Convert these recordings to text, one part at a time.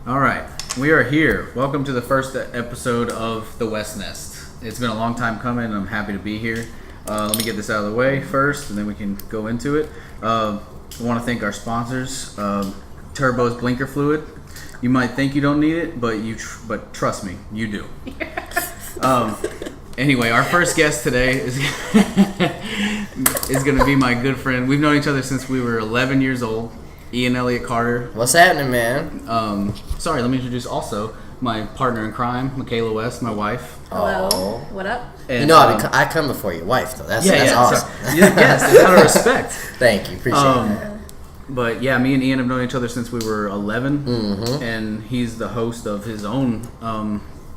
All right, we are here. Welcome to the first episode of The West Nest. It's been a long time coming, and I'm happy to be here. Let me get this out of the way first, and then we can go into it. I want to thank our sponsors, Turbo's Blinker Fluid. You might think you don't need it, but trust me, you do. Anyway, our first guest today is going to be my good friend. We've known each other since we were 11 years old. Elliot Carter. What's happening, man? Sorry, let me introduce also my partner in crime, Mikaela West, my wife. Hello. What up? And, I come before your wife, though. That's awesome. Yes, it's out of respect. Thank you. Appreciate that. But yeah, me and Ian have known each other since we were 11, and he's the host of his own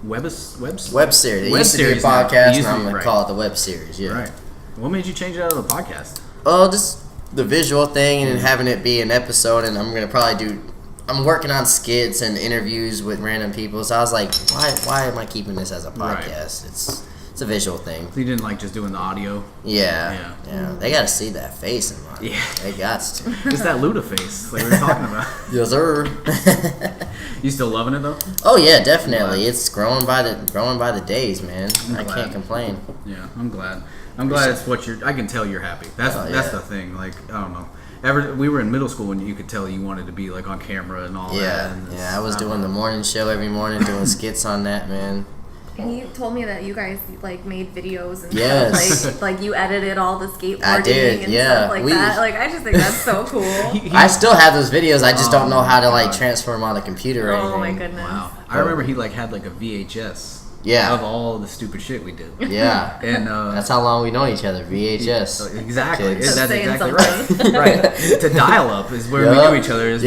web series. It used to be a podcast, and I'm going to call it the web series. Yeah. Right. What made you change it out of the podcast? Oh, just the visual thing and having it be an episode, and I'm going to probably I'm working on skits and interviews with random people, so I was like, why am I keeping this as a podcast? Right. It's a visual thing. So you didn't like just doing the audio? Yeah. They got to see that face in mine. Yeah. They got to. It's that Luda face like we were talking about. Yes, sir. You still loving it, though? Oh, yeah, definitely. It's growing by the days, man. I can't complain. Yeah, I'm glad. I'm glad it's what I can tell you're happy. That's the thing. Like, I don't know. We were in middle school and you could tell you wanted to be like on camera and all that. Yeah, I was doing the morning show every morning, doing skits on that, man. He told me that you guys like made videos and stuff. like you edited all the skateboarding I did, and stuff like that. Like I just think that's so cool. I still have those videos. I just don't know how to like transfer them on the computer or anything. Oh my goodness! Wow. I remember he like had like a VHS. Yeah. Of all the stupid shit we did. Yeah. And that's how long we know each other. VHS. Exactly. Kids. That's exactly right. Right. To dial up is where we knew each other.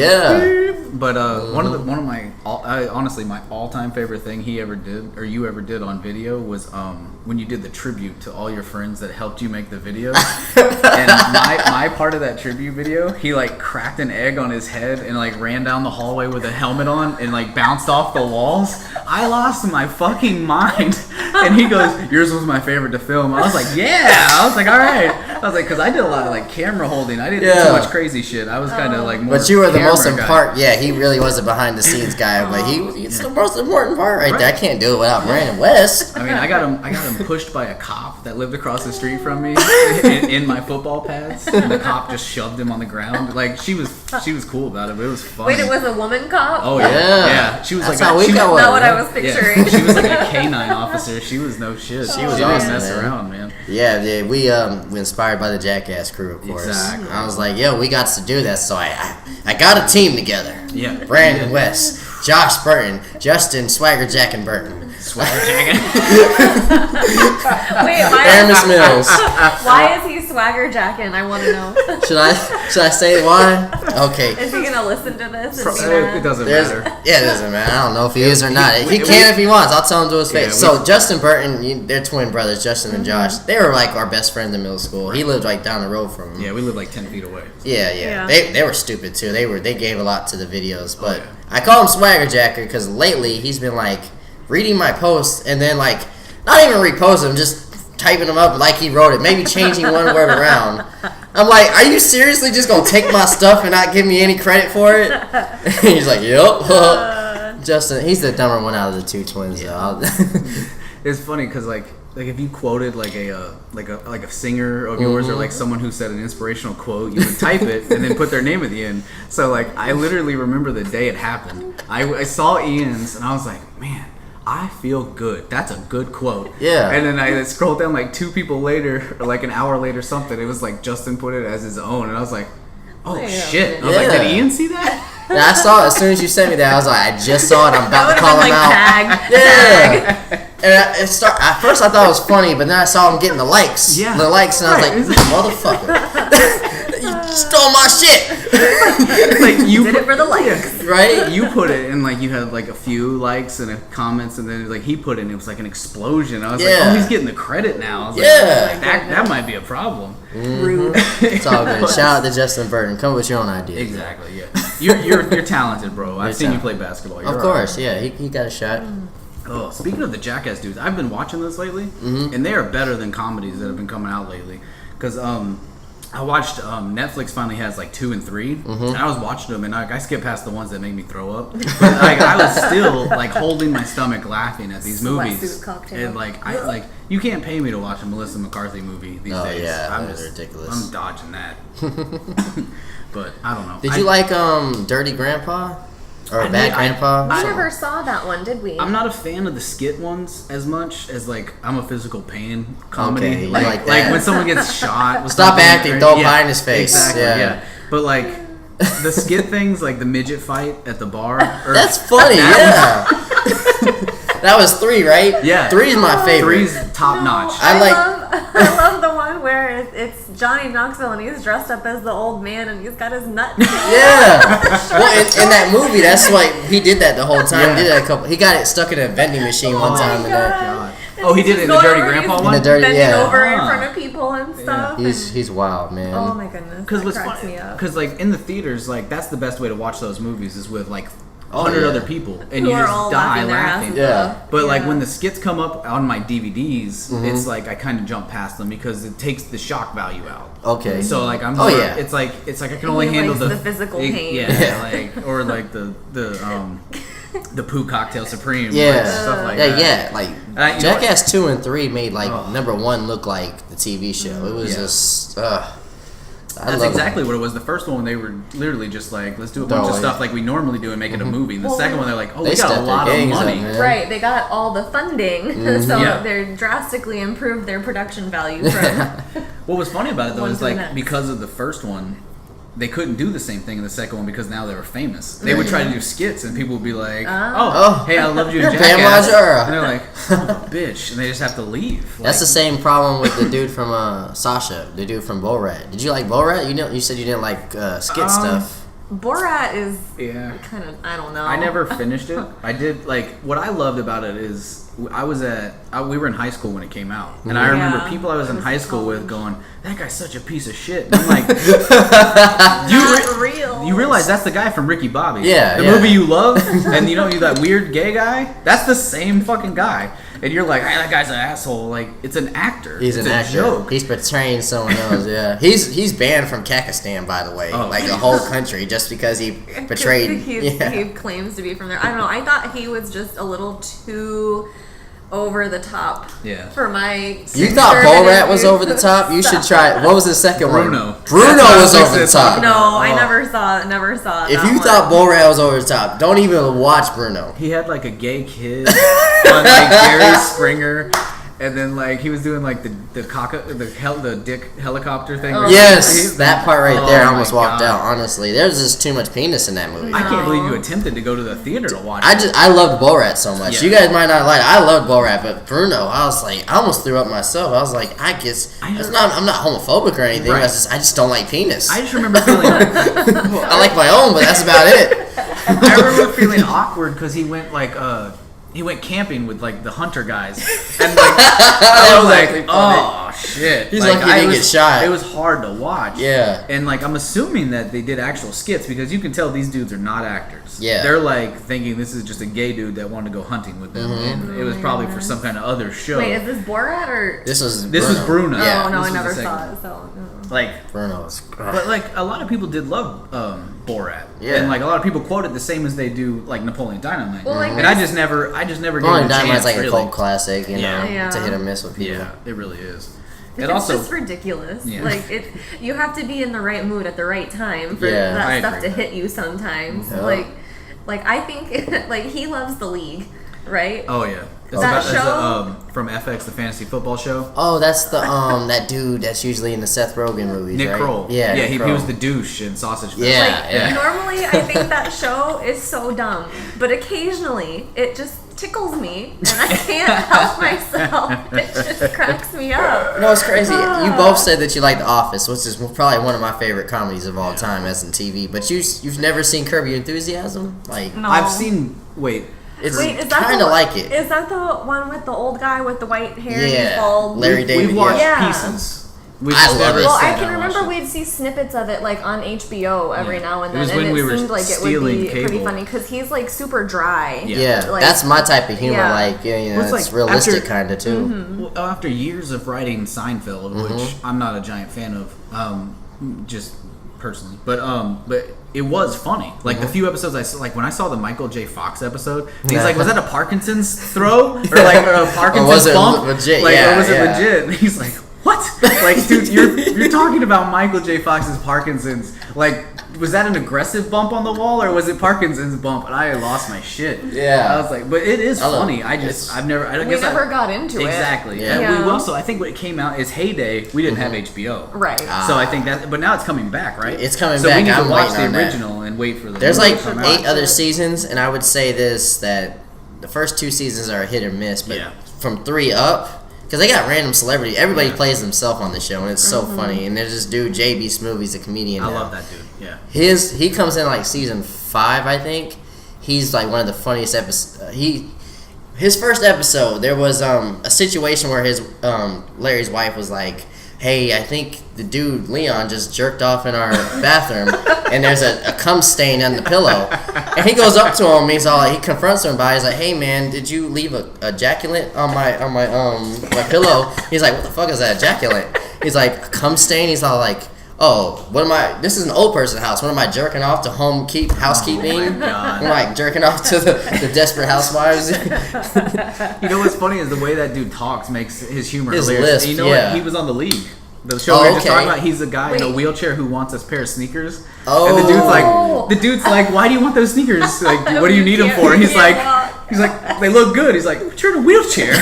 But one of my honestly my all-time favorite thing he ever did or you ever did on video was when you did the tribute to all your friends that helped you make the video. And my part of that tribute video, he like cracked an egg on his head and like ran down the hallway with a helmet on and like bounced off the walls. I lost my fucking mind. And he goes, yours was my favorite to film. I was like, yeah. I was like, all right. I was like, because I did a lot of like camera holding. I didn't do too much crazy shit. I was kind of like more. But you were the most important. Guy. Yeah, he really was a behind the scenes guy. But he's the most important part right there. I can't do it without Brandon West. I mean, I got him pushed by a cop that lived across the street from me in my football pads, and the cop just shoved him on the ground. Like she was cool about it, but it was funny. Wait, it was a woman cop? Oh yeah. She was That's like how we got one. Not what I was picturing. Yeah. She was like a canine officer. She was no shit. She was awesome, didn't mess man. around, man. Yeah, we inspired by the Jackass crew, of course. Exactly. I was like, yo, we got to do this, so I got a team together. Yeah. Brandon West, Josh Burton, Justin Swagger Jack and Burton. Swagger Jacket. Wait, Aramis Mills. Why is he swagger jacking? I want to know. Should I say why? Okay. Is he gonna listen to this? And be It doesn't matter. Yeah, it doesn't matter. I don't know if he is or not. He can if he wants. I'll tell him to his face. So Justin Burton, they're twin brothers, Justin and Josh. They were like our best friends in middle school. He lived like down the road from him. Yeah, we lived like 10 feet away. Yeah. They were stupid too. They gave a lot to the videos, but I call him Swagger Jacker because lately he's been like reading my posts and then like not even reposting them, just typing them up like he wrote it, maybe changing one word around. I'm like, are you seriously just gonna take my stuff and not give me any credit for it? He's like, yep. Justin, he's the dumber one out of the two twins. Though. It's funny because like if you quoted like a singer of yours or like someone who said an inspirational quote, you would type it and then put their name at the end. So like I literally remember the day it happened. I saw Ian's and I was like, man, I feel good. That's a good quote. Yeah. And then I scrolled down like 2 people later, or like an hour later, something. It was like Justin put it as his own, and I was like, oh shit. I was like, did Ian see that? Yeah, I saw it as soon as you sent me that. I was like, I just saw it. I'm about to call him out. Tag. And at first I thought it was funny, but then I saw him getting the likes. Yeah. The likes, and I was like, motherfucker. You stole my shit. Like you did it for the likes. Right? You put it and like you had like a few likes and comments, and then like he put it and it was like an explosion. I was like, oh, he's getting the credit now. I was like, that might be a problem. Rude. It's all good. Shout out to Justin Burton. Come with your own ideas. Exactly. Yeah. You're talented, bro. I've seen you play basketball. Of course. Yeah. He got a shot. Oh, speaking of the Jackass dudes, I've been watching this lately, and they are better than comedies that have been coming out lately. Because I watched Netflix finally has like 2 and 3, and I was watching them, and I skipped past the ones that make me throw up. But like I was still like holding my stomach laughing at these movies, and like you can't pay me to watch a Melissa McCarthy movie these days. Yeah, I'm that's ridiculous. I'm dodging that. But I don't know. Did you like Dirty Grandpa? Or Bad Grandpa? We never saw that one, did we? I'm not a fan of the skit ones as much as like I'm a physical pain comedy. Okay, like when someone gets shot. Stop acting, throw pie in his face. Exactly. Yeah. But like the skit things, like the midget fight at the bar. That's funny. That was 3, right? Yeah. 3 is my favorite. 3's top notch. I love the one where it's Johnny Knoxville and he's dressed up as the old man and he's got his nut. Yeah. Well, in that movie, that's why he did that the whole time. He did that he got it stuck in a vending machine one time. Oh, he did it in the Dirty Grandpa one? Bending over in front of people and stuff. Yeah. He's wild, man. Oh my goodness. Because like in the theaters, like that's the best way to watch those movies is with like 100 other people, and who you just all die laughing. Yeah. But like when the skits come up on my DVDs, it's like I kind of jump past them because it takes the shock value out. Okay. So like I'm. It's like I can only handle the physical pain. Yeah. Like or like the Poo Cocktail Supreme. Yeah. Like, stuff like that. Yeah. Like Jackass 2 and 3 made like number 1 look like the TV show. It was just. That's exactly what it was. The first one, they were literally just like, let's do a bunch of stuff like we normally do and make it a movie. And the second one, they're like, we got a lot of money. Right, they got all the funding, so they drastically improved their production value. What was funny about it, though, is like, because of the first one, they couldn't do the same thing in the second one because now they were famous. They would try to do skits, and people would be like, hey, I loved you in Jackass. And they're like, son of a bitch. And they just have to leave. That's the same problem with the dude from Sasha, the dude from Borat. Did you like Borat? You said you didn't like skit stuff. Borat is kind of, I don't know. I never finished it. I did, like, what I loved about it is we were in high school when it came out. And I remember people I was in high school with going, that guy's such a piece of shit. And I'm like, you realize that's the guy from Ricky Bobby. Yeah. The movie you love, and you that weird gay guy? That's the same fucking guy. And you're like, hey, that guy's an asshole. Like, it's an actor. He's an actor. Joke. He's portraying someone else. Yeah, he's banned from Kakistan, by the way, like the whole country, just because he portrayed. He claims to be from there. I don't know. I thought he was just a little too over the top. Yeah. For my. You thought Borat was over the top? You should try. What was the second one? Bruno was over the top. No, I never saw. If you thought Borat was over the top, don't even watch Bruno. He had like a gay kid on like Jerry Springer. And then, like, he was doing, like, the dick helicopter thing. Yes, that part right there, I almost walked out, honestly. There's just too much penis in that movie. I can't believe you attempted to go to the theater to watch it. I loved Borat so much. You guys might not like it. I loved Borat, but Bruno, I was like, I almost threw up myself. I was like, I'm not homophobic or anything. Right. I just don't like penis. I just remember feeling... I like my own, but that's about it. I remember feeling awkward because he went, like, he went camping with like the hunter guys, and like I was like, oh shit. He's like, he didn't get shot. It was hard to watch. Yeah. And like I'm assuming that they did actual skits because you can tell these dudes are not actors. Yeah. They're like thinking this is just a gay dude that wanted to go hunting with them, and it was probably for some kind of other show. Wait, is this Borat or this was Bruno? Yeah. Oh no, I never saw it. So like Bruno. But like a lot of people did love Borat. Yeah. And like a lot of people quote it the same as they do like Napoleon Dynamite. Well, like, and I just never Napoleon Dynamite's like a cult classic, you know. It's a hit or miss with people. Yeah, it really is. It's just ridiculous. Yeah. Like you have to be in the right mood at the right time for that stuff to hit you sometimes. Yeah. Like I think like he loves the league, right? Oh yeah. From FX, the fantasy football show. Oh, that's the that dude that's usually in the Seth Rogen movies, Nick right? Kroll. Yeah, he was the douche in Sausage Fest. Yeah, Normally, I think that show is so dumb, but occasionally it just tickles me, and I can't help myself. It just cracks me up. No, it's crazy. You both said that you like The Office, which is probably one of my favorite comedies of all time as in TV. But you've never seen Curb Your Enthusiasm? Like no. I've seen. It's kind of like it. Is that the one with the old guy with the white hair? Yeah, bald? Larry David. We've watched pieces. I love it. Well, I can remember we'd see snippets of it like on HBO every now and then, and it seemed like it would be pretty funny because he's like super dry. Yeah, like, that's my type of humor. Like, it's realistic kind of too. Mm-hmm. Well, after years of writing Seinfeld, which I'm not a giant fan of, just personally, but it was funny. Like the few episodes I saw, like when I saw the Michael J. Fox episode, he's like, "Was that a Parkinson's throw or like a Parkinson's bump? Legit? Like, or was it legit?" And he's like, "What? Like, dude, you're talking about Michael J. Fox's Parkinson's? Like, was that an aggressive bump on the wall or was it Parkinson's bump?" And I lost my shit. Yeah, I was like, but it is funny. I've never got into it. Exactly. Yeah. And we also, I think what came out is heyday. We didn't have HBO, right? So I think that, but now it's coming back, right? It's coming back. So we need to watch the original and wait for the. There's like 8 other seasons, and I would say this that the first 2 seasons are a hit or miss, but from 3 up. Because they got random celebrity. Everybody plays themselves on the show, and it's so funny. And there's this dude, JB Smoove, he's a comedian now. I love that dude, yeah. He comes in like season 5, I think. He's like one of the funniest episodes. His first episode, there was a situation where his Larry's wife was like, "Hey, I think the dude Leon just jerked off in our bathroom, and there's a cum stain on the pillow." And he goes up to him. He confronts him by. He's like, "Hey man, did you leave a ejaculate on my pillow?" He's like, "What the fuck is that ejaculate?" He's like, "A cum stain." He's all like, "Oh, what am I? This is an old person's house. What am I jerking off to housekeeping? I'm like jerking off to the Desperate Housewives." You know what's funny is the way that dude talks makes his humor hilarious. Lisp, you know what? He was on The League. The show we were just talking about, he's a guy in a wheelchair who wants a pair of sneakers. Oh. And the dude's like, "Why do you want those sneakers? Like, what do you need them for?" And he's like, "They look good." He's like, "But you're in a wheelchair."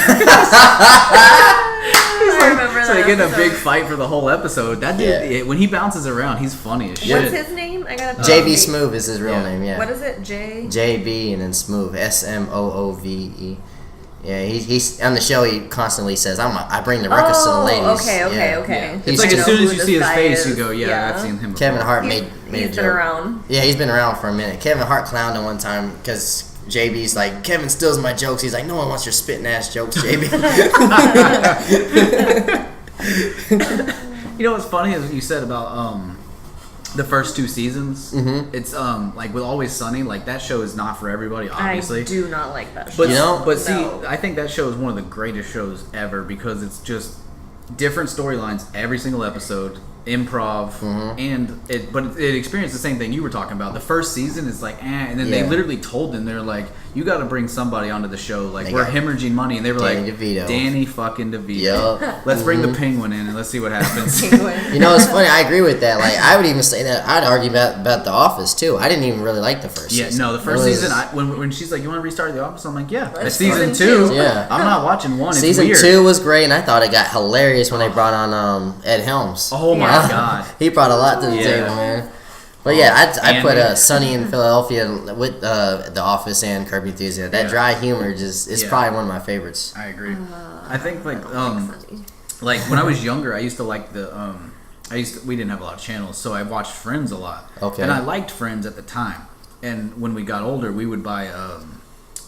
So they get in a big fight for the whole episode. That dude, when he bounces around, he's funny as shit. What's his name? I gotta. JB Smoove is his real name. Yeah. What is it? JB and then Smoove. Smoove. Yeah, he's on the show. He constantly says, "I bring the records to the ladies." Okay. It's like as soon as you see his face, you go, "I've seen him before." Kevin Hart made a joke. He's been around. Yeah, he's been around for a minute. Kevin Hart clowned him one time because JB's like, "Kevin steals my jokes." He's like, "No one wants your spitting ass jokes, JB." You know what's funny is what you said about the first 2 seasons. Mm-hmm. It's like with Always Sunny, like that show is not for everybody. Obviously, I do not like that show. But I think that show is one of the greatest shows ever because it's just different storylines every single episode, improv, and it experienced the same thing you were talking about. The first season is like, and then they literally told them, they're like, "You got to bring somebody onto the show. Like, we're hemorrhaging money," and they were Danny fucking DeVito. Yep. Let's bring the Penguin in and let's see what happens. You know, it's funny. I agree with that. Like, I would even say that I'd argue about The Office too. I didn't even really like the first season. No, the first season. When she's like, "You want to restart The Office?" I'm like, "Yeah." That's season 2. Yeah, I'm not watching 1. It's season weird. 2 was great, and I thought it got hilarious when they brought on Ed Helms. Oh my god, he brought a lot to the table, man. But I put Sunny in Philadelphia with The Office and Curb Your Enthusiasm. That dry humor is probably one of my favorites. I agree. I think like when I was younger, I used to like we didn't have a lot of channels, so I watched Friends a lot. Okay. And I liked Friends at the time. And when we got older, we would buy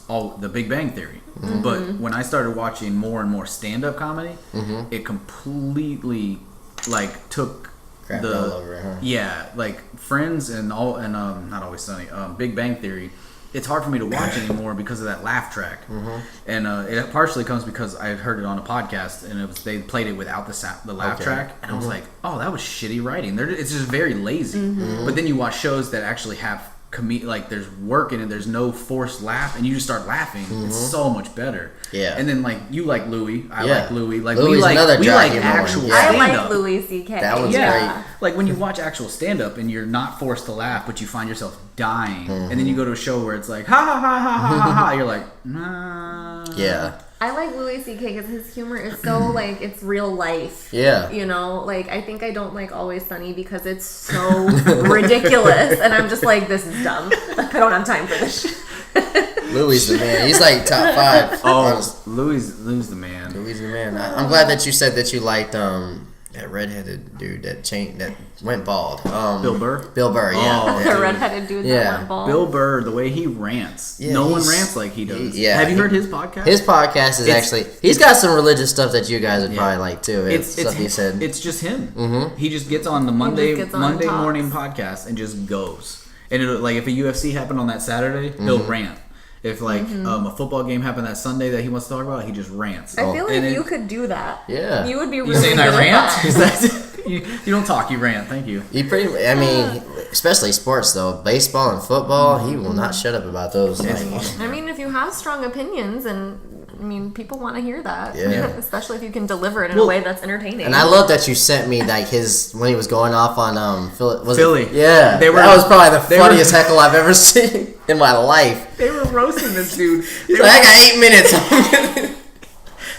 all the Big Bang Theory. Mm-hmm. But when I started watching more and more stand-up comedy, it completely took all over, huh? Yeah, like Friends and not Always Sunny, Big Bang Theory. It's hard for me to watch anymore because of that laugh track, and it partially comes because I heard it on a podcast and they played it without the laugh track, and I was like, "Oh, that was shitty writing." It's just very lazy. But then you watch shows that actually have there's work in it, there's no forced laugh, and you just start laughing. It's so much better. Yeah. And then you like Louis, I like Louis. Like Louis we like actual stand-up. I like Louis C.K. That was great. Like when you watch actual stand-up and you're not forced to laugh, but you find yourself dying, and then you go to a show where it's like ha ha ha ha ha ha ha, you're like, nah. Yeah. I like Louis C.K. because his humor is so it's real life. Yeah. You know, I think I don't like Always Sunny because it's so ridiculous, and I'm just like, this is dumb. I don't have time for this. Louis the man. He's like top 5. Oh, Louis the man. Louis the man. I'm glad that you said that you liked redheaded dude that went bald. Bill Burr. Bill Burr, yeah. The redheaded dude that went bald. Bill Burr, the way he rants, no one rants like he does. Have you heard his podcast? His podcast is actually he's got some religious stuff that you guys would probably like too. It's stuff he said. It's just him. Mm-hmm. He just gets on the Monday morning podcast and just goes. And like if a UFC happened on that Saturday, he'll rant. If a football game happened that Sunday that he wants to talk about, he just rants. I feel like you could do that. Yeah, you would be really you saying good I rant? at that. You don't talk, you rant. Thank you. I mean, especially sports though, baseball and football, he will not shut up about those. I mean, if you have strong opinions and. I mean, people want to hear that, especially if you can deliver it in a way that's entertaining. And I love that you sent me like when he was going off on Philly. Yeah, that was probably the funniest heckle I've ever seen in my life. They were roasting this dude. He's like, I got 8 minutes.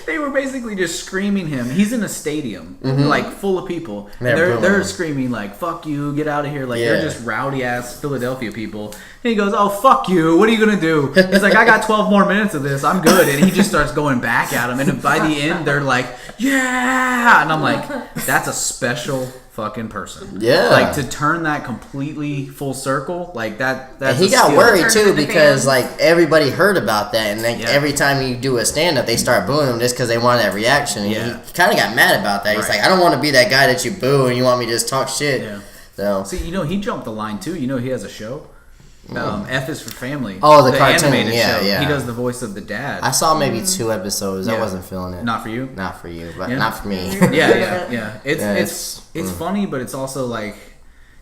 They were basically just screaming him. He's in a stadium, like full of people, and they're screaming like "fuck you, get out of here!" Like they're just rowdy ass Philadelphia people. And he goes, "Oh fuck you! What are you gonna do?" He's like, "I got 12 more minutes of this. I'm good." And he just starts going back at him. And by the end, they're like, "Yeah!" And I'm like, "That's a special." Fucking person, like to turn that completely full circle, like that. That's and he got worried too because like everybody heard about that, and like every time you do a stand up, they start booing him just because they wanted that reaction. And he kind of got mad about that. He's like, I don't want to be that guy that you boo and you want me to just talk shit. Yeah. So see, he jumped the line too. He has a show. F is for Family. Oh, the cartoon. Animated show. Yeah. He does the voice of the dad. I saw maybe 2 episodes. I wasn't feeling it. Not for you? Not for you, but not for me. Yeah. It's funny, but it's also like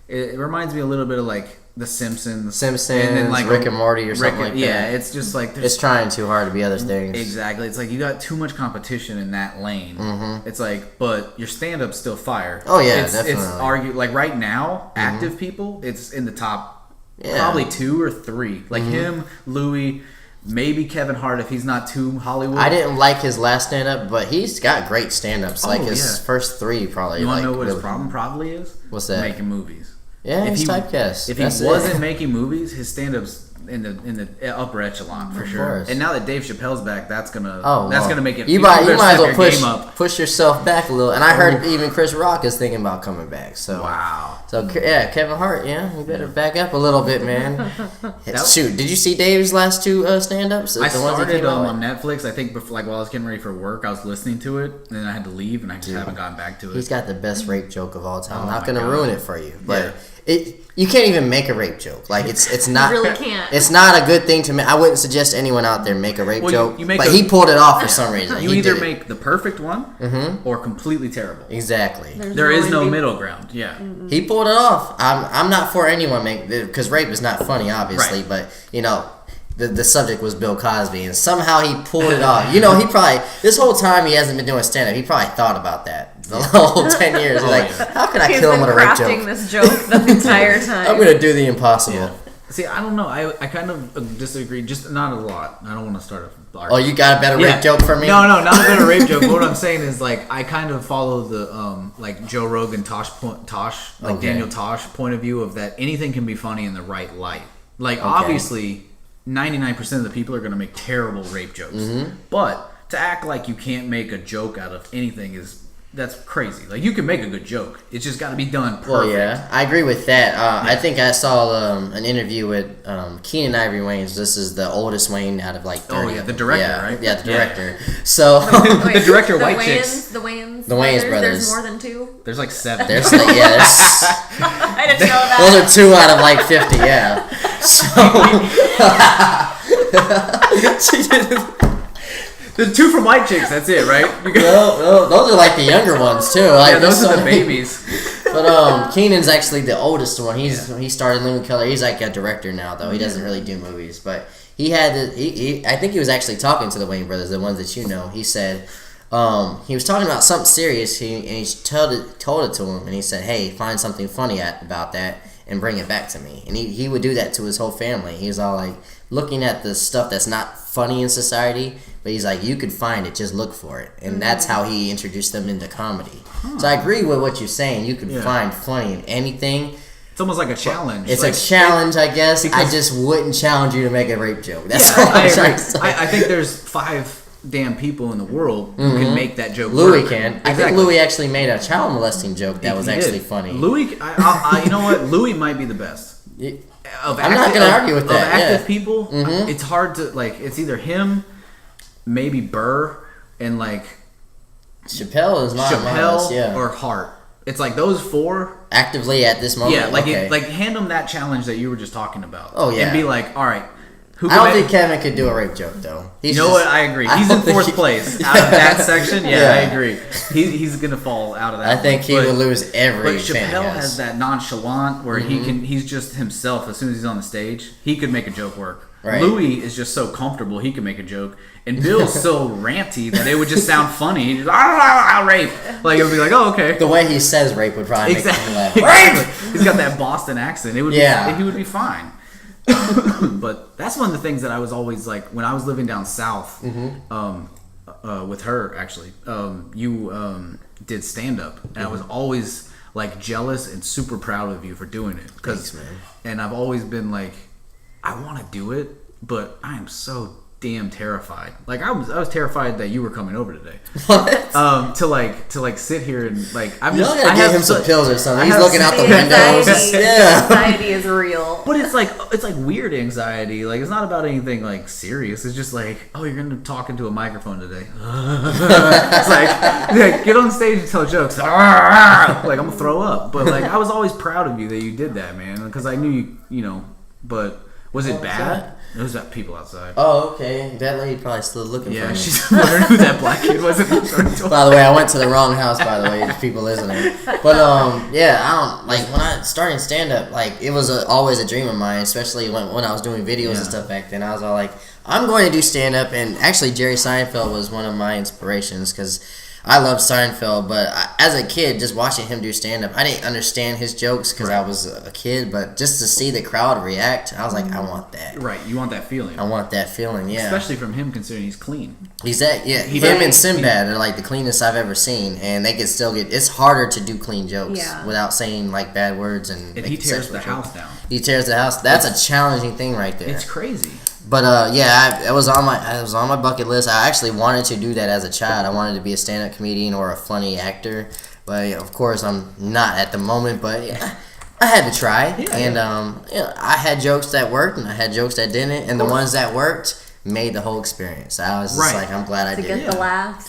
it reminds me a little bit of like The Simpsons, and then like Rick and Morty or something like that. Yeah, it's just like it's trying too hard to be other things. Exactly. It's like you got too much competition in that lane. Mm-hmm. It's like, but your stand-up's still fire. Oh yeah, definitely. It's like right now, active people, it's in the top. Yeah. Probably 2 or 3. Like him, Louis, maybe Kevin Hart if he's not too Hollywood. I didn't like his last stand-up, but he's got great stand-ups. Like his first 3 probably. You want to know what his problem probably is? What's that? Making movies. Yeah, he's typecast. If he wasn't making movies, his stand-up's in the upper echelon for sure. And now that Dave Chappelle's back, that's gonna make it. You might as well push yourself back a little. And I heard even Chris Rock is thinking about coming back. So wow. So yeah, Kevin Hart, you better back up a little bit, man. Shoot, did you see Dave's last 2 stand-ups? I started on Netflix. I think before, while I was getting ready for work, I was listening to it, and then I had to leave, and I just haven't gotten back to it. He's got the best rape joke of all time. I'm not gonna ruin it for you, but. You can't even make a rape joke. Like it's not. You really can't. It's not a good thing to make. I wouldn't suggest anyone out there make a rape joke. But he pulled it off for some reason. You either make the perfect one or completely terrible. Exactly. There is no middle ground. Yeah. Mm-hmm. He pulled it off. I'm not for anyone because rape is not funny, obviously. Right. But the subject was Bill Cosby, and somehow he pulled it off. He probably this whole time he hasn't been doing stand up. He probably thought about that. The whole 10 years. How can I kill him with a rape joke? He's been crafting this joke the entire time. I'm going to do the impossible. Yeah. See, I don't know. I kind of disagree. Just not a lot. I don't want to start a argument. Oh, you got a better rape joke for me? No, not a better rape joke. But what I'm saying is, like, I kind of follow the, like, Joe Rogan, Daniel Tosh point of view of that anything can be funny in the right light. Like, obviously, 99% of the people are going to make terrible rape jokes. Mm-hmm. But to act like you can't make a joke out of anything that's crazy. Like, you can make a good joke. It's just got to be done perfect. Well, yeah. I agree with that. I think I saw an interview with Keenan Ivory Wayans. This is the oldest Wayne out of, like, 30. Oh, yeah. The director, right? Yeah, the director. So... the director, White Chicks. The Wayans brothers. There's more than 2? There's, like, 7. There's I didn't know that. Those are 2 out of, like, 50, yeah. So... The 2 from White Chicks, that's it, right? No, those are like the younger ones too. Like, those are the babies. But Keenan's actually the oldest one. He started Living Color. He's like a director now, though. He doesn't really do movies, but he had. I think he was actually talking to the Wayne brothers, the ones that you know. He said he was talking about something serious. And he told it to him, and he said, "Hey, find something funny about that and bring it back to me." And he would do that to his whole family. He was all like looking at the stuff that's not funny in society. But he's like, you could find it, just look for it. And that's how he introduced them into comedy. So I agree with what you're saying. You can find funny in anything. It's almost like a challenge. It's like, a challenge, I guess. I just wouldn't challenge you to make a rape joke. That's all I agree. I think there's 5 damn people in the world who can make that joke. Louis work. can. Exactly. I think Louis actually made a child molesting joke that was actually funny. Louis, you know what? Louis might be the best. I'm not going to argue with that. Of active people, it's hard to like. It's either him, maybe Burr, and like Chappelle is not Chappelle or Hart. It's like those four actively at this moment. Yeah, like like hand them that challenge that you were just talking about. Oh yeah, and be like, all right. I don't think Kevin could do a rape joke though. You know what? I agree. He's in fourth place out of that section. Yeah, I agree. He's gonna fall out of that. I think he would lose every. But Chappelle has that nonchalant where he's just himself. As soon as he's on the stage, he could make a joke work. Right. Louis is just so comfortable he can make a joke, and Bill's so ranty that it would just sound funny. He's just, rape. Like it would be like, oh okay. The way he says rape would probably make me laugh. Rape. He's got that Boston accent. It would he would be fine. But that's one of the things that I was always like when I was living down south with her actually you did stand up and I was always like jealous and super proud of you for doing it and I've always been like I want to do it but I am so damn terrified. Like I was terrified that you were coming over today. What? To sit here and like I give him some pills or something. He's looking out the windows. Anxiety is real. But it's like weird anxiety. Like it's not about anything like serious. It's just like, oh, you're gonna talk into a microphone today. It's like get on stage and tell jokes. Like I'm gonna throw up. But like I was always proud of you that you did that, man, because I knew you know. But was it bad? It was that people outside. Oh, okay. That lady probably still looking for me. Yeah, she's wondering who that black kid was. By the way, I went to the wrong house, by the way, people listening. But, I don't, like, when I started stand-up, like, it was always a dream of mine, especially when I was doing videos and stuff back then. I was all like, I'm going to do stand-up, and actually Jerry Seinfeld was one of my inspirations, because I love Seinfeld, but as a kid, just watching him do stand-up, I didn't understand his jokes because I was a kid, but just to see the crowd react, I was like, I want that. Right, you want that feeling. I want that feeling, yeah. Especially from him, considering he's clean. Him and Sinbad are like the cleanest I've ever seen, and they can still it's harder to do clean jokes without saying like bad words. And he tears the house down. He tears the house. That's a challenging thing right there. It's crazy. But it was on my bucket list. I actually wanted to do that as a child. I wanted to be a stand-up comedian or a funny actor. But of course, I'm not at the moment. But I had to try. I had jokes that worked and I had jokes that didn't. And the ones that worked made the whole experience. I was just like, I'm glad I did it. To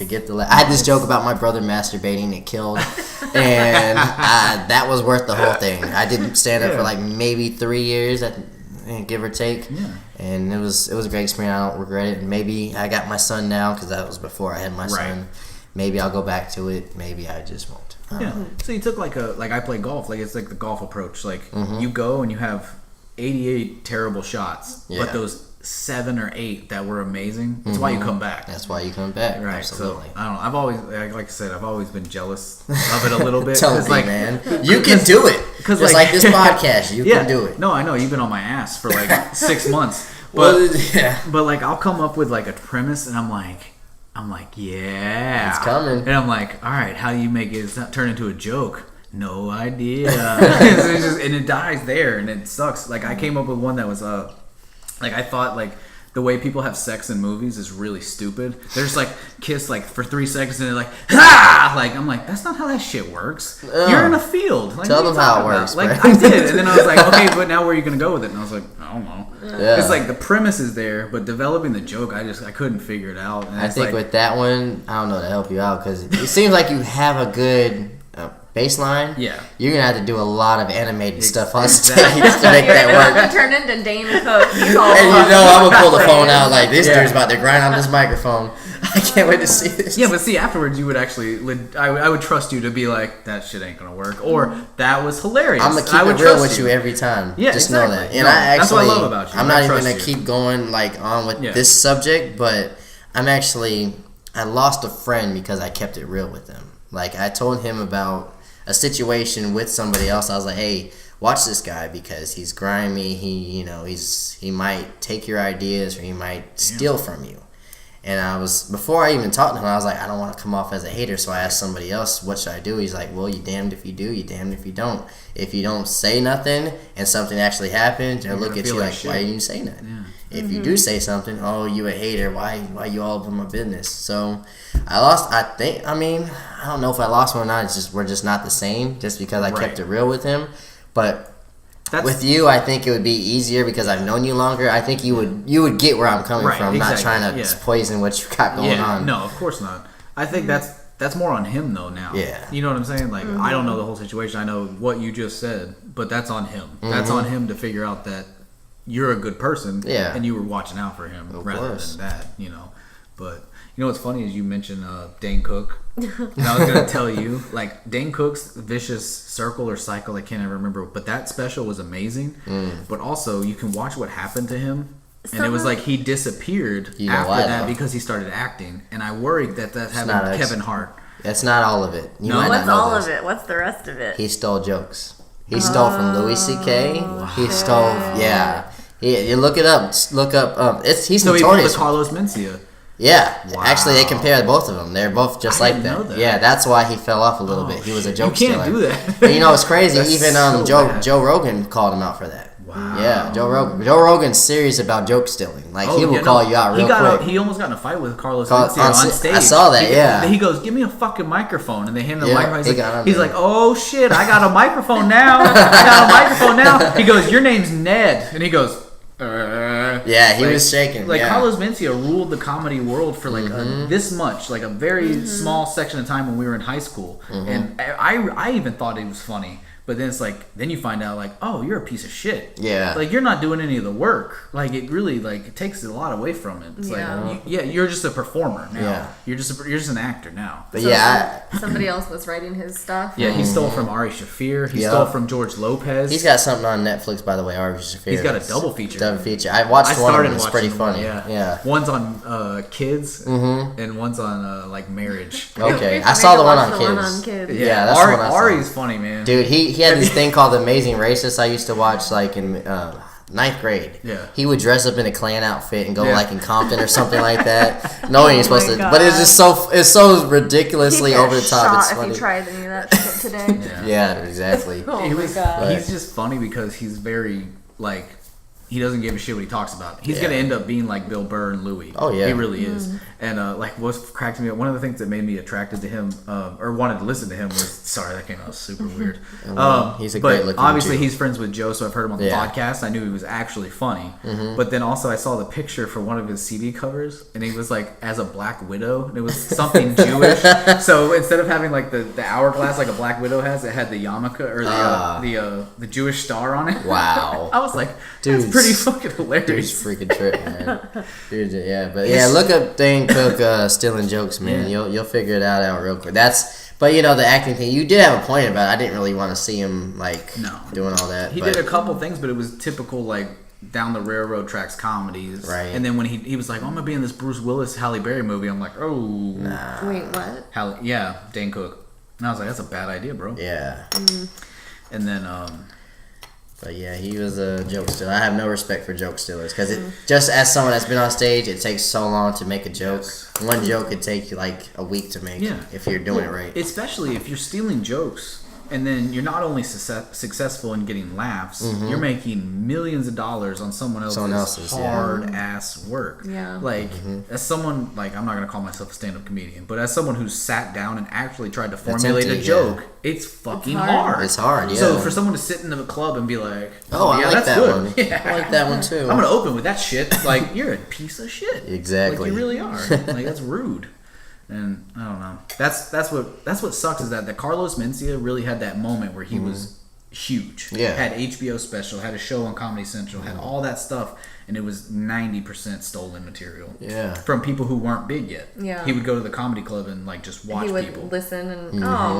get the laughs. I had this joke about my brother masturbating. It killed. And that was worth the whole thing. I did stand up for like maybe 3 years, give or take. Yeah. And it was a great experience. I don't regret it. And maybe I got my son now because that was before I had my son. Maybe I'll go back to it. Maybe I just won't. So you took like I play golf. Like it's like the golf approach. Like you go and you have 88 terrible shots, but those 7 or 8 that were amazing. That's why you come back. That's why you come back. Right. Absolutely. So I don't know. I've always, like I said, I've always been jealous of it a little bit. Don't be, man. You can do it. Just like this podcast, you can do it. No, I know. You've been on my ass for like 6 months. But like I'll come up with like a premise and I'm like, yeah, it's coming. And I'm like, all right, how do you make it turn into a joke? No idea. And it dies there, and it sucks. Like I came up with one that was like I thought like the way people have sex in movies is really stupid. They're just like kiss like for 3 seconds and they're like ah, like I'm like that's not how that shit works. You're in a field. Like, tell them how it works. Like I did, and then I was like, okay, but now where are you gonna go with it? And I was like, I don't know. Yeah. It's like the premise is there, but developing the joke, I couldn't figure it out. And I think with that one, I don't know to help you out because it seems like you have a good baseline. Yeah, you're gonna have to do a lot of animated stuff on stage to make that work. You're gonna turn into Dane Cook. And I'm gonna pull the phone out like this dude's about to grind on this microphone. I can't wait to see this. Yeah, but see, afterwards you would actually, I would trust you to be like, that shit ain't gonna work, or that was hilarious. I'm gonna keep it real with you every time. Yeah, just know that. And that's what I love about you. I'm not even gonna keep going like on with this subject, but I lost a friend because I kept it real with him. Like I told him about a situation with somebody else. I was like, hey, watch this guy because he's grimy. He might take your ideas or he might steal from you. And before I even talked to him, I was like, I don't want to come off as a hater, so I asked somebody else, what should I do? He's like, well, you damned if you do, you damned if you don't. If you don't say nothing and something actually happens, they'll look at you like, why didn't you say nothing? Yeah. If you do say something, oh, you a hater, why you all up in my business? So I don't know if I lost one or not. We're just not the same, just because I kept it real with him. But with you, I think it would be easier because I've known you longer. I think you would get where I'm coming from, not trying to poison what you got going on. No, of course not. I think that's more on him though now. Yeah. You know what I'm saying? Like I don't know the whole situation. I know what you just said, but that's on him. That's on him to figure out that you're a good person and you were watching out for him rather than that, you know. But you know what's funny is you mentioned Dane Cook. And I was going to tell you, like, Dane Cook's Vicious Circle or Cycle, I can't ever remember, but that special was amazing. But also, you can watch what happened to him. And it was like he disappeared after that because he started acting. And I worried that happened to Kevin Hart. That's not all of it. What's all of it? What's the rest of it? He stole jokes. He stole from Louis C.K. Wow. He stole, you look it up. Look up. He's notorious. He pulled the Carlos Mencia. Yeah, actually, they compare both of them. They're both just like that. Yeah, that's why he fell off a little bit. He was a joke stealer. You can't do that. But you know, it's crazy. Even Joe Rogan called him out for that. Wow. Yeah, Joe Rogan's serious about joke stealing. Like he will call you out real quick. He almost got in a fight with Carlos Mencia on stage. I saw that. He goes, "Give me a fucking microphone," and they hand him a microphone. He's like, "Oh shit, I got a microphone now. He goes, "Your name's Ned," and he goes. He was shaking. Carlos Mencia ruled the comedy world for this much, like a very small section of time when we were in high school, and I even thought it was funny. But then it's like, then you find out, like, oh, you're a piece of shit. Yeah. Like, you're not doing any of the work. Like, it really, like, it takes a lot away from it. It's like, you're just a performer now. Yeah. You're just an actor now. But somebody else was writing his stuff. Yeah, he stole from Ari Shaffir. He stole from George Lopez. He's got something on Netflix, by the way, Ari Shaffir. He's got a double feature. I watched one of them. It's pretty funny. Yeah. One's on kids, and one's on, like, marriage. Okay. I saw the one on kids. Yeah, that's the one I saw. Ari's funny, man. Dude, he had this thing called Amazing Racist I used to watch like in 9th grade. Yeah. He would dress up in a Klan outfit and go like in Compton or something like that. Knowing you're supposed to, but it's just so ridiculously over the top. It's funny. If he tried any of that shit today. Yeah, exactly. He's just funny because he's very like. He doesn't give a shit what he talks about. He's going to end up being like Bill Burr and Louis. Oh, yeah. He really is. And like what cracked me up, one of the things that made me attracted to him or wanted to listen to him was, sorry, that came out super weird. He's a great looking obviously he's friends with Joe, so I've heard him on the podcast. I knew he was actually funny. But then also I saw the picture for one of his CD covers, and he was like as a Black Widow, and it was something Jewish. So instead of having like the hourglass like a Black Widow has, it had the yarmulke or the Jewish star on it. Wow. I was like, dude, pretty fucking hilarious. Dude's freaking trip, man. Dude, look up Dane Cook stealing jokes, man. You'll figure it out real quick. But you know the acting thing. You did have a point about it. I didn't really want to see him doing all that. He did a couple things, but it was typical like down the railroad tracks comedies. Right. And then when he was like, "Oh, I'm gonna be in this Bruce Willis Halle Berry movie," I'm like, "Oh, nah." Wait, what? Dane Cook. And I was like, "That's a bad idea, bro." Yeah. And then But yeah, he was a joke stealer. I have no respect for joke stealers because just as someone that's been on stage, it takes so long to make a joke. Yes. One joke could take you like a week to make if you're doing it right. Especially if you're stealing jokes and then you're not only successful in getting laughs, you're making millions of dollars on someone else's hard ass work. Yeah. Like as someone I'm not gonna call myself a stand-up comedian, but as someone who's sat down and actually tried to formulate a joke, it's fucking hard. It's hard. Yeah. So for someone to sit in the club and be like, I like that's that good. one. Yeah. I like that one too. I'm gonna open with that shit. Like you're a piece of shit. Exactly. Like you really are. Like that's rude. And I don't know. That's what sucks is that Carlos Mencia really had that moment where he was huge. Yeah. Had HBO special, had a show on Comedy Central, had all that stuff, and it was 90% stolen material. Yeah. From people who weren't big yet. Yeah. He would go to the comedy club and just watch people. He would listen and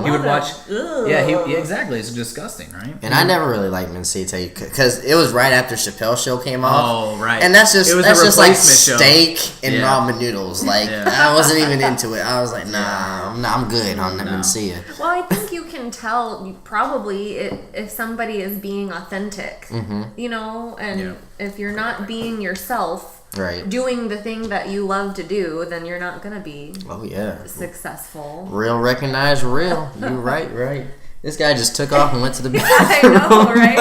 he would watch. Yeah, exactly. It's disgusting, right? And I never really liked Mencia because it was right after Chappelle's show came off. Oh, right. And that's just like steak and ramen noodles. Like I wasn't even into it. I was like, nah, I'm good on Mencia. Well, I think you can tell probably if somebody is being authentic, you know, and if you're not being yourself, doing the thing that you love to do, then you're not gonna be successful. Real recognize real. You right. This guy just took off and went to the bathroom. I know, right?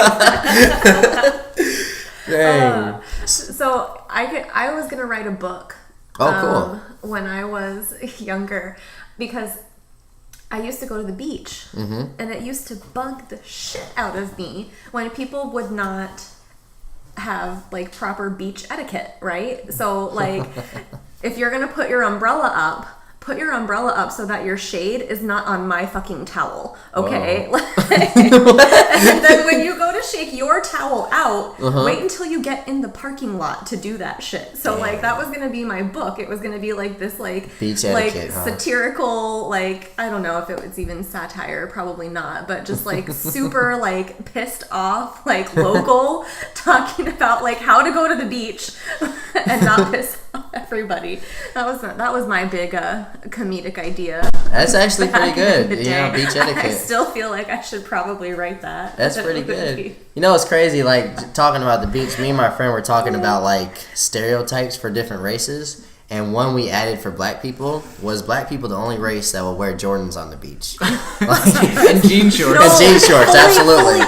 Dang. So I was gonna write a book. Oh, cool. When I was younger, because I used to go to the beach, and it used to bug the shit out of me when people would not have like proper beach etiquette, right? So like, if you're gonna put your umbrella up so that your shade is not on my fucking towel, okay? And then when you go to shake your towel out, wait until you get in the parking lot to do that shit. So like that was gonna be my book. It was gonna be like this like beach etiquette, satirical, like I don't know if it was even satire, probably not, but just like super like pissed off like local talking about like how to go to the beach and not piss off everybody. That was my big comedic idea. That's actually pretty good. Beach etiquette. I still feel like I should probably write that. That's pretty good. You know, it's crazy. Like talking about the beach. Me and my friend were talking about like stereotypes for different races, and one we added for black people was black people the only race that will wear Jordans on the beach and jean shorts. And jean shorts, absolutely.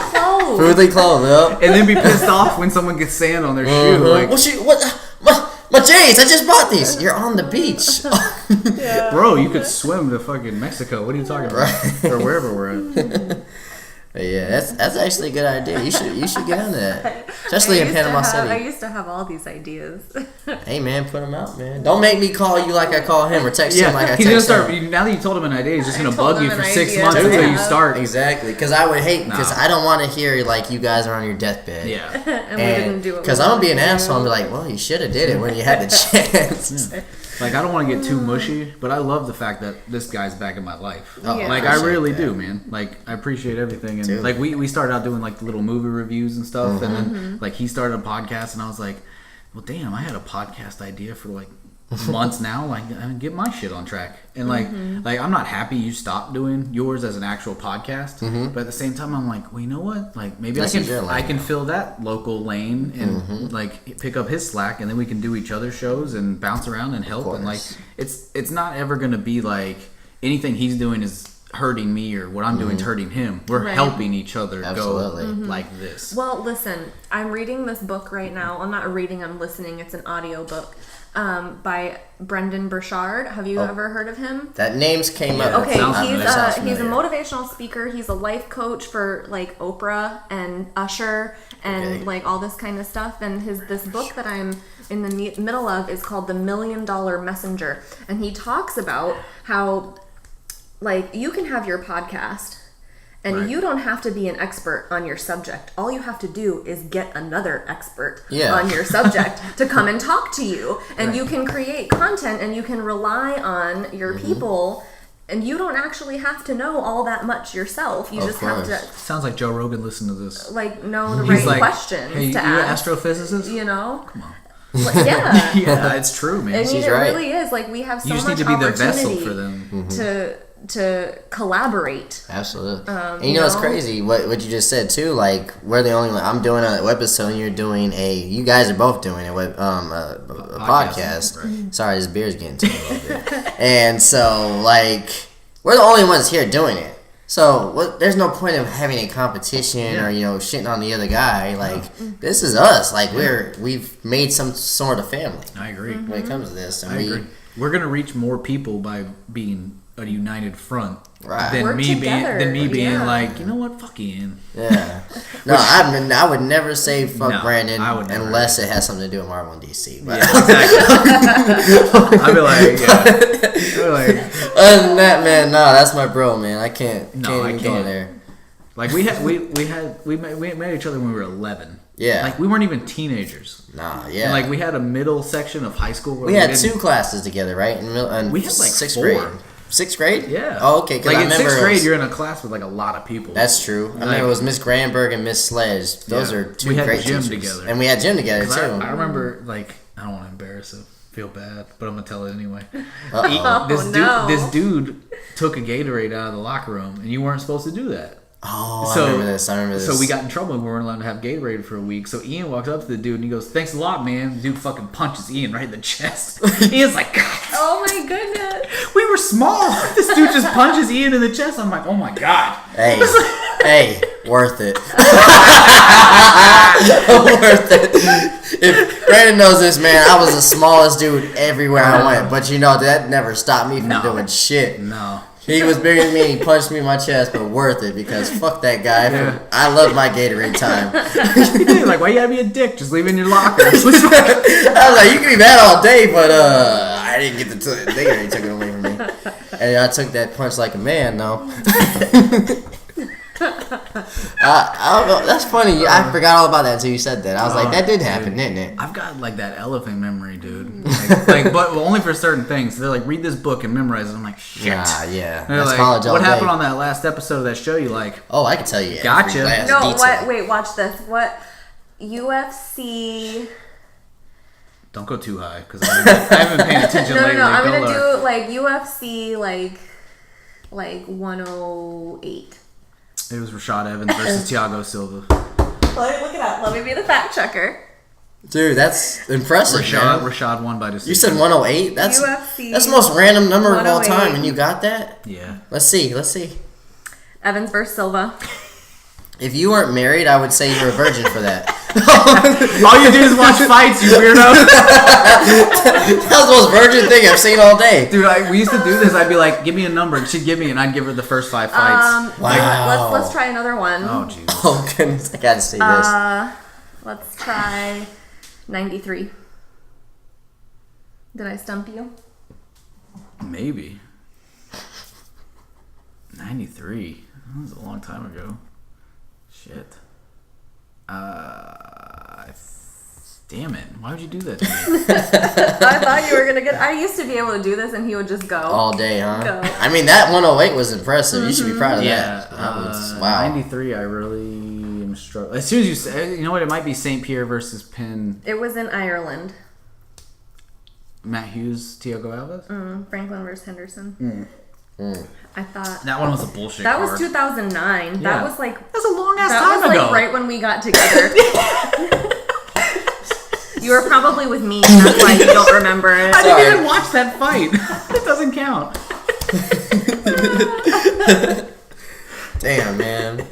Fully clothed. Yep. And then be pissed off when someone gets sand on their shoe. Like, My J's, I just bought these. You're on the beach. Bro, you could swim to fucking Mexico. What are you talking about? Or wherever we're at. Yeah, that's actually a good idea. You should get into that, especially in Panama City. I used to have all these ideas. Hey man, put them out, man. Don't make me call you like I call him or text him like I text he's gonna him. Now that you told him an idea, he's just gonna bug you for 6 months until you start. Exactly, because I would hate because I don't want to hear like you guys are on your deathbed. Yeah, and we didn't do it. Because I'm gonna be an asshole and be like, well, you should have did it when you had the chance. Like, I don't want to get too mushy, but I love the fact that this guy's back in my life. Like, I I really do, man. Like, I appreciate everything. And, like, we started out doing, like, the little movie reviews and stuff. And then, like, he started a podcast, and I was like, well, damn, I had a podcast idea for, like, months now. Like, I get my shit on track. And, like, I'm not happy you stopped doing yours as an actual podcast. But at the same time, I'm like, well, you know what? Like, maybe I can fill that local lane and, like, pick up his slack, and then we can do each other's shows and bounce around and help. And, like, it's not ever going to be, like, anything he's doing is hurting me or what I'm doing is hurting him. We're helping each other go like this. Well, listen, I'm reading this book right now. I'm not reading, I'm listening. It's an audio book. By Brendan Burchard. Have you ever heard of him? That name's came up. Okay, he's a motivational speaker. He's a life coach for like Oprah and Usher and like all this kind of stuff. And this book that I'm in the middle of is called The $1 Million Messenger. And he talks about how like you can have your podcast and you don't have to be an expert on your subject. All you have to do is get another expert on your subject to come and talk to you. And you can create content and you can rely on your people. And you don't actually have to know all that much yourself. You just have to... Sounds like Joe Rogan listened to this. Like, know the right questions to ask. You're an astrophysicist? You know? Come on. Yeah. Yeah, it's true, man. I mean, it really is. Like, we have so much opportunity. You just need to be the vessel for them. To collaborate. Absolutely. And you know it's crazy what you just said too. Like we're the only one. I'm doing a web episode and you're doing you guys are both doing a podcast. Right. Sorry, this beer's getting to me a little bit. And so like we're the only ones here doing it. So there's no point of having a competition or shitting on the other guy. Like this is us. Like we've made some sort of family. I agree. When it comes to this, and I agree. We're gonna reach more people by being a united front than Work me together. being like, you know what, fuck Ian. Yeah. No, I would never say fuck Brandon unless it has something to do with Marvel and DC. But. Yeah, exactly. I'd be like, other than that, man, no, that's my bro, man. I can't even go there. Like we met each other when we were 11. Yeah. Like, we weren't even teenagers. Nah, yeah. And, like, we had a middle section of high school. Where we had 2 classes together, right? And we had, like, 6th 4. grade. 6th grade? Yeah. Oh, okay. Like, in 6th grade, you're in a class with, like, a lot of people. That's true. I remember it was Miss Granberg and Miss Sledge. Those are 2 great teachers. We had gym together. And we had gym together, too. I remember, like, I don't want to embarrass him. Feel bad, but I'm going to tell it anyway. Uh-oh. This dude took a Gatorade out of the locker room, and you weren't supposed to do that. Oh, I remember this. So we got in trouble and we weren't allowed to have Gatorade for a week. So Ian walks up to the dude and he goes, "Thanks a lot, man." The dude fucking punches Ian right in the chest. Ian's like, God. Oh my goodness. We were small. This dude just punches Ian in the chest. I'm like, oh my God. Hey, hey, worth it. Worth it. If Brandon knows this, man, I was the smallest dude everywhere I went. But you know, that never stopped me from doing shit. No. He was bigger than me. He punched me in my chest, but worth it because fuck that guy. Yeah. I love my Gatorade time. Like, why you gotta be a dick? Just leave it in your locker. I was like, you can be mad all day, but I didn't get the Gatorade took it away from me. And I took that punch like a man, though. I don't know. That's funny. I forgot all about that until you said that. I was like, that did happen, didn't it? I've got like that elephant memory, dude. But only for certain things. They're like, read this book and memorize it. I'm like, shit. Yeah. They're That's like, college all what day. happened on that last episode of that show? You like? Oh, I can tell you. Gotcha. No, what? Wait, watch this. What? UFC. Don't go too high because I haven't paid attention lately. No. I'm gonna do like UFC like 108. It was Rashad Evans versus Thiago Silva. Look it up. Let me be the fact checker. Dude, that's impressive, man. Rashad won by decision. You said 108? That's UFC. That's the most random number of all time, and you got that? Yeah. Let's see. Evans versus Silva. If you weren't married, I would say you're a virgin for that. All you do is watch fights, you weirdo. That was the most virgin thing I've seen all day. Dude, we used to do this. I'd be like, give me a number. And she'd give me, and I'd give her the first 5 fights. Wow. Let's try another one. Oh, Jesus. Oh, goodness. I gotta see this. Let's try 93. Did I stump you? Maybe. 93. That was a long time ago. Shit. Damn it. Why would you do that to me? I thought you were going to get... I used to be able to do this and he would just go. All day, huh? Go. I mean, that 108 was impressive. You should be proud of that. Wow. 93, I really am struggling. As soon as you say... You know what? It might be St. Pierre versus Penn. It was in Ireland. Matt Hughes, Thiago Alves? Franklin versus Henderson. I thought... That one was a bullshit That card. was 2009. Yeah. That was like... That's a long-ass That time was ago. like right when we got together. You were probably with me, and that's why you don't remember it. I didn't even watch that fight. It doesn't count. Damn, man.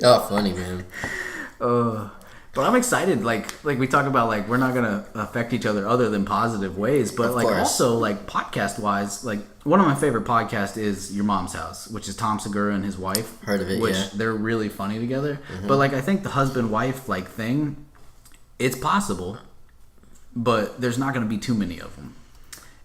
Oh, funny, man. But I'm excited. Like we talk about, like we're not gonna affect each other other than positive ways. But like also like podcast wise, like one of my favorite podcasts is Your Mom's House, which is Tom Segura and his wife. Heard of it? Which yeah. They're really funny together. But like I think the husband wife like thing, it's possible, but there's not gonna be too many of them.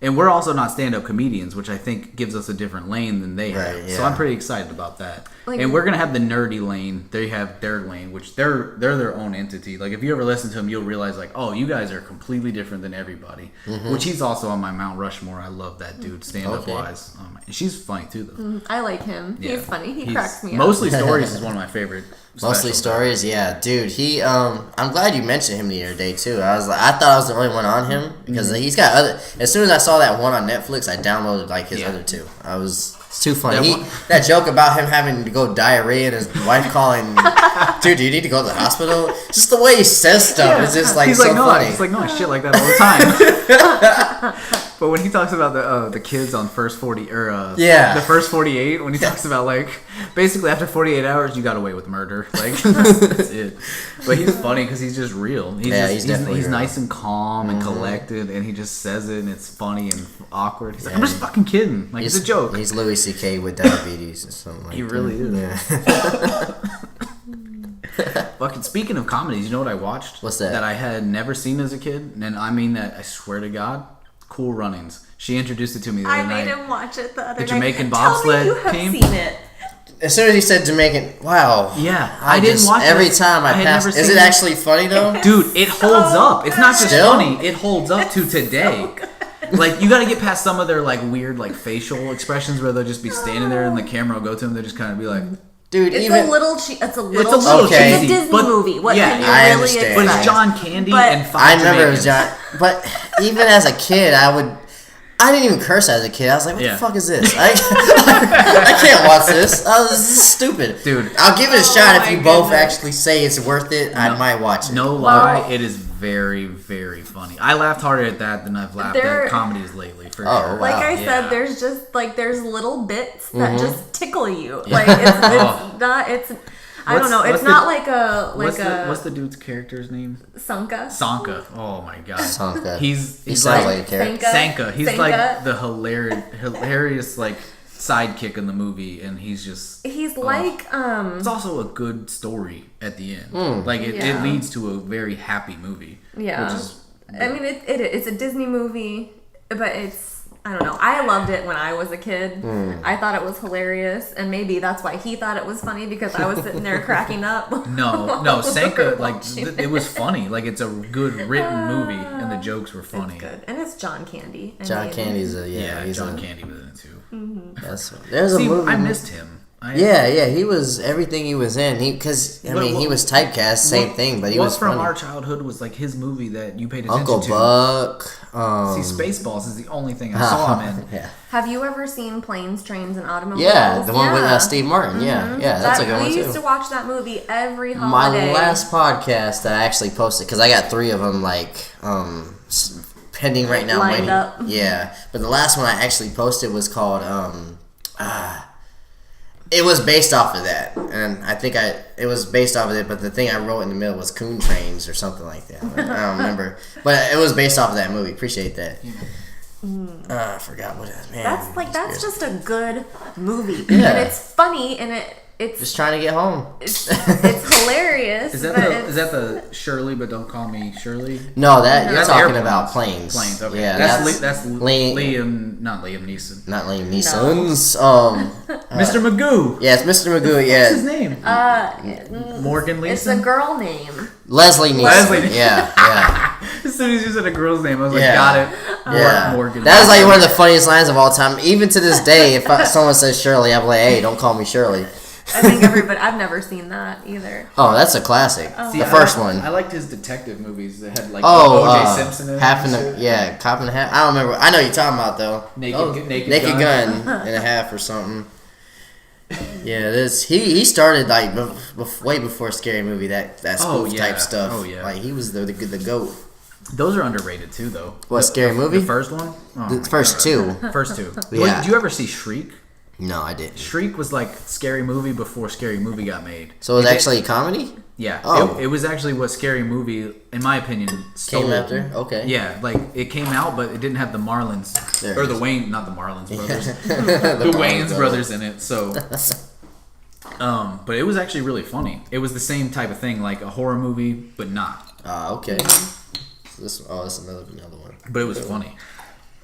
And we're also not stand-up comedians, which I think gives us a different lane than they have. Right, yeah. So I'm pretty excited about that. Like, and we're gonna have the nerdy lane. They have their lane, which they're their own entity. Like if you ever listen to them, you'll realize like, oh, you guys are completely different than everybody. Which he's also on my Mount Rushmore. I love that dude, stand-up wise. And she's funny too, though. I like him. Yeah. He's funny. He cracks me up. Mostly Stories is one of my favorite. Mostly Stories, yeah, dude. He, I'm glad you mentioned him the other day too. I thought I was the only one on him because he's got other. As soon as I saw that one on Netflix, I downloaded like his other two. It's too funny. That joke about him having to go diarrhea and his wife calling, dude, do you need to go to the hospital? Just the way he says stuff is just like so funny. He's like, no, I shit like that all the time. But when he talks about the kids on first 40 or the first 48, when he talks about like basically after 48 hours you got away with murder, like that's it. But he's funny because he's just real. He's nice and calm and collected, and he just says it, and it's funny and awkward. He's like, I'm just fucking kidding. Like it's a joke. He's Louis C.K. with diabetes or something like that. He really is. Yeah. Fucking speaking of comedies, you know what I watched? What's that? That I had never seen as a kid, and I mean that. I swear to God. Cool Runnings. She introduced it to me the other night. I made him watch it the other The night. Jamaican bobsled Tell me you have team. seen it. As soon as you said Jamaican, wow. Yeah, I didn't watch it. Every time I pass. Is it actually funny though? Dude, it holds up. It's not just Still? funny. It holds up to today. Like you got to get past some of their like weird like facial expressions where they'll just be standing there and the camera will go to them. They just kind of be like, dude, It's even a little cheesy. It's a little okay. It's a Disney movie. What yeah, can you I really understand. expect? but it's John Candy But- and five I remember it was Jamaicans. John. But even as a kid, I I didn't even curse as a kid. I was like, what the fuck is this? I can't watch this. This is stupid. Dude. I'll give it a shot if you both actually say it's worth it. I might watch it. No lie, it is very, very funny. I laughed harder at that than I've laughed at comedies lately, for sure. Wow. Like I said, there's just, like, there's little bits that just tickle you. Like, it's not, I don't know. It's not like a what's the dude's character's name? Sanka. Oh my god. Sanka. He's like a character. Sanka. He's like the hilarious like sidekick in the movie, and he's like it's also a good story at the end. Like it leads to a very happy movie. Yeah. Which is I mean it's a Disney movie, but it's, I don't know. I loved it when I was a kid. I thought it was hilarious, and maybe that's why he thought it was funny, because I was sitting there cracking up. No, Sanka, like, it was funny. Like, it's a good written movie, and the jokes were funny. It's good. And it's John Candy. John Candy's John Candy was in it, too. Mm-hmm. There's a movie. I missed him. He was everything he was in. He was typecast, same thing, but he was from funny. Our childhood was like his movie that you paid attention Uncle to. Buck. See, Spaceballs is the only thing I saw him in. Yeah. Have you ever seen Planes, Trains, and Automobiles? Yeah, the one with Steve Martin. Yeah, that's a good one too. We used to watch that movie every holiday. My last podcast I actually posted, because I got 3 of them pending right now. Lined up. Yeah, but the last one I actually posted was called it was based off of that, and I think it was based off of it, but the thing I wrote in the middle was Coon Trains or something like that. I don't remember, but it was based off of that movie. Appreciate that. I forgot what it is. Man, that's just a good movie, yeah. And it's funny, and it's just trying to get home. It's hilarious. Is that the Shirley, but don't call me Shirley? No, you're that's talking about Planes. Planes, okay. Yeah, that's Liam, not Liam Neeson. Not Liam Neeson's. Mr. Magoo. Yeah, it's Mr. Magoo. Yeah. What's his name? Morgan Leeson. It's a girl name. Leslie Neeson. Yeah. As soon as you said a girl's name, I was like, got it. Yeah. Morgan. That is like one of the funniest lines of all time. Even to this day, if someone says Shirley, I'm like, hey, don't call me Shirley. I think I've never seen that either. Oh, that's a classic. The first one. I liked his detective movies that had like O.J. Simpson in it. Cop and a Half. I don't remember. I know what you're talking about though. Naked Gun and a Half or something. Yeah, he started like way before Scary Movie, that spoof type stuff. Oh yeah, like he was the GOAT. Those are underrated too, though. What, Scary Movie? The first one. The first two. First two. Yeah. Did you ever see Shriek? No, I didn't. Shriek was like Scary Movie before Scary Movie got made. So it was actually a comedy? Yeah. Oh. It was actually what Scary Movie, in my opinion, stole. Came after? Okay. Yeah, like it came out, but it didn't have the Marlins. Or the Wayne, not the Marlins brothers. the Wayans brothers in it, so. But it was actually really funny. It was the same type of thing, like a horror movie, but not. Okay. That's another one. But it was funny.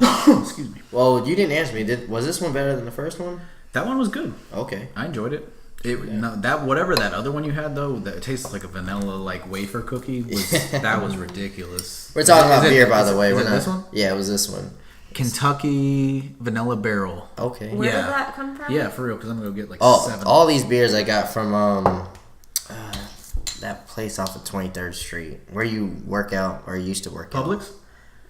Excuse me. Well, you didn't answer me. Was this one better than the first one? That one was good. Okay. I enjoyed it. Whatever that other one you had though, that tastes like a vanilla like wafer cookie that was ridiculous. We're talking about beer, by the way. Was it this one? Yeah, it was this one. Kentucky Vanilla Barrel. Okay. Where did that come from? Yeah, for real, because I'm gonna go get like 7. All these beers I got from that place off of 23rd Street where you work out or used to work out. Publix?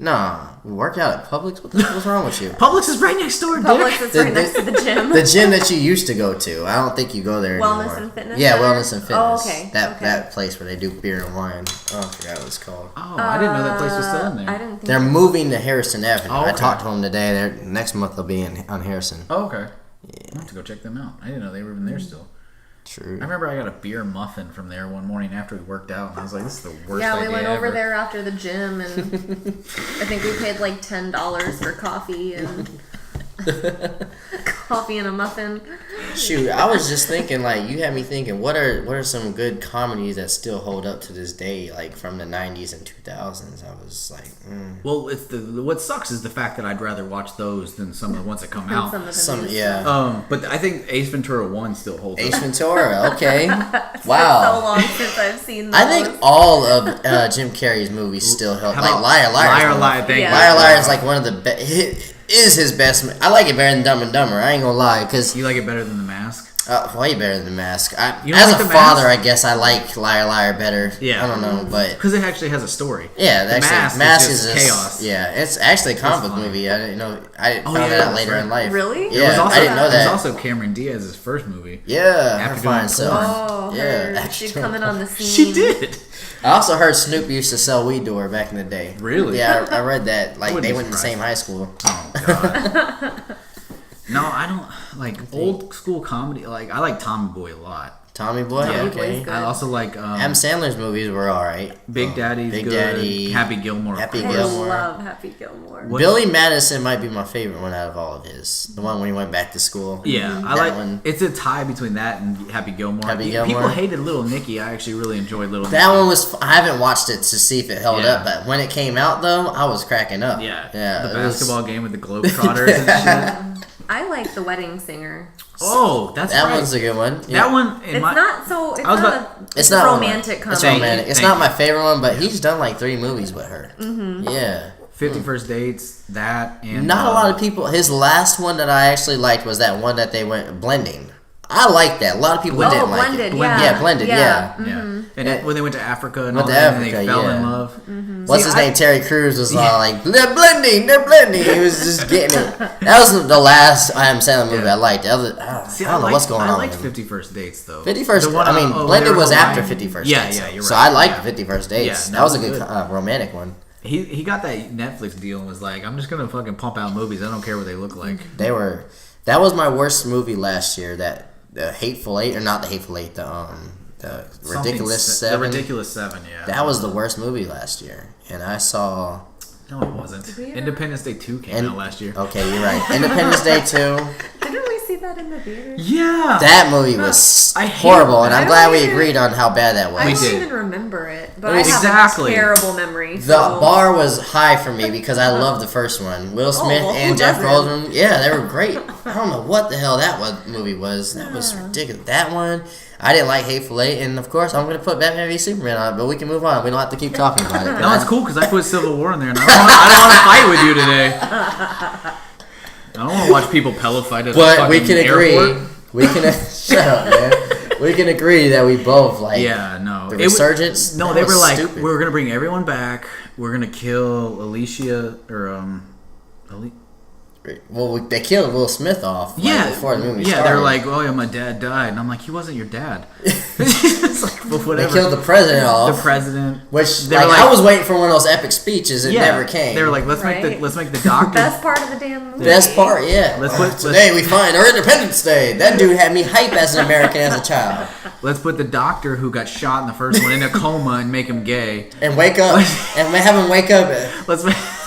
Nah, we work out at Publix. What the hell's wrong with you? Publix is right next door, dude. Publix is right next to the gym. The gym that you used to go to. I don't think you go there anymore. Wellness and Fitness? Yeah, Wellness and Fitness. Oh, okay. That place where they do beer and wine. Oh, I forgot what it's called. Oh, I didn't know that place was still in there. I didn't think They're moving to Harrison Avenue. Oh, okay. I talked to them today. Next month they'll be on Harrison. Oh, okay. Yeah. I'll have to go check them out. I didn't know they were even there still. True. I remember I got a beer muffin from there one morning after we worked out, and I was like, this is the worst idea Yeah, we went over ever. there after the gym, and I think we paid like $10 for coffee and coffee and a muffin. Shoot, I was just thinking, like, you had me thinking, what are some good comedies that still hold up to this day, like from the 90s and 2000s? I was like, Well, it's what sucks is the fact that I'd rather watch those than some of the ones that come out. But I think Ace Ventura 1 still holds up. Ace Ventura, okay. It's Wow. been so long since I've seen those. I think all of Jim Carrey's movies still help. Like Liar Liar, thank you. Liar Liar is like one of the best. Is his best. I like it better than Dumb and Dumber. I ain't gonna lie, because you like it better than The Mask. Way better than Mask. As like a father, I guess I like Liar Liar better. Yeah. I don't know, but because it actually has a story. Yeah, Mask is just chaos. Yeah, it's actually a comic book movie. I didn't know. I found that out later in life. Really? Yeah, I didn't know that. It was also Cameron Diaz's first movie. Yeah, after doing porn. Yeah, she's coming on the scene. She did. I also heard Snoop used to sell weed to her back in the day. Really? Yeah, I read that. Like they went in the same high school. Oh god. No, I don't like old school comedy. Like I like Tommy Boy a lot. Tommy Boy, yeah, okay. I also like Adam Sandler's movies were all right. Big Daddy's Big good. Daddy, Happy Gilmore. I love Happy Gilmore. Billy Madison might be my favorite one out of all of his. The one when he went back to school. Yeah, I like one. It's a tie between that and Happy Gilmore. People hated Little Nicky. I actually really enjoyed Little Nicky. That one was. I haven't watched it to see if it held up, but when it came out though, I was cracking up. Yeah. The basketball game with the Globetrotters and shit. I like The Wedding Singer. Oh, that one's a good one. Yeah. That one, it's not romantic comedy. It's romantic. It's not my favorite one, but he's done like 3 movies with her. Mm-hmm. Yeah. 50 First Dates, that, and not a lot of people. His last one that I actually liked was that one that they went blending. I like that. A lot of people didn't like it. Blended, yeah. Mm-hmm. And when they went to Africa and all that, and they fell in love. Mm-hmm. What's his name? Terry Crews was all like, they're blending. He was just getting it. That was the last Adam Sandler movie I liked. I don't know what's going on. I liked 50 First Dates, though. 50 First Dates. Blended was after 50 First Dates. Yeah, you're right. So I liked 50 First Dates. Yeah, that was a good romantic one. He got that Netflix deal and was like, I'm just going to fucking pump out movies. I don't care what they look like. That was my worst movie last year, the Hateful Eight, or not the Hateful Eight, the Ridiculous Seven. The Ridiculous Seven, yeah. That was the worst movie last year. And I saw... No, it wasn't. Independence Day 2 came out last year. Okay, you're right. Independence Day 2. Didn't we see that in the theater? Yeah. That movie was horrible, and I'm glad we agreed on how bad that was. I don't even remember it, but I have a terrible memory. The bar was high for me because I loved the first one. Will Smith and Jeff Goldblum. Yeah, they were great. I don't know what the hell that movie was. That was ridiculous. That one... I didn't like Hateful Eight, and of course, I'm going to put Batman v Superman on it, but we can move on. We don't have to keep talking about it. No, it's cool, because I put Civil War in there, and I don't want to fight with you today. I don't want to watch people pillow fight at a fucking airport. We can shut up, man. We can agree that we both like the resurgence. They were like, stupid. We're going to bring everyone back. We're going to kill Alicia, or, Well, they killed Will Smith off before the movie started. They're like, oh yeah, my dad died. And I'm like, he wasn't your dad. It's like, but whatever. They killed the president off. The president. Which, I was waiting for one of those epic speeches. It never came. They were like, let's make the doctor. Best part of the damn movie. Best part, yeah. Today we find our Independence Day. That dude had me hype as an American as a child. Let's put the doctor who got shot in the first one in a coma and make him gay. And wake up. And have him wake up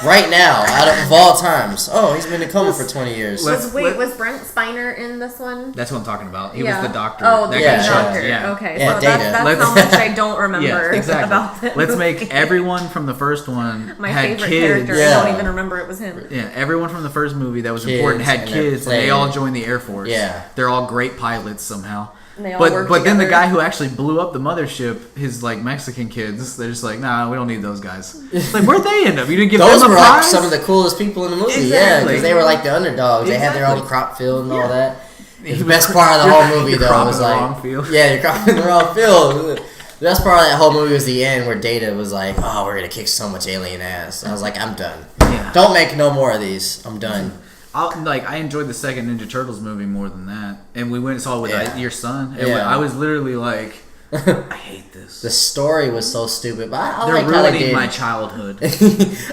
right now, out of all times. Oh, he's been in a coma for 20 years. Was Brent Spiner in this one? That's what I'm talking about. He was the doctor. Oh, the doctor. Yeah. Okay, so that's how much I don't remember about it. Let's make everyone from the first one my had favorite kids. character. I don't even remember it was him. Yeah, everyone from the first movie that was important had kids, and they all joined the Air Force. Yeah, they're all great pilots somehow. But then the guy who actually blew up the mothership, his like Mexican kids, they're just like, nah, we don't need those guys. Like, where'd they end up? You didn't give those them a were prize? Like some of the coolest people in the movie. Yeah, because they were like the underdogs. They had their own crop field and all that. The best part of the whole movie though was like, you're cropping the wrong field. The best part of that whole movie was the end where Data was like, oh, we're gonna kick so much alien ass. I was like, I'm done. Yeah. Don't make no more of these. I'm done. I enjoyed the second Ninja Turtles movie more than that, and we went and saw it with your son. And I was literally like, I hate this. The story was so stupid, but they're ruining my childhood.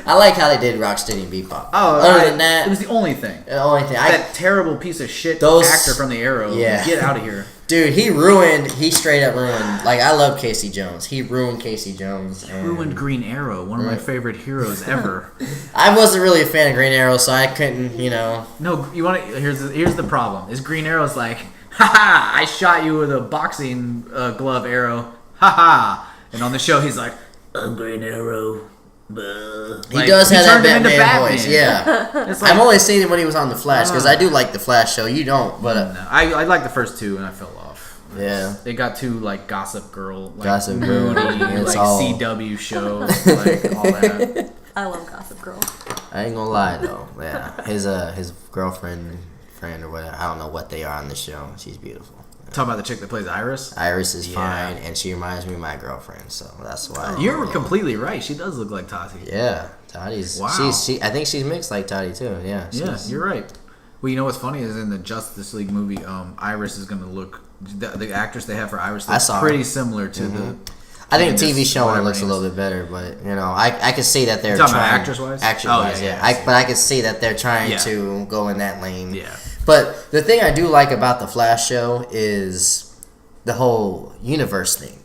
I like how they did Rocksteady and Bebop. Oh, other than that, it was the only thing. That terrible piece of shit actor from the Arrow. Yeah. Get out of here. Dude, he straight up ruined. Like, I love Casey Jones. He ruined Casey Jones. Ruined Green Arrow, one of my favorite heroes ever. I wasn't really a fan of Green Arrow, so I couldn't, No, you want to. Here's the problem. Is Green Arrow's like, haha, I shot you with a boxing glove arrow, haha. And on the show, he's like, I'm Green Arrow. He does have that Batman voice, yeah. Like, I've only seen him when he was on The Flash, because I do like The Flash show. You don't, but... No, I like the first two, and I fell off. Yeah. It got too, like, Gossip Girl. Like, Gossip Girl. Like, CW show, like, all that. I love Gossip Girl. I ain't gonna lie, though. Yeah. His girlfriend, friend, or whatever, I don't know what they are on the show. She's beautiful. Talking about the chick that plays Iris? Iris is fine, and she reminds me of my girlfriend, so that's why. You're completely right. She does look like Tati. Yeah, Tati's. Wow. I think she's mixed like Tati too. Yeah. You're right. Well, you know what's funny is in the Justice League movie, Iris is going to look. The actress they have for Iris looks pretty similar to the. I think the TV show one looks a little bit better, but I can see that they're trying. Actress wise? Actress-wise, yeah. But I can see that they're trying to go in that lane. Yeah. But the thing I do like about the Flash show is the whole universe thing.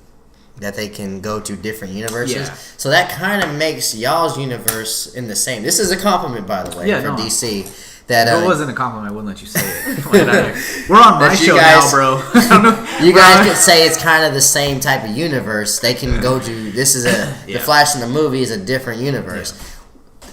That they can go to different universes. Yeah. So that kind of makes y'all's universe in the same. This is a compliment, by the way, from DC. That, if it wasn't a compliment, I wouldn't let you say it. We're on my show now, bro. You guys could say it's kind of the same type of universe. They can go to, this is the Flash in the movie is a different universe. Yeah.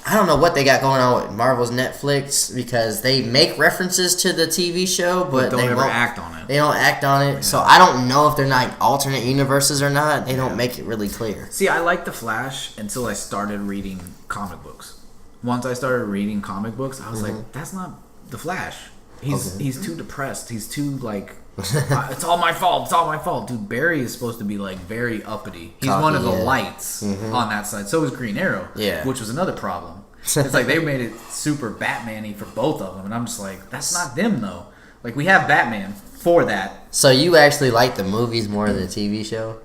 I don't know what they got going on with Marvel's Netflix because they make references to the TV show, but they won't act on it. They don't act on it. Yeah. So I don't know if they're not alternate universes or not. They don't make it really clear. See, I like the Flash until I started reading comic books. Once I started reading comic books, I was like, that's not the Flash. He's too depressed. He's too like, it's all my fault. It's all my fault. Dude, Barry is supposed to be like very uppity. He's one of the lights on that side. So is Green Arrow, which was another problem. It's like they made it super Batman-y for both of them. And I'm just like, that's not them though. Like we have Batman for that. So you actually like the movies more than the TV show?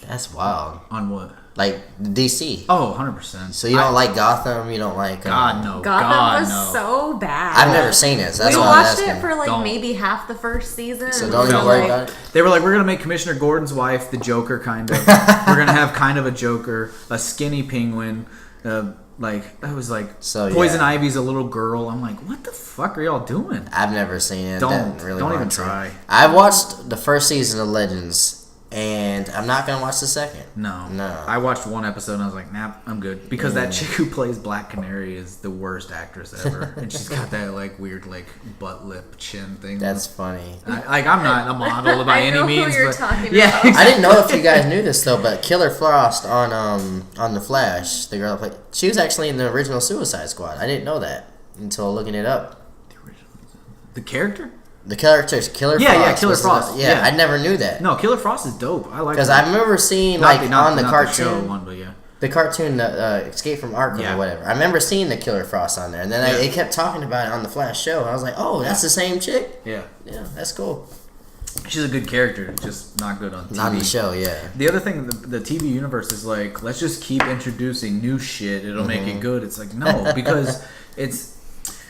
That's wild. On what? Like DC. Oh, 100%. So you don't like Gotham? You don't like... God, no. Gotham was so bad. I've never seen it. So that's we why watched it for like maybe half the first season. So don't even worry about it. They were like, we're going to make Commissioner Gordon's wife the Joker, kind of. We're going to have kind of a Joker, a skinny penguin. Like, that was like, Poison Ivy's a little girl. I'm like, what the fuck are y'all doing? I've never seen it. Don't even try. I watched the first season of Legends. And I'm not going to watch the second. No. I watched one episode and I was like, nah, I'm good. Because that chick who plays Black Canary is the worst actress ever. And she's got that like weird like butt lip chin thing. That's funny. I'm not a model by any means. Who you're talking about. Exactly. I didn't know if you guys knew this though, but Killer Frost on The Flash, the girl that played, she was actually in the original Suicide Squad. I didn't know that until looking it up. The character? The character's Killer Frost. Yeah, Killer Frost. Yeah, I never knew that. No, Killer Frost is dope. I like because I remember seeing on the cartoon, show one, but the cartoon Escape from Arkham or whatever. I remember seeing the Killer Frost on there, and then they kept talking about it on the Flash show, and I was like, oh, that's the same chick. Yeah, that's cool. She's a good character, just not good on TV. Not on the show, yeah. The other thing, the TV universe is like, let's just keep introducing new shit. It'll make it good. It's like, no, because it's...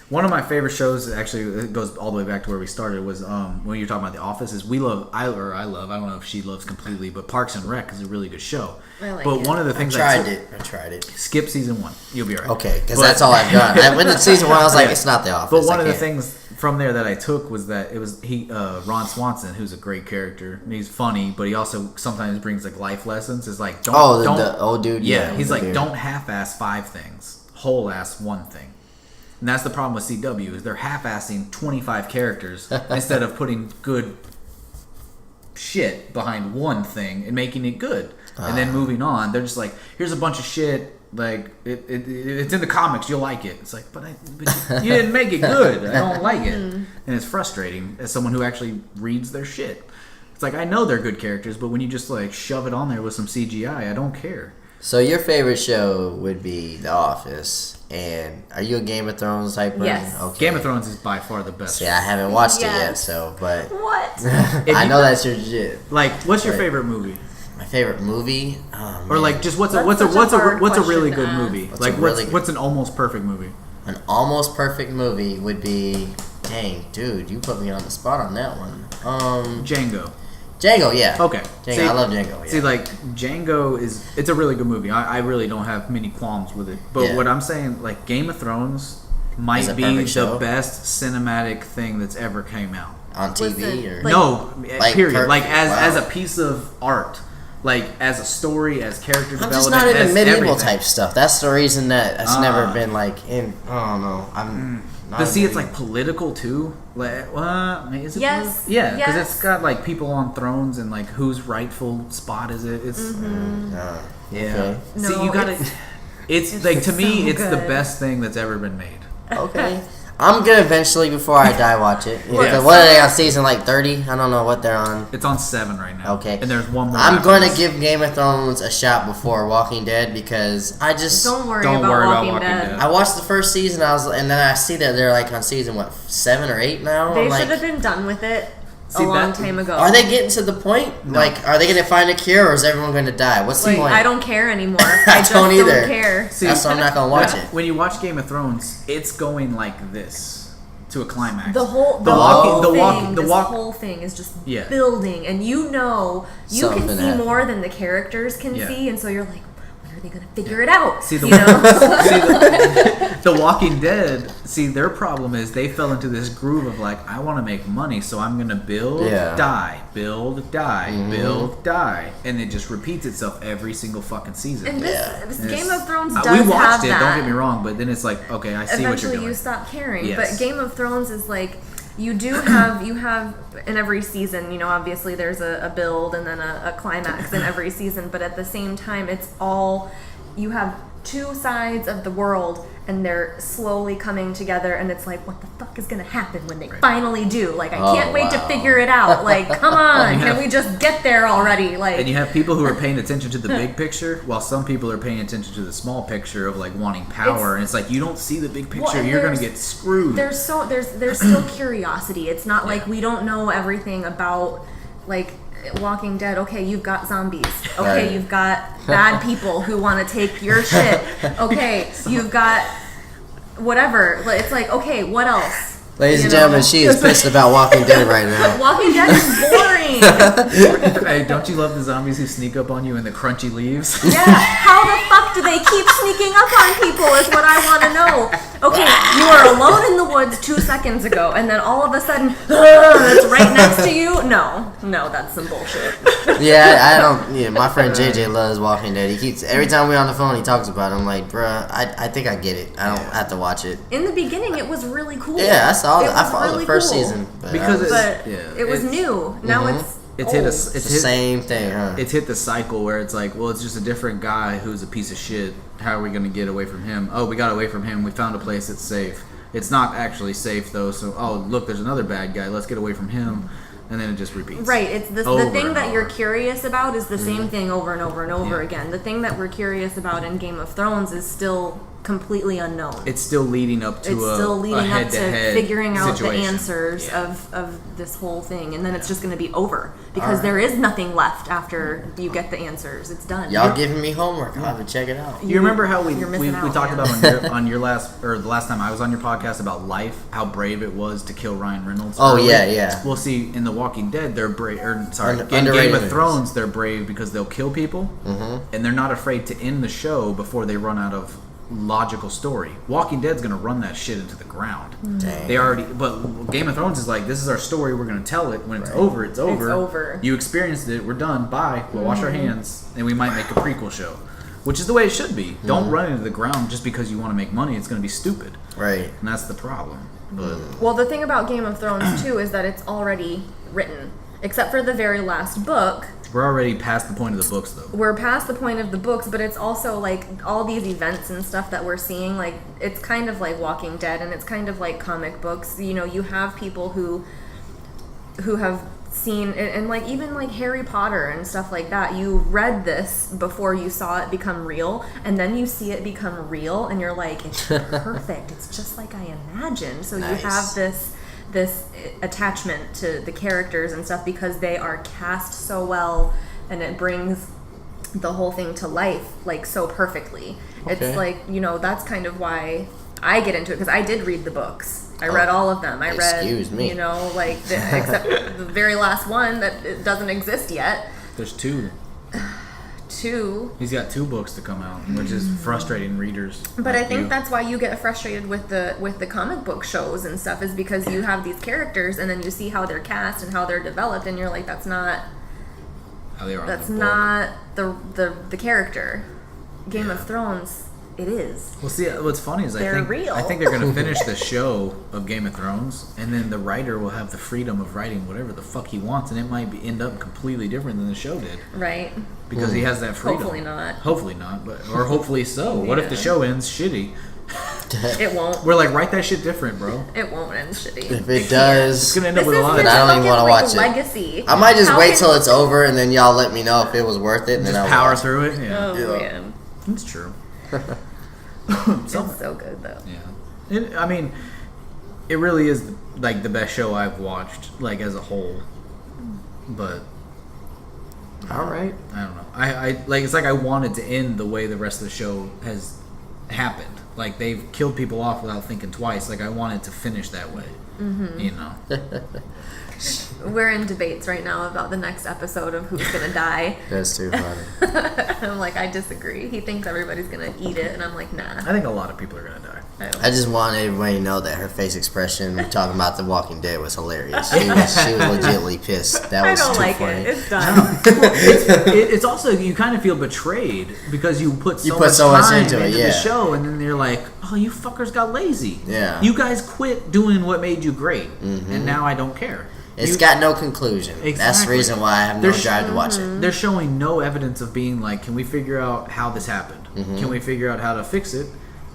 One of my favorite shows, actually, it goes all the way back to where we started, was when you're talking about The Office, is I don't know if she loves completely, but Parks and Rec is a really good show. I like but it. one of the things I tried it. Skip season 1. You'll be all right. Okay, because that's all I've got. I went to season 1, I was like, it's not The Office. But one of the things from there that I took was that it was Ron Swanson, who's a great character. He's funny, but he also sometimes brings like life lessons. It's like, the old dude? Yeah, he's like, don't half-ass 5 things. Whole-ass 1 thing. And that's the problem with CW is they're half-assing 25 characters instead of putting good shit behind one thing and making it good. And then moving on, they're just like, here's a bunch of shit. Like it's in the comics, you'll like it. It's like, but you didn't make it good. I don't like it, and it's frustrating as someone who actually reads their shit. It's like I know they're good characters, but when you just like shove it on there with some CGI, I don't care. So your favorite show would be The Office. And are you a Game of Thrones type person? Yes. Okay. Game of Thrones is by far the best. Yeah, I haven't watched it yet, but what? I know that's your shit. Like, what's your favorite movie? My favorite movie, or like just what's a really good movie? What's an almost perfect movie? An almost perfect movie would be, dang, dude, you put me on the spot on that one. Django, yeah. Okay. Django, see, I love Django. Yeah. See, like Django it's a really good movie. I really don't have many qualms with it. But what I'm saying, like Game of Thrones might be the best cinematic thing that's ever came out on TV or no, period. As a piece of art. Like as a story, as character development, I'm just not into medieval everything. Type stuff. That's the reason that it's never been like in. I don't know. But see, it's like political too. Like, is it? Yes. Political? Yeah, because it's got like people on thrones and like whose rightful spot is it? It's yeah. Okay. No, see, you gotta. It's like to me, so it's the good. best thing that's ever been made. Okay. I'm gonna eventually, before I die, watch it. What are they on season 30? I don't know what they're on. It's on 7 right now. Okay. And there's one more. I'm going to give Game of Thrones a shot before Walking Dead because I just don't worry about Walking Dead. I watched the first season, and then I see that they're on season 7 or 8 now. They should have been done with it a long time ago. Are they getting to the point? No. Are they going to find a cure, or is everyone going to die? What's the point? I don't care anymore. I don't either. Don't care. See, that's why I'm not going to watch it. When you watch Game of Thrones, it's going like this to a climax. The whole thing is just building, and you can see more than the characters can see, and so you're like, when are they going to figure it out? See, The Walking Dead, their problem is they fell into this groove of I want to make money, so I'm going to build, die, build, die, build, die. And it just repeats itself every single fucking season. And this Game of Thrones does we watched have it, that. Don't get me wrong, but then it's okay, I see what you're doing. Eventually you stop caring. Yes. But Game of Thrones is you have in every season, obviously there's a build and then a climax in every season, but at the same time it's all, you have two sides of the world and they're slowly coming together, and it's what the fuck is gonna happen when they finally do? I can't wait to figure it out. Come on, can we just get there already? And you have people who are paying attention to the big picture, while some people are paying attention to the small picture of wanting power. And it's you don't see the big picture, you're gonna get screwed. There's still curiosity. It's not we don't know everything about Walking Dead. Okay, you've got zombies. Okay, you've got bad people who want to take your shit. Okay, you've got whatever. It's okay, what else? Ladies and gentlemen, she is pissed about Walking Dead right now. Walking Dead is boring. Hey, don't you love the zombies who sneak up on you in the crunchy leaves? Yeah, how the fuck do they keep sneaking up on people is what I want to know. Okay, you were alone in the woods 2 seconds ago, and then all of a sudden, it's right next to you? No, that's some bullshit. I don't, my friend JJ loves Walking Dead. He keeps, every time we're on the phone, he talks about it. I'm like, bruh, I think I get it. I don't have to watch it. In the beginning, it was really cool. Yeah, I followed the first season. But it was new. Now it's the same thing, huh? It's hit the cycle where it's it's just a different guy who's a piece of shit. How are we going to get away from him? Oh, we got away from him. We found a place that's safe. It's not actually safe, though. So, look, there's another bad guy. Let's get away from him. And then it just repeats. Right. It's the thing that you're curious about is the same thing over and over and over again. The thing that we're curious about in Game of Thrones is still completely unknown. It's still leading up to figuring out situation. The answers of this whole thing, and then it's just going to be over because there is nothing left after you get the answers. It's done. Y'all giving me homework. I'll have to check it out. You remember how we talked about on your last, or the last time I was on your podcast about Life, how brave it was to kill Ryan Reynolds? Oh early? Yeah. Well, see, in The Walking Dead, they're brave. In Game of Thrones, they're brave because they'll kill people, and they're not afraid to end the show before they run out of logical story. Walking Dead's gonna run that shit into the ground. Dang. But Game of Thrones is this is our story, we're gonna tell it. When it's over, it's over. It's over. You experienced it, we're done, bye. We'll wash our hands, and we might make a prequel show. Which is the way it should be. Don't run into the ground just because you want to make money. It's gonna be stupid. Right. And that's the problem. But well, the thing about Game of Thrones too is that it's already written. Except for the very last book. We're already past the point of the books, though. We're past the point of the books, but it's also all these events and stuff that we're seeing. It's kind of like Walking Dead, and it's kind of like comic books. You have people who have seen, and even Harry Potter and stuff like that. You read this before you saw it become real, and then you see it become real, and you're like, it's perfect. It's just like I imagined. So nice. You have this attachment to the characters and stuff because they are cast so well, and it brings the whole thing to life so perfectly. Okay. It's that's kind of why I get into it, because I did read the books. I read all of them. Excuse me. Except the very last one that doesn't exist yet. There's two. He's got 2 books to come out, which is frustrating readers. But I think that's why you get frustrated with the comic book shows and stuff, is because you have these characters and then you see how they're cast and how they're developed, and you're like, that's not how they are. That's not the character. Game of Thrones. It is. Well, see, what's funny is I think they're going to finish the show of Game of Thrones, and then the writer will have the freedom of writing whatever the fuck he wants, and it might end up completely different than the show did. Right. Because he has that freedom. Hopefully not. Hopefully not, or hopefully so. Yeah. What if the show ends shitty? It won't. We're like, write that shit different, bro. It won't end shitty. If it does, it's gonna end up with a lot. Then I don't even want to watch legacy. it. I might just wait till it's over, and then y'all let me know if it was worth it, and then I'll power through it. Yeah. Oh man, it's true. It's so good though. Yeah, I mean, it really is like the best show I've watched, like as a whole. But all right, I don't know. I like it's like I wanted to end the way the rest of the show has happened. Like they've killed people off without thinking twice. Like I wanted to finish that way. You know. We're in debates right now about the next episode of who's gonna die. That's too funny. I'm like, I disagree. He thinks everybody's gonna eat it, and I'm like, nah. I think a lot of people are gonna die. I just want everybody to know that her face expression talking about The Walking Dead was hilarious. She was legitimately pissed. That was I don't too like funny. it. It's done. It's also you kind of feel betrayed because you put so much time into the show, and then they're like, "Oh, you fuckers got lazy. Yeah, you guys quit doing what made you great, and now I don't care." It's got no conclusion. Exactly. That's the reason why I have no drive to watch it. They're showing no evidence of being like, can we figure out how this happened? Can we figure out how to fix it?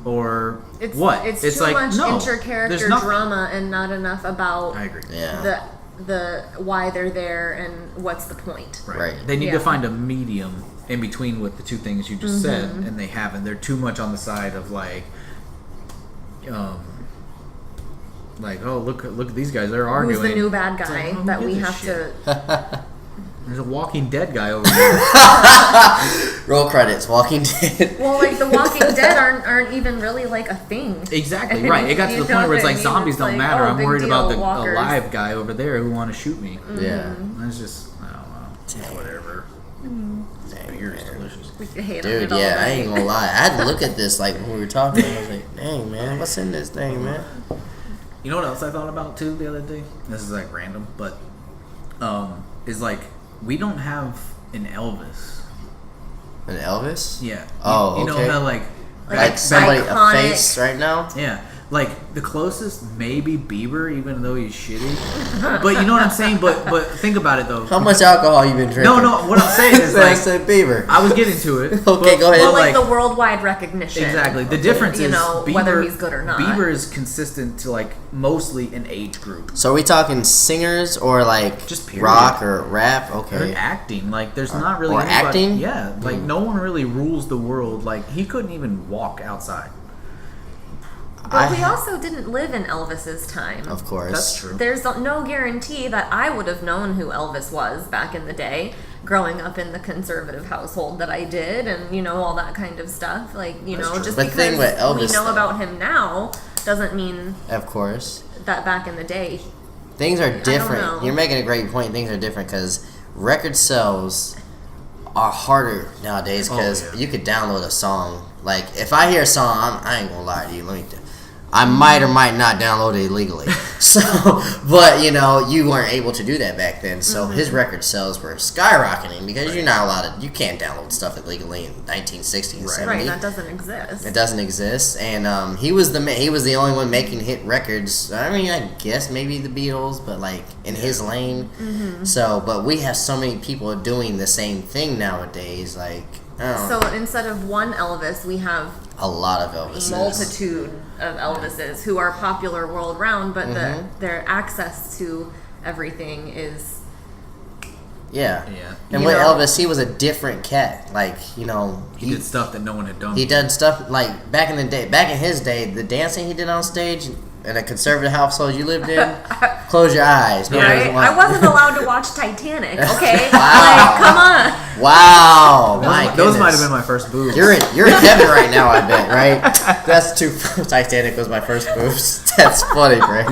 Or what? It's too like, much no, inter-character drama and not enough about I agree. the why they're there and what's the point. Right. They need to find a medium in between with the two things you just said, and they haven't. They're too much on the side of like oh look at these guys, they're arguing. Who's the new bad guy that we have to? There's a Walking Dead guy over here. Roll credits. Walking Dead. Well, like the Walking Dead aren't even really like a thing. Exactly right. It got to the point where it's like zombies don't matter. I'm worried about the walkers. alive guy over there who want to shoot me. Yeah. That's just I don't know. Whatever. Beer is delicious. Dude, yeah, I ain't gonna lie. I had to look at this like when we were talking. I was like, dang man, what's in this thing, man? You know what else I thought about too the other day? This is like random, but is like we don't have an Elvis. An Elvis? Yeah. Oh, you know how like somebody iconic. A face right now? Yeah. Like the closest maybe Bieber, even though he's shitty. But you know what I'm saying. But think about it though. How much alcohol you been drinking? No. What I'm saying is like said Bieber. I was getting to it. Okay, go ahead. Well, like the worldwide recognition. Exactly. The difference is Bieber, whether he's good or not. Bieber is consistent to like mostly an age group. So are we talking singers or like just period. Rock or rap? Okay. Or acting. Like there's not really anybody, acting. Yeah. Like no one really rules the world. Like he couldn't even walk outside. But we also didn't live in Elvis's time. Of course. That's true. There's no guarantee that I would have known who Elvis was back in the day, growing up in the conservative household that I did, and, all that kind of stuff. Like, just but because with Elvis, we know about him now doesn't mean... Of course. ...that back in the day... Things are different. You're making a great point. Things are different because record sales are harder nowadays because you could download a song. Like, if I hear a song, I ain't gonna lie to you. I might or might not download it illegally. So, but you weren't able to do that back then. So his record sales were skyrocketing because you're not allowed to. You can't download stuff illegally in 1960 and 70. Right, that doesn't exist. It doesn't exist, and he was the only one making hit records. I mean, I guess maybe the Beatles, but like in his lane. So, but we have so many people doing the same thing nowadays. Like, so instead of one Elvis, we have a lot of Elvises. Multitude of Elvises who are popular world round, but their access to everything is... Yeah. And with Elvis, he was a different cat. Like, he did stuff that no one had done. He done stuff, like, back in his day, the dancing he did on stage in a conservative household you lived in, close your eyes. Right? I wasn't allowed to watch Titanic, okay? Like, come on. Wow. Those might have been my first boobs. You're in heaven right now, I bet, right? That's too... Titanic was my first boobs. That's funny, Greg.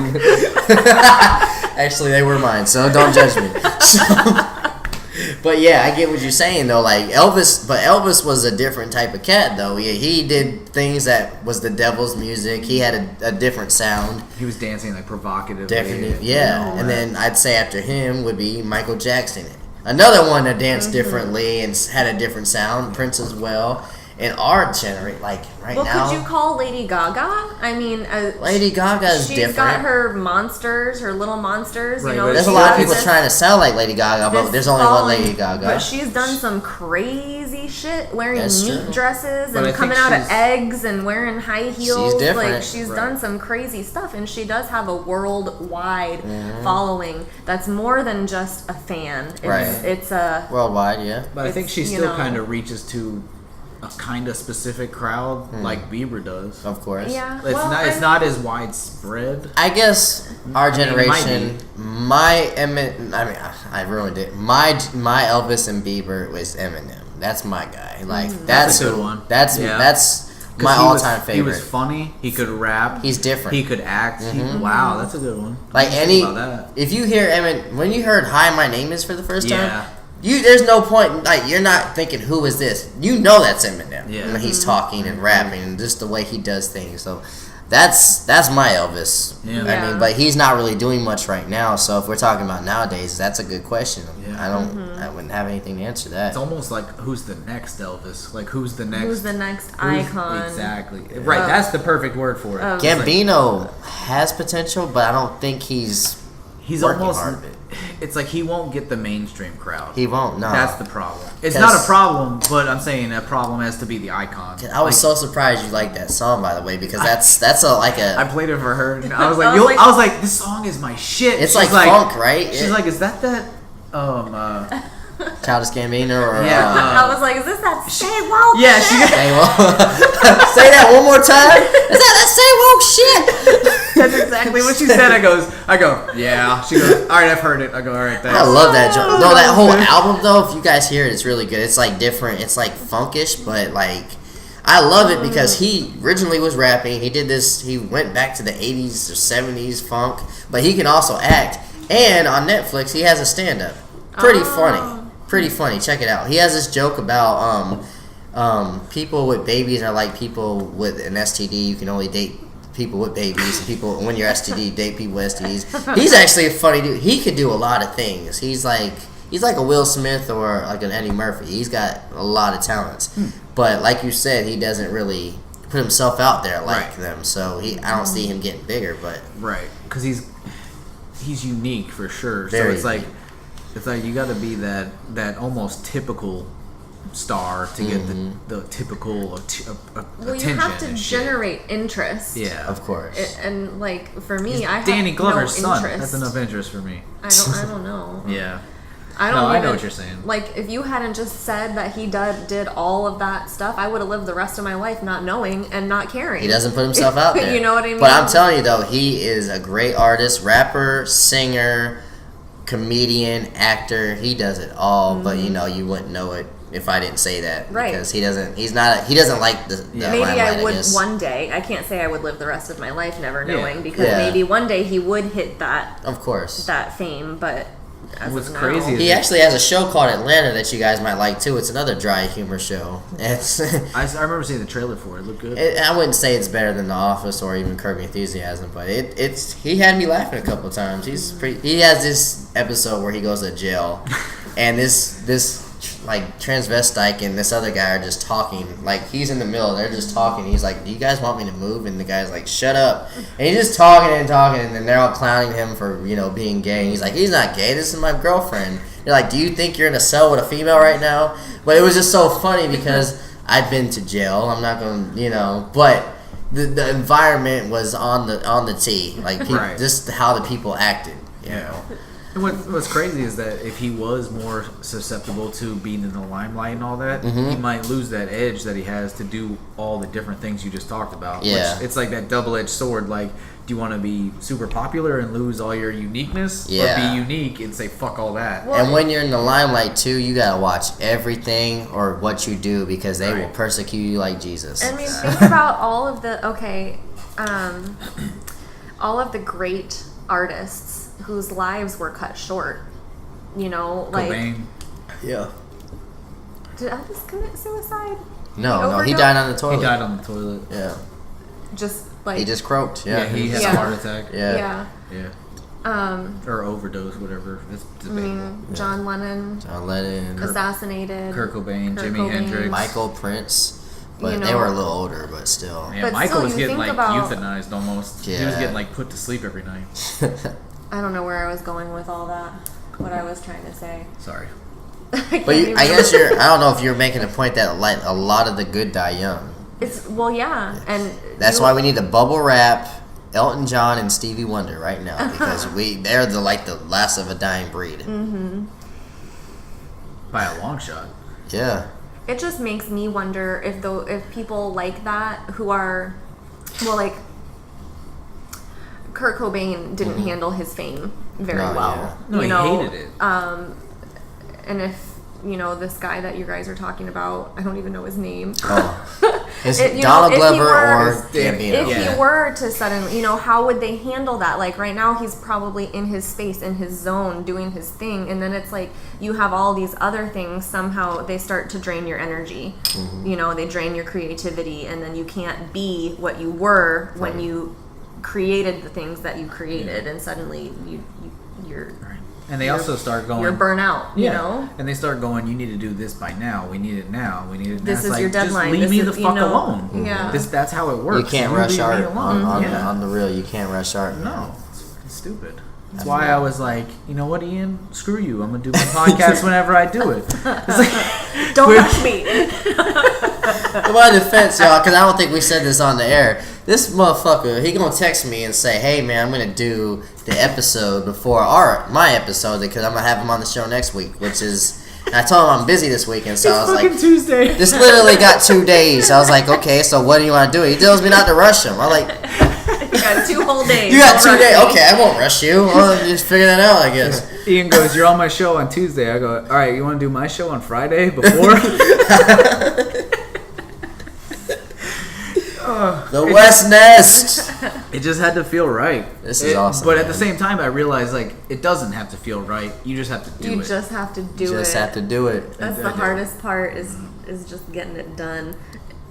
Actually, they were mine, so don't judge me. But yeah, I get what you're saying though. Like Elvis was a different type of cat though. He did things that was the devil's music. He had a different sound. He was dancing like provocatively. Definitely, yeah. And then I'd say after him would be Michael Jackson. Another one that danced differently and had a different sound. Prince as well. in our generation, like right now. Could you call Lady Gaga? I mean, Lady Gaga is different. She's got her monsters, her little monsters. Right, you know, there's a lot of people trying to sound like Lady Gaga, but there's only one Lady Gaga. But she's done some crazy shit, wearing meat dresses and coming out of eggs and wearing high heels. She's different. Like she's done some crazy stuff, and she does have a worldwide following. That's more than just a fan. It's a worldwide, yeah. But I think she still kind of reaches to a kind of specific crowd like Bieber does. Of course. Yeah. It's not as widespread. I guess our generation, I ruined it. My Elvis and Bieber was Eminem. That's my guy. Like that's a good one. That's my all-time favorite. He was funny. He could rap. He's different. He could act. Wow, that's a good one. Like if you hear Eminem, when you heard "Hi, My Name Is" for the first time. Yeah. There's no point, like, you're not thinking, who is this? You know that's Eminem when he's talking and rapping and just the way he does things. So that's my Elvis. Yeah. I mean, but he's not really doing much right now. So if we're talking about nowadays, that's a good question. Yeah. I wouldn't have anything to answer that. It's almost like, who's the next Elvis? Like, who's the next icon? Exactly. Right, that's the perfect word for it. Gambino has potential, but I don't think he's almost hard of it. It's like he won't get the mainstream crowd. He won't. No, that's the problem. It's not a problem, but I'm saying a problem has to be the icon. I was so surprised you liked that song, by the way, because that's a. I played it for her. And I was like, this song is my shit. It's like funk, right? She's like, is that Childish Gambino or I was like, is this that Say Woke yeah, shit? Say that one more time. Is that Say Woke shit? That's exactly what she said. I go, yeah. She goes, all right, I've heard it. I go, all right, thanks. I love that joke. No, that whole album though, if you guys hear it, it's really good. It's like different. It's like funkish, but like I love it because he originally was rapping. He did this. He went back to the 80s or 70s funk, but he can also act. And on Netflix, he has a stand-up. Pretty funny. Check it out. He has this joke about people with babies are like people with an STD. You can only date people with babies. People, when you're STD, date people with STDs. He's actually a funny dude. He could do a lot of things. He's like a Will Smith or like an Eddie Murphy. He's got a lot of talents. But like you said, he doesn't really put himself out there like them. So I don't see him getting bigger. But because he's unique for sure. Very so it's like you got to be that almost typical star to get the typical attention. Well, you have to generate interest. Yeah, of course. And like for me, I have Danny Glover's no son. interest. That's enough interest for me. I don't know. Yeah. I know what you're saying. Like, if you hadn't just said that he did all of that stuff, I would have lived the rest of my life not knowing and not caring. He doesn't put himself out there. You know what I mean? But I'm telling you, though, he is a great artist, rapper, singer, comedian, actor. He does it all, but, you wouldn't know it if I didn't say that. Right. Because he doesn't like the maybe limelight, I would guess. one day. I can't say I would live the rest of my life never knowing, because maybe one day he would hit that. Of course. That fame, but... What's crazy is he actually has a show called Atlanta that you guys might like too. It's another dry humor show. I remember seeing the trailer for it. It looked good. I wouldn't say it's better than The Office or even Curb Your Enthusiasm, but he had me laughing a couple of times. He has this episode where he goes to jail, and this like transvestite and this other guy are just talking. Like, he's in the middle, they're just talking. He's like, "Do you guys want me to move?" And the guy's like, "Shut up." And he's just talking, and then they're all clowning him for being gay. And he's like, "He's not gay. This is my girlfriend." They're like, "Do you think you're in a cell with a female right now?" But it was just so funny because I've been to jail. I'm not going, but the environment was on the tee. Like, just how the people acted. You know. And what's crazy is that if he was more susceptible to being in the limelight and all that, he might lose that edge that he has to do all the different things you just talked about. Yeah. Which, it's like that double-edged sword. Like, do you want to be super popular and lose all your uniqueness? Yeah. Or be unique and say, fuck all that? And when you're in the limelight, too, you got to watch everything or what you do, because they will persecute you like Jesus. I mean, think about all of the, all of the great artists whose lives were cut short, like Cobain. Yeah. Did Elvis commit suicide? No, he died on the toilet. He died on the toilet. Yeah. Just like he just croaked. Yeah, he had a heart attack. Yeah. Or overdose, whatever. It's debatable. John Lennon assassinated. Kurt Cobain, Jimi Cobain. Hendrix, Michael, Prince. But they were a little older, but still. Yeah, Michael was getting euthanized almost. Yeah. He was getting put to sleep every night. I don't know where I was going with all that. What I was trying to say. Sorry. I guess I don't know if you're making a point that a lot of the good die young. Yeah, and that's why we need to bubble wrap Elton John and Stevie Wonder right now, because they're the last of a dying breed. Mm-hmm. By a long shot. Yeah. It just makes me wonder if people like that who are, Kurt Cobain didn't handle his fame very well. Yeah. No, he hated it. And if this guy that you guys are talking about, I don't even know his name. Oh. Is it Donald Glover or Gambino? If he were to suddenly, how would they handle that? Like right now, he's probably in his space, in his zone, doing his thing, and then it's like you have all these other things. Somehow they start to drain your energy. Mm-hmm. They drain your creativity, and then you can't be what you were when you created the things that you created, and suddenly you're. And they also start going... You're burnout, you know? And they start going, you need to do this by now. We need it now. We need it now. This is your deadline. Just leave me the fuck alone. Yeah. That's how it works. You can't rush art on the real. You can't rush art. No. It's fucking stupid. That's why I was like, you know what, Ian? Screw you. I'm going to do my podcast whenever I do it. It's don't rush me. In my defense, y'all, because I don't think we said this on the air. This motherfucker, he going to text me and say, hey, man, I'm going to do the episode before my episode because I'm going to have him on the show next week, which is... And I told him I'm busy this weekend, so I was like... Tuesday. This literally got 2 days. I was like, okay, so what do you want to do? He tells me not to rush him. I'm like... You got 2 whole days. You got 2 days. Okay, I won't rush you. I'll just figure that out, I guess. Ian goes, you're on my show on Tuesday. I go, all right, you want to do my show on Friday before? The West Nest. It just had to feel right. This is awesome. But at the same time, I realized it doesn't have to feel right. You just have to do it. You just have to do it. You just have to do it. That's the hardest part is just getting it done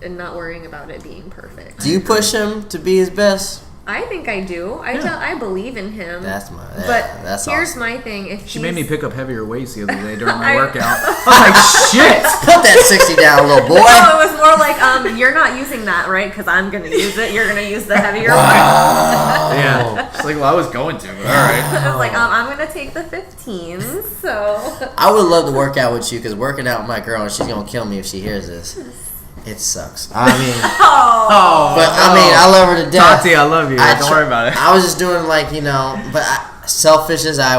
and not worrying about it being perfect. Do you push him to be his best? I think I do. I believe in him. That's here's awesome. my thing. She made me pick up heavier weights the other day during my workout. I was like, shit! Put that 60 down, little boy. No, it was more like, you're not using that, right? Because I'm going to use it. You're going to use the heavier one. Yeah. It's like, well, I was going to, but all right. I was like, I'm going to take the 15s, so. I would love to work out with you because working out with my girl, she's going to kill me if she hears this. It sucks. I mean, I love her to death. Tati, I love you. Don't worry about it. I was just doing selfish as I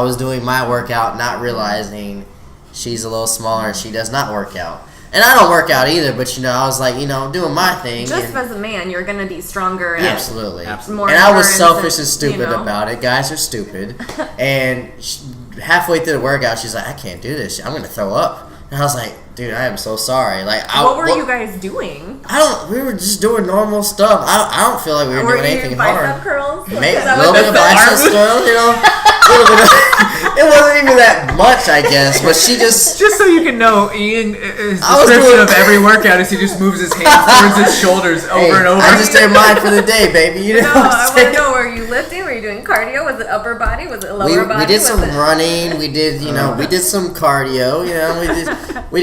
was doing my workout, not realizing she's a little smaller and she does not work out. And I don't work out either, but I was like, doing my thing. Just as a man, you're going to be stronger. Absolutely. More and I was selfish and stupid about it. Guys are stupid. And halfway through the workout, she's like, I can't do this. I'm going to throw up. And I was like, dude, I am so sorry. What were you guys doing? We were just doing normal stuff. I don't feel like we were doing anything hard. Bicep curls? Maybe a little bit of bicep curls, It wasn't even that much, I guess. But she just so you can know, Ian, his description of every workout is he just moves his hands towards his shoulders over and over. I just did mine for the day, baby. I want to know, were you lifting? Were you doing cardio? Was it upper body? Was it lower body? We did some running. We did, we did some cardio. We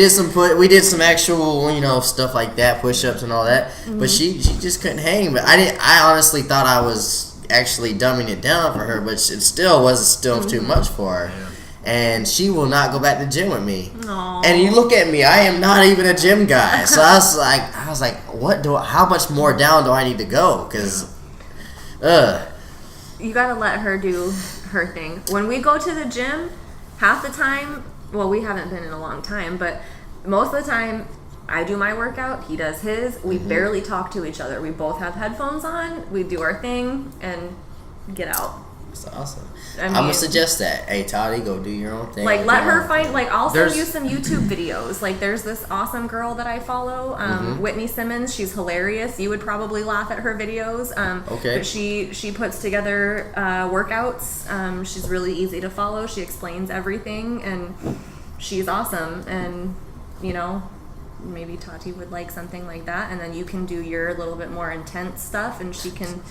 did some actual, stuff like that, push-ups and all that. Mm-hmm. But she just couldn't hang. But I honestly thought I was actually dumbing it down for her, but it still was too much for her. Yeah. And she will not go back to the gym with me. Aww. And you look at me, I am not even a gym guy. So I was like, how much more down do I need to go? Because, you gotta let her do her thing. When we go to the gym, half the time, well, we haven't been in a long time, but most of the time, I do my workout, he does his. We barely talk to each other. We both have headphones on. We do our thing and get out. That's awesome. I'm gonna suggest that. Hey, Toddy, go do your own thing. Let her find. I'll send you some YouTube videos. There's this awesome girl that I follow, Whitney Simmons. She's hilarious. You would probably laugh at her videos. Okay. But she puts together workouts. She's really easy to follow. She explains everything, and she's awesome. And maybe Tati would like something like that, and then you can do your little bit more intense stuff, and she can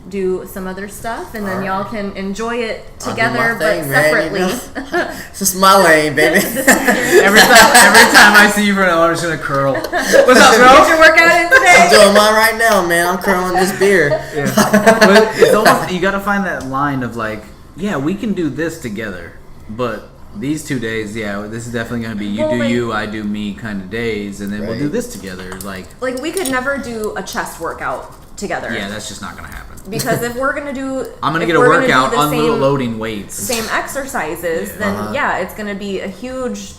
do some other stuff, and then y'all can enjoy it together but separately. This is my lane, baby. every time I see you for an hour, I'm just gonna curl. What's up, bro? Get your workout in today. I'm doing mine right now, man. I'm curling this beer. Yeah. But it's almost, you gotta find that line of like, yeah, we can do this together, but these 2 days, yeah, this is definitely gonna be you, I do me kind of days, and then we'll do this together. Like we could never do a chest workout together. Yeah, that's just not gonna happen. Because if we're gonna do, I'm gonna get a workout unloading weights, same exercises, then it's gonna be a huge,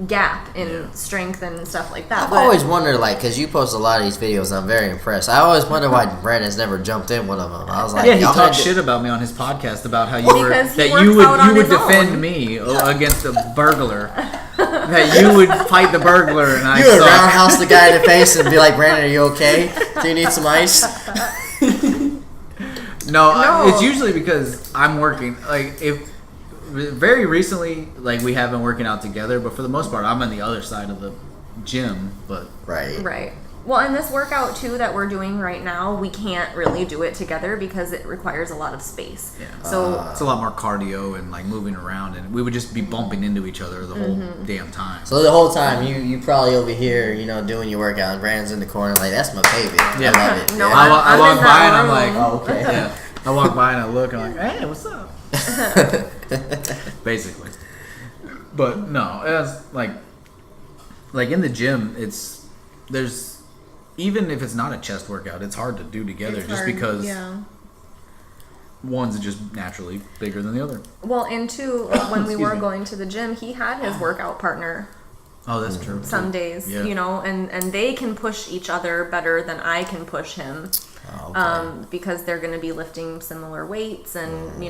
gap in strength and stuff like that. I've always wondered, like, because you post a lot of these videos, and I'm very impressed. I always wonder why Brandon's never jumped in one of them. I was like, he talked shit about me on his podcast about how you would defend me against a burglar. That you would fight the burglar, and you would roundhouse the guy in the face and be like, Brandon, are you okay? Do you need some ice? No, it's usually because I'm working. Like, if very recently, like, we have been working out together, but for the most part, I'm on the other side of the gym. But right. Well, and this workout too that we're doing right now, we can't really do it together because it requires a lot of space. Yeah. So it's a lot more cardio and like moving around, and we would just be bumping into each other the whole damn time. So the whole time you probably over here, doing your workout, and Brandon's in the corner like, that's my baby. Yeah. I love it. No, I walk by and I'm like, oh, okay. Yeah. I walk by and I look and I'm like, hey, what's up? Basically. But no, it's like in the gym, there's, even if it's not a chest workout, it's hard to do together because one's just naturally bigger than the other. Well, and two, when we were going to the gym, he had his workout partner. Oh, that's true. Some days, and they can push each other better than I can push him. Oh, okay. Because they're going to be lifting similar weights, and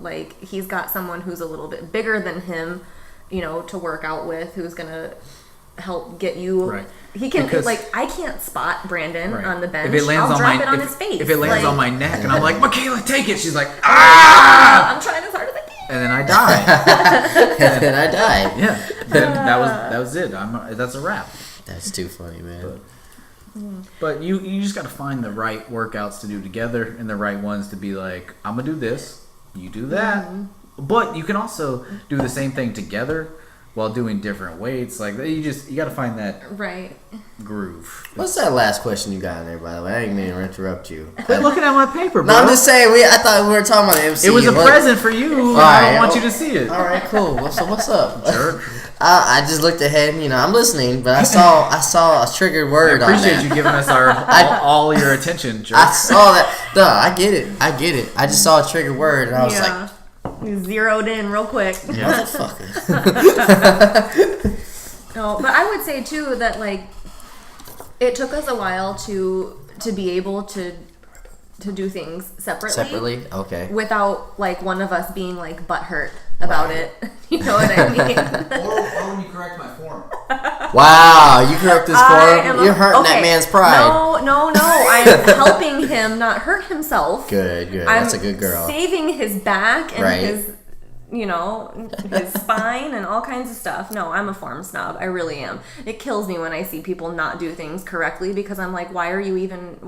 like he's got someone who's a little bit bigger than him, to work out with, who's going to help get you. Right. He can I can't spot Brandon on the bench. If it lands I'll drop it on his face. If it lands on my neck, and I'm like, Mikaela, take it. She's like, ah! I'm trying as hard as I can. And then I die. And then I die. Yeah. Then that was it. That's a wrap. That's too funny, man. But you just got to find the right workouts to do together and the right ones to be like, I'm going to do this, you do that. But you can also do the same thing together while doing different weights. Like, you got to find that groove. What's that last question you got in there, by the way? I didn't mean to interrupt you. Quit looking at my paper, bro. No, I'm just saying, I thought we were talking about the MC. It was a present for you. I don't want you to see it. All right, cool. So what's up? Jerk. I just looked ahead, I'm listening, but I saw a triggered word on that. I appreciate you giving us all your attention, jerk. I saw that. No, I get it. I just saw a triggered word, and I was like... You zeroed in real quick. Motherfucker. No, but I would say, too, that, like, it took us a while to be able to do things separately. Okay. Without, like, one of us being, like, butthurt about it. You know what I mean? Or when you correct my form. Wow, you correct this form? You're hurting that man's pride. No. I'm helping him not hurt himself. Good. That's a good girl. Saving his back and his, his spine and all kinds of stuff. No, I'm a form snob. I really am. It kills me when I see people not do things correctly because I'm like, why are you even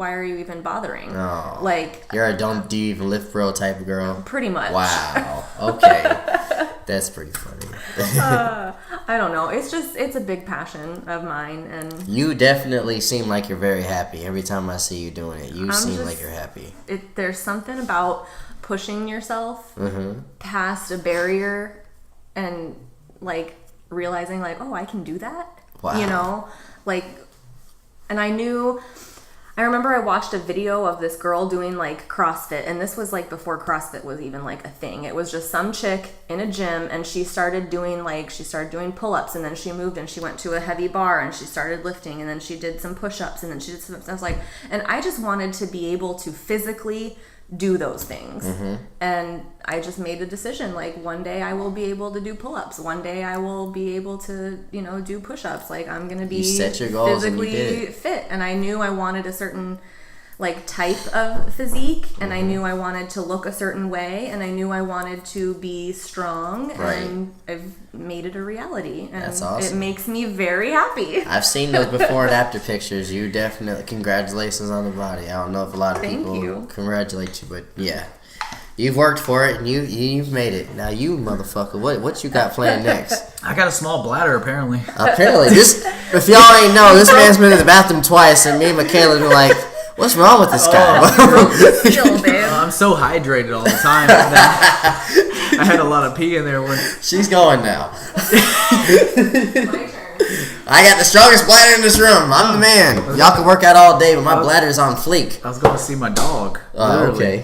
bothering? Oh, like, you're a don't do you even lift bro type of girl. Pretty much. Wow. Okay. That's pretty funny. I don't know. It's a big passion of mine, and you definitely seem like you're very happy every time I see you doing it. You seem like you're happy. There's something about pushing yourself past a barrier and like realizing like, oh, I can do that. Wow. And I remember I watched a video of this girl doing like CrossFit, and this was like before CrossFit was even like a thing. It was just some chick in a gym, and she started doing pull-ups, and then she moved and she went to a heavy bar and she started lifting, and then she did some push-ups, and then she did some, I was like, and I just wanted to be able to physically do those things. And I just made a decision, like, one day I will be able to do pull-ups, one day I will be able to do push-ups. Like, I'm gonna be set your goals physically fit, and I knew I wanted a certain like type of physique, and I knew I wanted to look a certain way, and I knew I wanted to be strong, and I've made it a reality, and that's awesome. It makes me very happy. I've seen those before and after pictures. You definitely, congratulations on the body. I don't know if a lot of people congratulate you, but yeah. You've worked for it, and you've made it. Now you, motherfucker, what you got planned next? I got a small bladder, apparently. If y'all ain't know, this man's been in the bathroom twice, and me and Mikaela been like, what's wrong with this guy? I'm so hydrated all the time. I had a lot of pee in there. She's going now. I got the strongest bladder in this room. I'm the man. Y'all can work out all day, but my bladder's on fleek. I was going to see my dog. Oh, okay.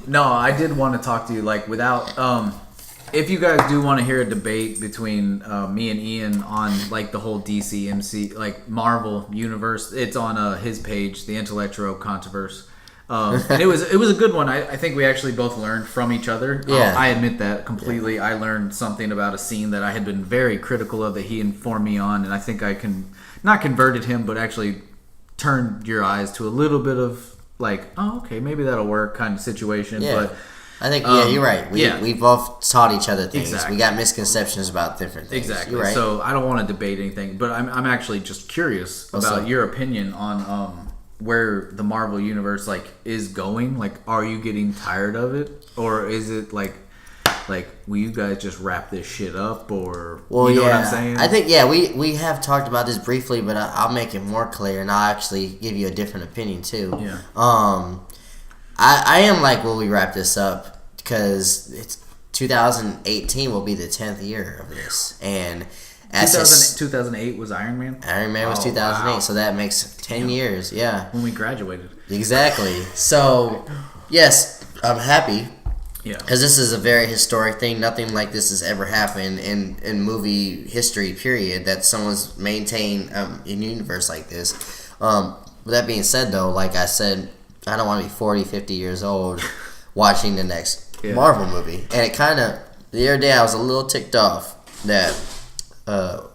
No, I did want to talk to you, like, without if you guys do want to hear a debate between me and Ian on like the whole DC MC like Marvel universe, it's on his page, the Intellectual Controverse, and it was a good one. I think we actually both learned from each other. I admit that completely. I learned something about a scene that I had been very critical of that he informed me on, and I think I not converted him, but actually turned your eyes to a little bit of like, oh, okay, maybe that'll work kind of situation. But I think you're right. We both taught each other things. Exactly. We got misconceptions about different things. Exactly. You're right. So I don't want to debate anything, but I'm actually just curious about your opinion on where the Marvel universe like is going. Like, are you getting tired of it, or is it like will you guys just wrap this shit up, or you know what I'm saying? I think we have talked about this briefly, but I'll make it more clear, and I'll actually give you a different opinion too. Yeah. I am like, will we wrap this up? Because it's 2018 will be the 10th year of this, and 2008 was Iron Man. Iron Man was 2008, wow. So that makes 10 years. Yeah. When we graduated. Exactly. So yes, I'm happy. Yeah, because this is a very historic thing. Nothing like this has ever happened in movie history, period, that someone's maintained a universe like this. With that being said, though, like I said, I don't want to be 40, 50 years old watching the next Marvel movie. And it kind of, the other day I was a little ticked off that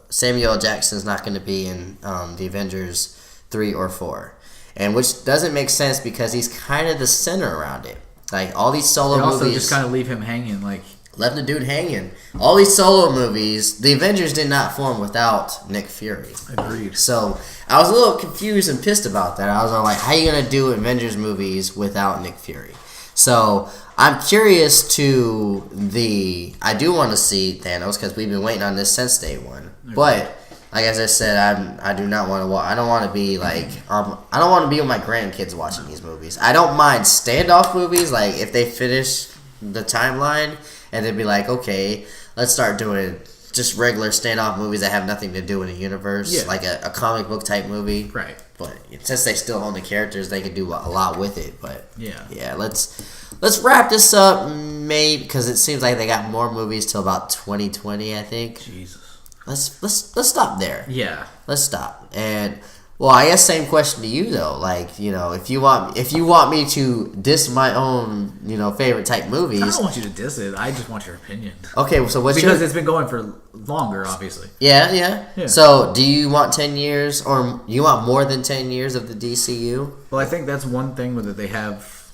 Samuel L. Jackson's not going to be in the Avengers 3 or 4. And which doesn't make sense because he's kind of the center around it. Like, all these solo movies... also just kind of leave him hanging, like... Left the dude hanging. All these solo movies, the Avengers did not form without Nick Fury. Agreed. So, I was a little confused and pissed about that. I was like, how are you going to do Avengers movies without Nick Fury? So, I'm curious to the... I do want to see Thanos, because we've been waiting on this since day one. Okay. But... like as I said, I do not want to. I don't want to be like. I don't want to be with my grandkids watching these movies. I don't mind standoff movies, like if they finish the timeline and they'd be like, okay, let's start doing just regular standoff movies that have nothing to do with a universe, like a comic book type movie. Right. But since they still own the characters, they can do a lot with it. But yeah. Let's wrap this up, maybe, because it seems like they got more movies till about 2020, I think. Jesus. Let's stop there. Yeah. Let's stop. And well, I guess same question to you though. Like, you know, if you want me to diss my own, you know, favorite type movies. I don't want you to diss it. I just want your opinion. Okay, so what's because it's been going for longer, obviously. Yeah. So, do you want 10 years, or you want more than 10 years of the DCU? Well, I think that's one thing that they have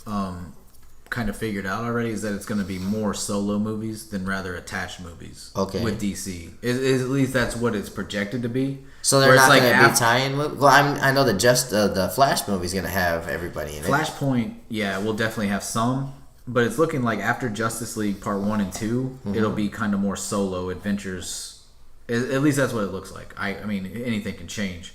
kind of figured out already, is that it's going to be more solo movies than rather attached movies. Okay. With DC, at least that's what it's projected to be. So they're not going to be tie-in movies. Well, I know that just the Flash movie is going to have everybody in it. Flashpoint, we'll definitely have some, but it's looking like after Justice League Part 1 and 2, it'll be kind of more solo adventures. At least that's what it looks like. I mean, anything can change,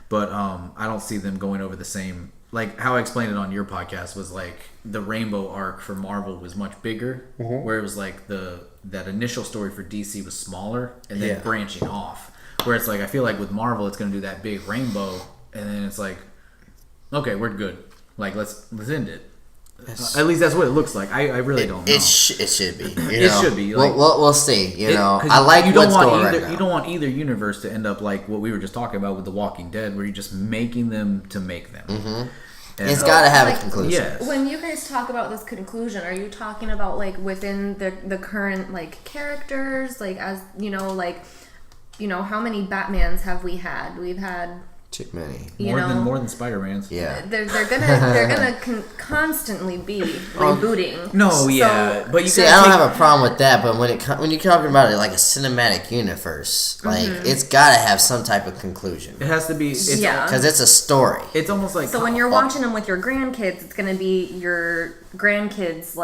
but I don't see them going over the same. Like how I explained it on your podcast was like the Rainbow arc for Marvel was much bigger, where it was like that initial story for DC was smaller and then branching off. Where it's like I feel like with Marvel it's going to do that big rainbow and then it's like, okay, we're good. Like let's end it. At least that's what it looks like. I really don't know. It should be. It should be. Like, we'll see. You know, I like what's going right now. You don't want either universe to end up like what we were just talking about with The Walking Dead, where you're just making them to make them. And it's got to have a conclusion. Yes. When you guys talk about this conclusion, are you talking about like within the current like characters, like as you know, like how many Batmans have we had? We've had Too many. More than Spider-Man's. Yeah. They're gonna constantly be rebooting. No, yeah, but I don't have a problem with that. But when you're talking about it like a cinematic universe, like it's got to have some type of conclusion. It has to be. Because it's a story. It's almost like when you're watching them with your grandkids, it's gonna be your grandkids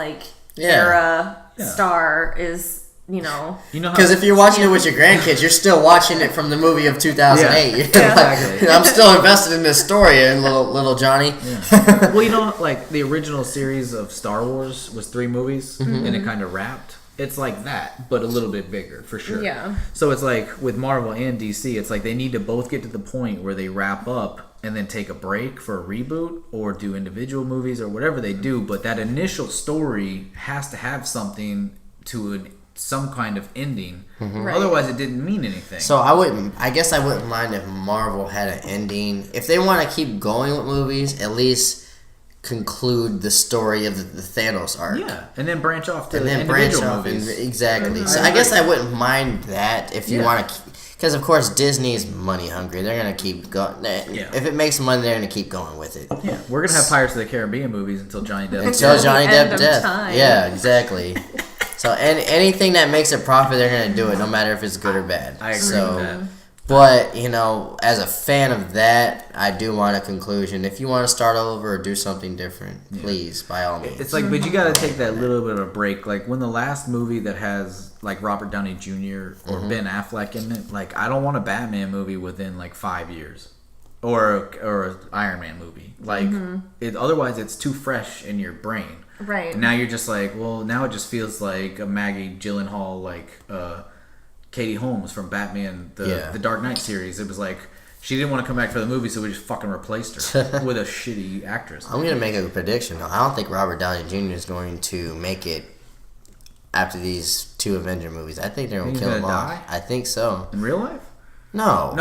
era star is. Because if you're watching it with your grandkids, you're still watching it from the movie of 2008. Yeah, exactly. I'm still invested in this story, and little Johnny. Yeah. Well, like the original series of Star Wars was 3 movies, and it kind of wrapped. It's like that, but a little bit bigger, for sure. Yeah. So it's like with Marvel and DC, it's like they need to both get to the point where they wrap up and then take a break for a reboot or do individual movies or whatever they do. But that initial story has to have something to some kind of ending. Right. Otherwise it didn't mean anything. So I guess I wouldn't mind if Marvel had an ending. If they want to keep going with movies, at least conclude the story of the Thanos arc. Yeah, and then branch off to individual movies. Exactly. So I guess I wouldn't mind that if you want to, because of course Disney's money hungry. They're gonna keep going. Yeah. If it makes money, they're gonna keep going with it. Yeah, we're gonna have Pirates of the Caribbean movies until Johnny Depp. Death. Yeah, exactly. So anything that makes a profit, they're gonna do it, no matter if it's good or bad. I agree with that. But as a fan of that, I do want a conclusion. If you want to start over or do something different, please, by all means. It's like, but you got to take that little bit of a break. Like when the last movie that has like Robert Downey Jr. or Ben Affleck in it, like I don't want a Batman movie within like 5 years, or an Iron Man movie. Like otherwise, it's too fresh in your brain. Right. And now you're just like, well, now it just feels like a Maggie Gyllenhaal, like Katie Holmes from Batman, the Dark Knight series. It was like she didn't want to come back for the movie, so we just fucking replaced her with a shitty actress. I'm gonna make a prediction. I don't think Robert Downey Jr. is going to make it after these 2 Avenger movies. I think they're gonna kill him off. I think so. In real life? No.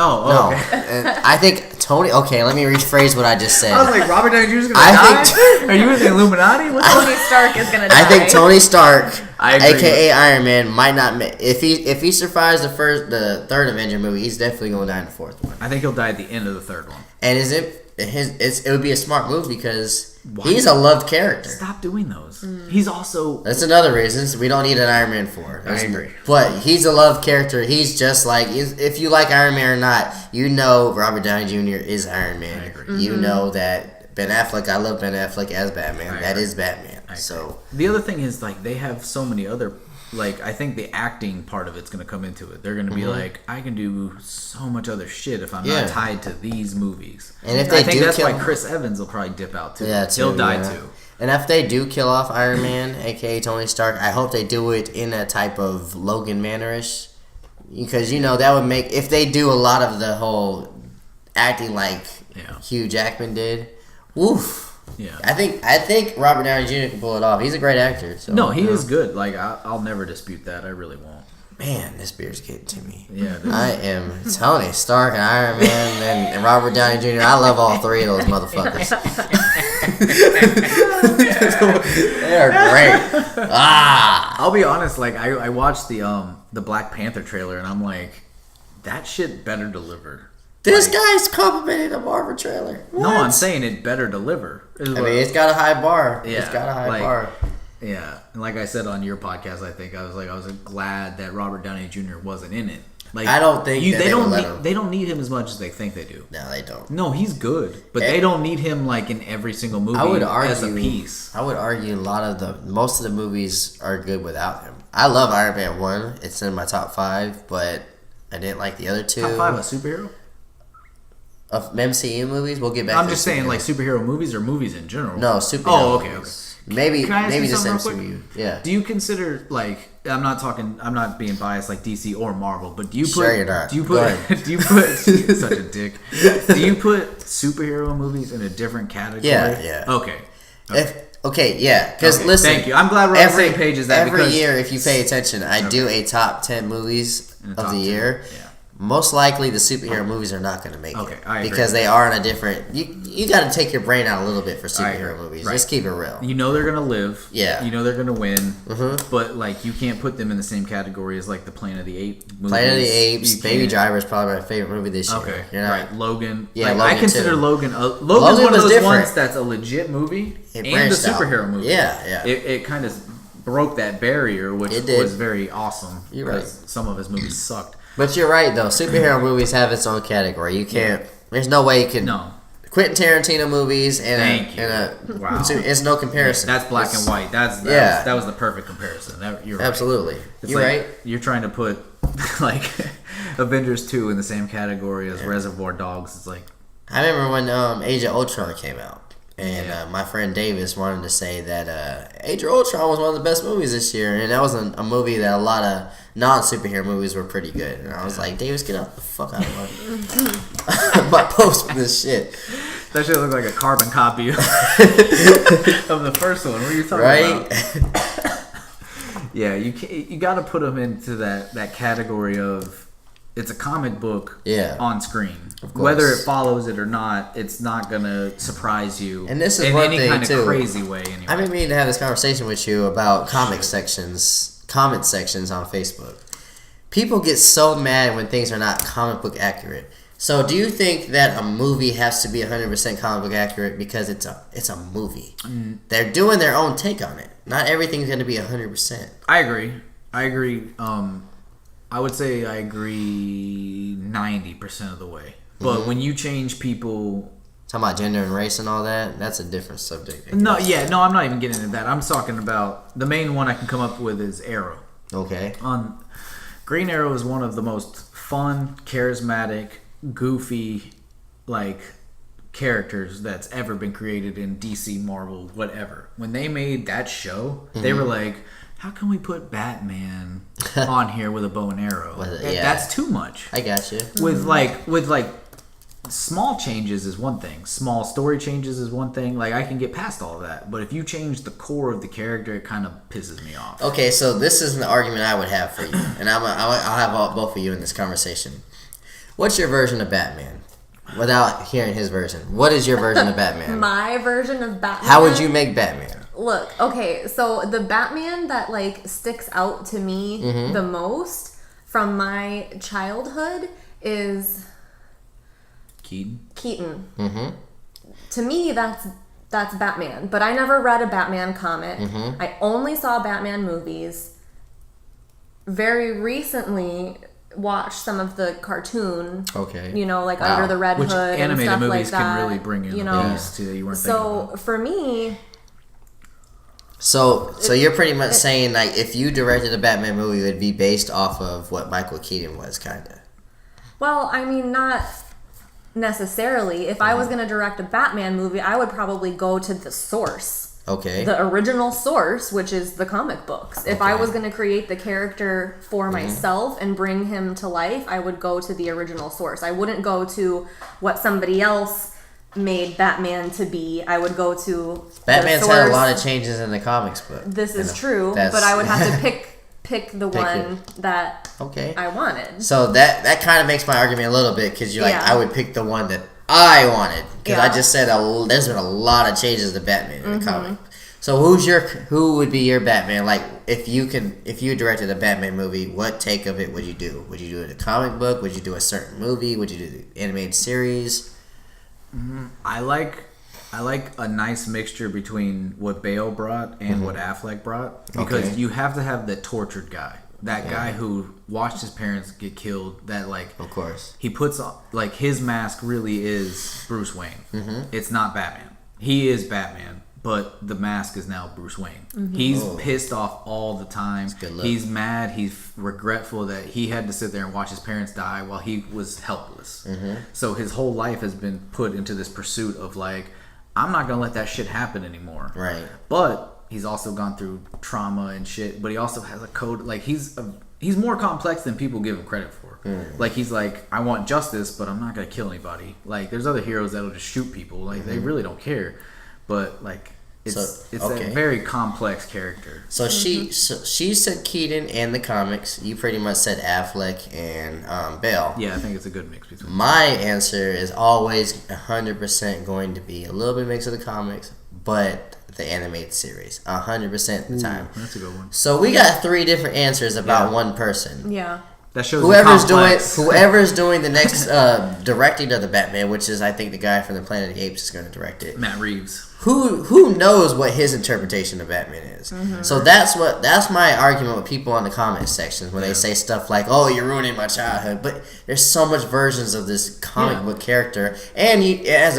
Okay. And I think Tony. Okay, let me rephrase what I just said. I was like, Robert Downey Jr. is gonna die. Are you in the Illuminati? Tony Stark is gonna die. I think Tony Stark, aka Iron Man, might not. If he survives the 3rd Avenger movie, he's definitely gonna die in the 4th one. I think he'll die at the end of the 3rd one. And it would be a smart move because he's a loved character. Stop doing those. He's also... That's another reason we don't need an Iron Man 4. I agree. But he's a loved character. He's just like, if you like Iron Man or not, you know Robert Downey Jr. is Iron Man. I agree. You know that Ben Affleck, I love Ben Affleck as Batman. That is Batman. So the other thing is, like, they have so many other... Like, I think the acting part of it's going to come into it. They're going to be like, I can do so much other shit if I'm not tied to these movies. And if they I think that's why Chris Evans will probably dip out too. Yeah, he'll die too. And if they do kill off Iron Man, aka Tony Stark, I hope they do it in a type of Logan Manor-ish. Because, that would make... If they do a lot of the whole acting like Hugh Jackman did, woof. Yeah, I think Robert Downey Jr. can pull it off. He's a great actor. So, no, he is good. Like I'll never dispute that. I really won't. Man, this beer's getting to me. Yeah, I am Tony Stark and Iron Man and Robert Downey Jr. I love all 3 of those motherfuckers. They are great. I'll be honest. Like I watched the Black Panther trailer and I'm like, that shit better deliver. This guy's complimenting a Marvel trailer. What? No, I'm saying it better deliver. It's got a high bar. Yeah, it's got a high bar. Yeah, and like I said on your podcast, I think I was glad that Robert Downey Jr. wasn't in it. Like I don't think they don't need him as much as they think they do. No, they don't. No, he's good, but they don't need him like in every single movie. I would argue, as a piece. I would argue most of the movies are good without him. I love Iron Man 1. It's in my top 5, but I didn't like the other 2. Top 5 a superhero? Of MCU movies, we'll get back. I'm just saying, like superhero movies or movies in general. No, superhero. Oh, okay. Maybe just MCU. MCU. Yeah. Do you consider like I'm not being biased like DC or Marvel, but do you put? Sure, you're not. Do you put such a dick? Do you put superhero movies in a different category? Yeah. Okay. Because listen. Thank you. I'm glad we're on the same page as that. Every year, if you pay attention, I do a top 10 movies of the year. Yeah. most likely the superhero movies are not going to make it. I agree. Because they are in a different... You got to take your brain out a little bit for superhero movies. Right. Just keep it real. You know they're going to live. Yeah. You know they're going to win. But, like, you can't put them in the same category as, like, the Planet of the Apes movies. Planet of the Apes, Baby Driver is probably my favorite movie this year. Okay. You're not, right. Logan. Yeah, like, Logan I consider too. Logan's one of those ones that's a legit movie and a superhero movie. Yeah. It kind of broke that barrier, which was very awesome. You're right. Some of his movies sucked. But you're right, though. Superhero movies have its own category. You can't... There's no way you can... No. Quentin Tarantino movies wow. It's no comparison. That's black and white. That was the perfect comparison. You're right. Absolutely. You're right. You're trying to put like Avengers 2 in the same category as Reservoir Dogs. It's like I remember when Age of Ultron came out. And my friend Davis wanted to say that Age of Ultron was one of the best movies this year. And that was a movie that a lot of non-superhero movies were pretty good. And I was like, Davis, get out the fuck out of my post with this shit. That shit looked like a carbon copy of the first one. What are you talking about? Yeah, you got to put them into that category of it's a comic book on screen. Whether it follows it or not, it's not gonna surprise you. And this is in one any thing kind too. Of crazy way. Anyway, I've been meaning to have this conversation with you about comment sections on Facebook. People get so mad when things are not comic book accurate. So, do you think that a movie has to be 100% comic book accurate because it's a movie? They're doing their own take on it. Not everything's going to be 100%. I agree. I would say I agree 90% of the way. But when you change people... Talking about gender and race and all that, that's a different subject. No, I'm not even getting into that. I'm talking about... The main one I can come up with is Arrow. Okay. Green Arrow is one of the most fun, charismatic, goofy, like, characters that's ever been created in DC, Marvel, whatever. When they made that show, they were like... How can we put Batman on here with a bow and arrow? That's too much. I got you. With like small changes is one thing. Small story changes is one thing. Like I can get past all of that. But if you change the core of the character, it kind of pisses me off. Okay, so this is an argument I would have for you, and I'll have both of you in this conversation. What's your version of Batman? Without hearing his version, what is your version of Batman? My version of Batman. How would you make Batman? Look, okay, so the Batman that like sticks out to me the most from my childhood is Keaton. Mm-hmm. To me, that's Batman. But I never read a Batman comic. I only saw Batman movies. Very recently watched some of the cartoon. Okay. You know, like Under the Red Which Hood and animated stuff movies like that. can really bring in a piece to that you weren't thinking about. For me... So you're pretty much saying like if you directed a Batman movie, it would be based off of what Michael Keaton was, kind of. Well, I mean, not necessarily. If I was going to direct a Batman movie, I would probably go to the source. Okay. The original source, which is the comic books. If I was going to create the character for myself and bring him to life, I would go to the original source. I wouldn't go to what somebody else made Batman to be. I would go to Batman's had a lot of changes in the comics book. This is true, but I would have to pick the one that I wanted. So that kind of makes my argument a little bit because you're like, I would pick the one that I wanted because I just said there's been a lot of changes to Batman in the comic. So who would be your Batman? Like if you directed a Batman movie, what take of it would you do? Would you do it a comic book? Would you do a certain movie? Would you do the animated series? I like a nice mixture between what Bale brought and what Affleck brought because you have to have the tortured guy, that guy who watched his parents get killed. That like, of course, he puts like his mask really is Bruce Wayne. It's not Batman. He is Batman, but the mask is now Bruce Wayne. He's pissed off all the time. He's mad. He's regretful that he had to sit there and watch his parents die while he was helpless. So his whole life has been put into this pursuit of like, I'm not gonna let that shit happen anymore. Right. But he's also gone through trauma and shit. But he also has a code. Like he's more complex than people give him credit for. Like he's like, I want justice, but I'm not gonna kill anybody. Like there's other heroes that'll just shoot people. Like they really don't care. But like It's a very complex character. So she said Keaton and the comics. You pretty much said Affleck and Bale. Yeah, I think it's a good mix between. My answer is always 100% going to be a little bit mix of the comics, but the animated series 100% of the time. That's a good one. So we got 3 different answers about one person. Yeah. That shows whoever's doing the next directing of the Batman, which is I think the guy from the Planet of the Apes is going to direct it. Matt Reeves. Who knows what his interpretation of Batman is? Mm-hmm. So that's my argument with people on the comment sections when they say stuff like, "Oh, you're ruining my childhood." But there's so much versions of this comic book character, and you, as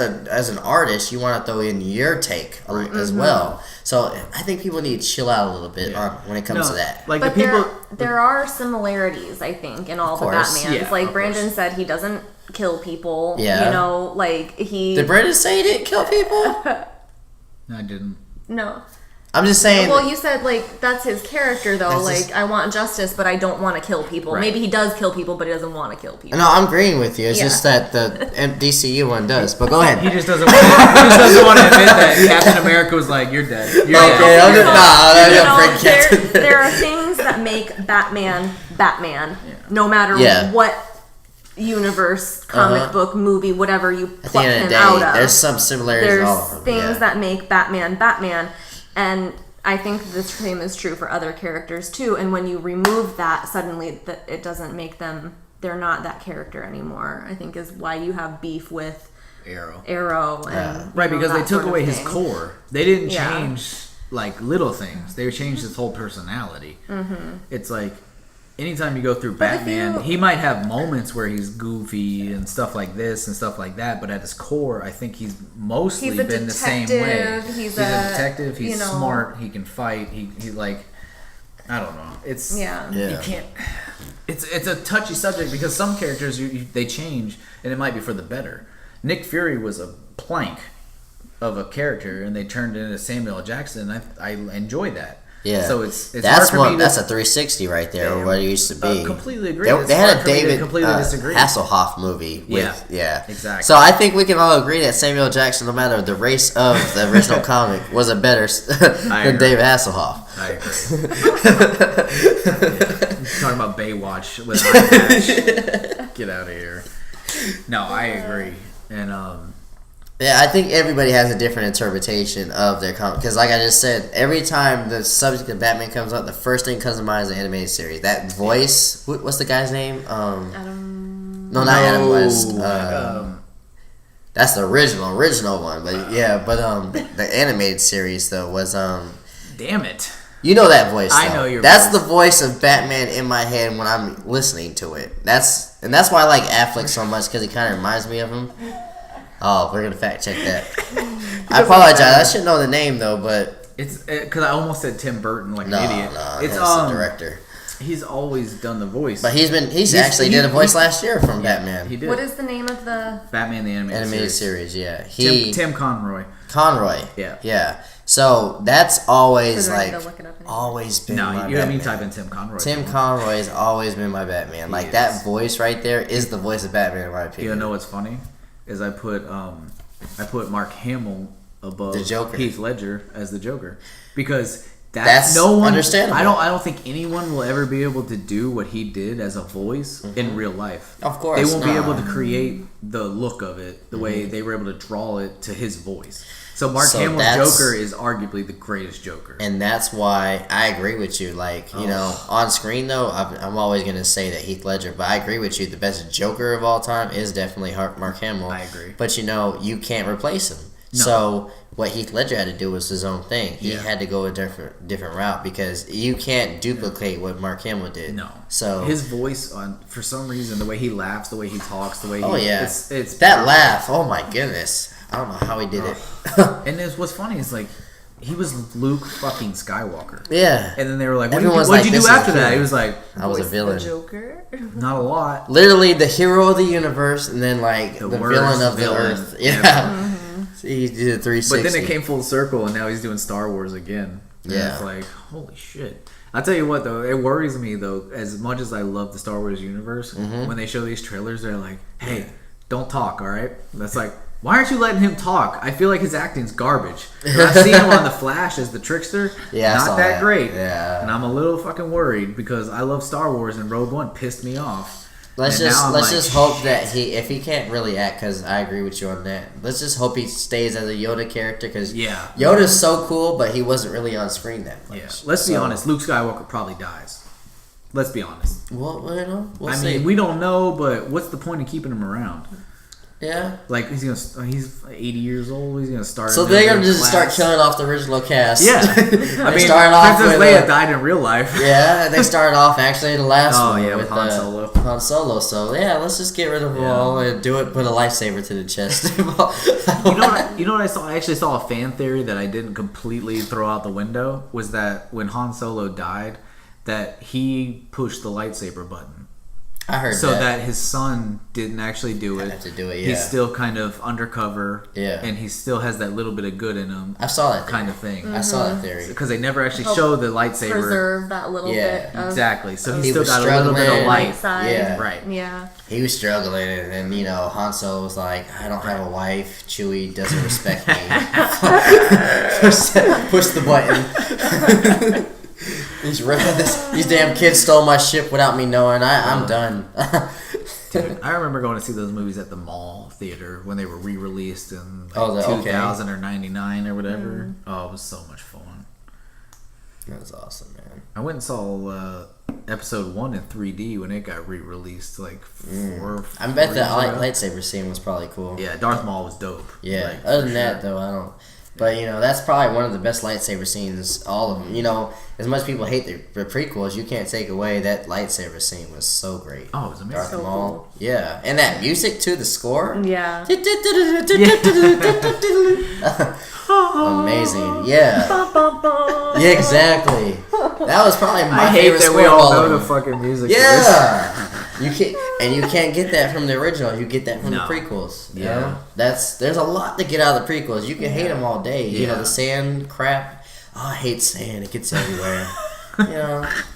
an artist, you want to throw in your take as well. So I think people need to chill out a little bit when it comes to that. Like but the people, there are similarities, I think, in all the Batmans. Yeah, like Brandon said, he doesn't kill people. Yeah. You know, like he. Did Brandon say he didn't kill people? No, I didn't. No. I'm just saying. Well, you said like that's his character though. Like I want justice, but I don't want to kill people. Right. Maybe he does kill people, but he doesn't want to kill people. No, I'm agreeing with you. It's just that the DCU one does. But go ahead. He just doesn't. Want to admit that Captain America was like, "You're dead." You're dead. There are things that make Batman Batman, no matter what universe, comic book, movie, whatever you pluck him out of. There's some similarities in all of them. There's things that make Batman Batman, and I think the same is true for other characters too. And when you remove that, suddenly it doesn't make them, they're not that character anymore. I think is why you have beef with Arrow and right, because they took away his core. They didn't change like little things. They changed his whole personality. Mm-hmm. It's like anytime you go through Batman, he might have moments where he's goofy and stuff like this and stuff like that, but at his core, I think he's mostly been the same way. He's a detective. He's smart. He can fight. He like, I don't know. It's you can't. It's a touchy subject because some characters they change and it might be for the better. Nick Fury was a plank of a character and they turned it into Samuel L. Jackson. I enjoy that. Yeah, so it's that's hard for me that's a 360 right there. What it used to be. Completely agree. They had a David Hasselhoff movie. Exactly. So I think we can all agree that Samuel L. Jackson, no matter the race of the original comic, was a better than David Hasselhoff. I agree. Talking about Baywatch with eye patch. Get out of here. No, I agree, and yeah, I think everybody has a different interpretation of their comic. Because like I just said, every time the subject of Batman comes up, the first thing that comes to mind is the animated series. That voice, what's the guy's name? Adam. No, not Adam West. That's the original one. But the animated series though was Damn it. You know that voice. Though. I know your That's voice. The voice of Batman in my head when I'm listening to it. That's why I like Affleck so much because he kind of reminds me of him. Oh, we're gonna fact check that. I apologize. I should know the name though, but it's because I almost said Tim Burton like an idiot. No, it's the director. He's always done the voice, but he's actually did a voice last year from Batman. He did. What is the name of the Batman the animated series? Yeah, Tim Conroy. Yeah. So that's always always been. No, you haven't type in Tim Conroy. Tim Conroy has always been my Batman. Like that voice right there is the voice of Batman in my opinion. You know what's funny? Is I put Mark Hamill above the Joker. Heath Ledger as the Joker because that's no one. Understandable. I don't think anyone will ever be able to do what he did as a voice in real life. Of course, they won't be able to create the look of it the way they were able to draw it to his voice. So Mark Hamill's Joker is arguably the greatest Joker. And that's why I agree with you. Like, you know, on screen, though, I'm always going to say that Heath Ledger. But I agree with you. The best Joker of all time is definitely Mark Hamill. I agree. But, you know, you can't replace him. No. So what Heath Ledger had to do was his own thing. He had to go a different route because you can't duplicate what Mark Hamill did. No. So his voice, for some reason, the way he laughs, the way he talks, the way it's that perfect. laugh. Oh, my goodness. I don't know how he did it. And what's funny is like he was Luke fucking Skywalker. Yeah. And then they were like, "What'd you do after that?" He was like, "I was a villain." The Joker. Not a lot. Literally the hero of the universe, and then like the villain of the earth. Yeah. Mm-hmm. He did a 360. But then it came full circle, and now he's doing Star Wars again. And it's like, holy shit. I'll tell you what, though, it worries me, though, as much as I love the Star Wars universe, when they show these trailers, they're like, hey, don't talk, all right? That's like, Why aren't you letting him talk? I feel like his acting's garbage. I've seen him on The Flash as the trickster. Yeah, not that great. Yeah, and I'm a little fucking worried because I love Star Wars and Rogue One pissed me off. Let's just hope that if he can't really act, because I agree with you on that. Let's just hope he stays as a Yoda character, because Yoda's so cool, but he wasn't really on screen that much. Yeah. Let's be honest. Luke Skywalker probably dies. Let's be honest. Well, we'll I see. mean, we don't know, but what's the point of keeping him around? Yeah, like he's 80 years old. He's gonna start. So they're gonna just start killing off the original cast. Yeah, I mean, started off Princess Leia died in real life. Yeah, they started off actually in the last one. Yeah, with Han Solo. Han Solo. So yeah, let's just get rid of them all and do it. Put a lightsaber to the chest. You know what I saw? I actually saw a fan theory that I didn't completely throw out the window. Was that when Han Solo died, that he pushed the lightsaber button. I heard so that his son didn't actually do it. Have to do it. Yeah. He's still kind of undercover. Yeah. And he still has that little bit of good in him. I saw that kind of thing. Mm-hmm. I saw that theory because they never actually show the lightsaber. Preserve that little bit. Exactly. So he still got a little bit of light side. Yeah. Right. Yeah. He was struggling, and then Han Solo was like, "I don't have a wife. Chewie doesn't respect me." Push the button. These damn kids stole my ship without me knowing. I'm done. Dude, I remember going to see those movies at the mall theater when they were re-released in 2000 or 99 or whatever. Oh, it was so much fun. That was awesome, man. I went and saw episode 1 in 3D when it got re-released like 4 I bet the lightsaber scene was probably cool. Yeah, Darth Maul was dope. Yeah. Like, other than that, though, I don't... But, that's probably one of the best lightsaber scenes, all of them. As much people hate the prequels, you can't take away that lightsaber scene was so great. Oh, it was amazing. Darth so Maul. Cool. Yeah. And that music, too, the score. Yeah. Amazing. Yeah. Yeah, exactly. That was probably my favorite score. We all know the fucking music. Yeah. You can't get that from the original. You get that from the prequels. Yeah, there's a lot to get out of the prequels. You can hate them all day. Yeah. The sand crap. Oh, I hate sand. It gets everywhere.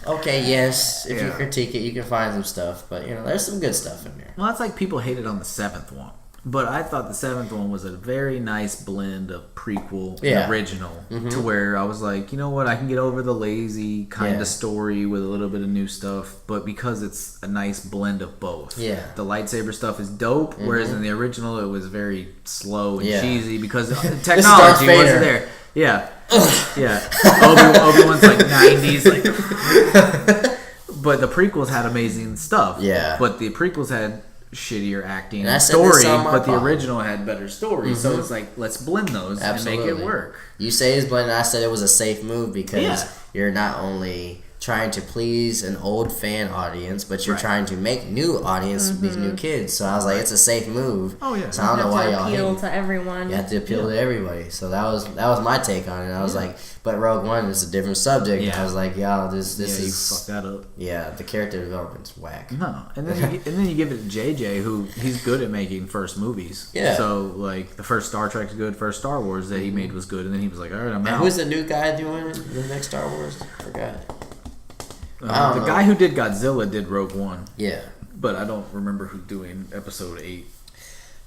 Okay, yes. If you critique it, you can find some stuff. But there's some good stuff in there. Well, that's like people hated on the 7th one. But I thought the 7th one was a very nice blend of prequel and original to where I was like, you know what, I can get over the lazy kind of story with a little bit of new stuff, but because it's a nice blend of both. Yeah. The lightsaber stuff is dope, whereas in the original it was very slow and cheesy because technology wasn't there. Yeah. Yeah. Obi-Wan's like 90s, like... But the prequels had amazing stuff. Yeah. But the prequels had shittier acting and story, but the original had better story. So it's like, let's blend those and make it work. You say it's blended. I said it was a safe move because you're not only trying to please an old fan audience, but you're trying to make new audience, these new kids. So I was like, it's a safe move. Oh yeah. So I don't know why y'all appeal to everyone. You have to appeal to everybody. So that was my take on it. I was like, but Rogue One is a different subject. Yeah. I was like, y'all, this is you fucked that up. Yeah, the character development's whack. No, and then you give it to JJ, who he's good at making first movies. Yeah. So like the first Star Trek's good, first Star Wars that he made was good, and then he was like, all right, I'm out. Who's the new guy doing the next Star Wars? I forgot. The guy who did Godzilla did Rogue One. Yeah. But I don't remember who's doing Episode 8.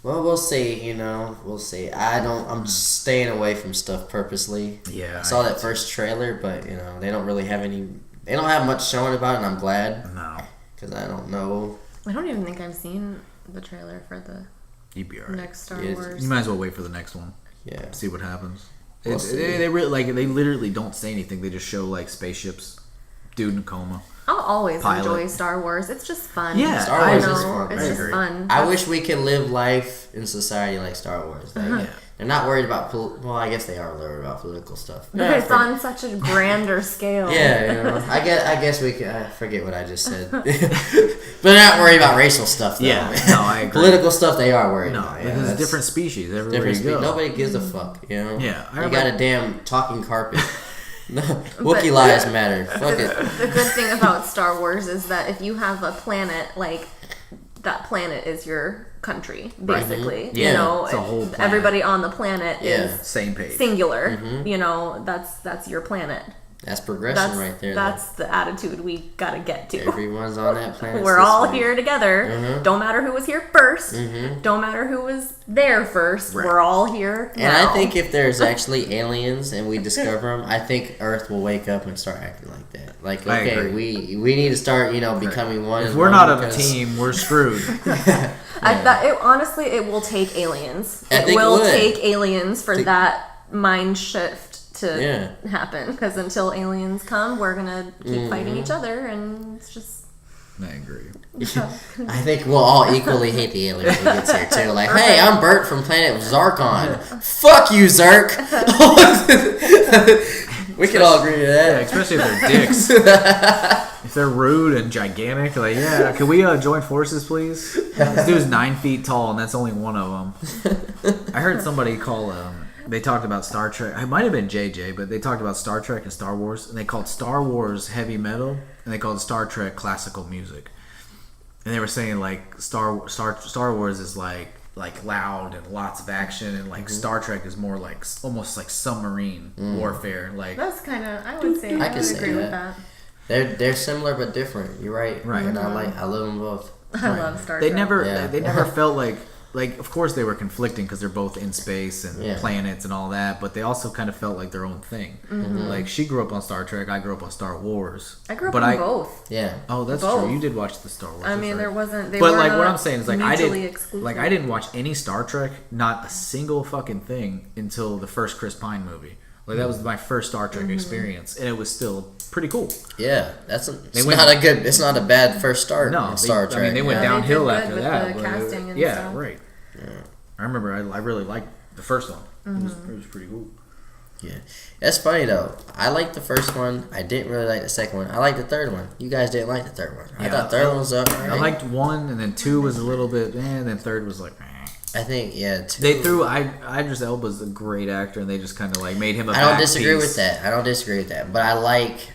Well, we'll see, we'll see. I'm just staying away from stuff purposely. Yeah. I saw that first trailer, but, they don't really have they don't have much showing about it, and I'm glad. No. Because I don't know. I don't even think I've seen the trailer for the You'd be all right. next Star Wars. You might as well wait for the next one. Yeah. See what happens. We'll they really they literally don't say anything. They just show like spaceships. Dude in a coma. I'll always enjoy Star Wars. It's just fun. Yeah, Star Wars is fun. It's just fun. I wish we could live life in society like Star Wars. Like, they're not worried about well, I guess they are worried about political stuff. But it's on such a grander scale. Yeah, I guess we could. I forget what I just said. But they're not worried about racial stuff. Though. Yeah, no, I agree. Political stuff they are worried about. Yeah, because it's different species everywhere you go. Nobody gives a fuck. Yeah, you got a damn talking carpet. Wookiee lives matter. Fuck it. The good thing about Star Wars is that if you have a planet, like, that planet is your country, basically. Right. Yeah, it's a whole planet. Everybody on the planet is same page. Singular. That's your planet. That's progression right there. That's the attitude we gotta get to. Everyone's on that planet. We're all here together. Don't matter who was here first. Don't matter who was there first. Right. We're all here And now. I think if there's actually aliens and we discover them, I think Earth will wake up and start acting like that. Like, okay, we need to start, becoming one. If we're not a team, we're screwed. Honestly, it will take aliens. It will take aliens for that mind shift to happen, because until aliens come, we're gonna keep fighting each other, and it's just. I agree. I think we'll all equally hate the aliens when it gets here too. Like, hey, I'm Bert from planet Zarkon. Fuck you, Zerk. We can all agree to that. Yeah, especially if they're dicks. If they're rude and gigantic, like, yeah, can we join forces, please? This dude's 9 feet tall, and that's only one of them. I heard somebody call. They talked about Star Trek. It might have been JJ, but they talked about Star Trek and Star Wars, and they called Star Wars heavy metal, and they called Star Trek classical music. And they were saying like Star Wars is like loud and lots of action, and like Star Trek is more like almost like submarine warfare. Like that's kind of I would agree with that. They're similar but different. You're right. Right. And I love them both. I love Star Trek. They never felt like of course they were conflicting because they're both in space and planets and all that, but they also kind of felt like their own thing. Like she grew up on Star Trek, I grew up on Star Wars. I grew up on both. Yeah. Oh, that's both. True. You did watch the Star Wars. I mean, there wasn't. But like what I'm saying is like I exclusive. didn't watch any Star Trek, not a single fucking thing until the first Chris Pine movie. Like that was my first Star Trek experience, and it was still pretty cool. Yeah, it's not a bad first start. No, Star Trek. I mean, they went downhill after with that. The casting and yeah, stuff. right. Yeah. I remember I really liked the first one. It was pretty cool. Yeah, that's funny though. I liked the first one. I didn't really like the second one. I liked the third one. You guys didn't like the third one. I thought third one was up. Right. I liked one, and then two was a little bit, and then third was like. I think two. They threw Idris Elba's a great actor, and they just kind of like made him a. I don't disagree with that, but I like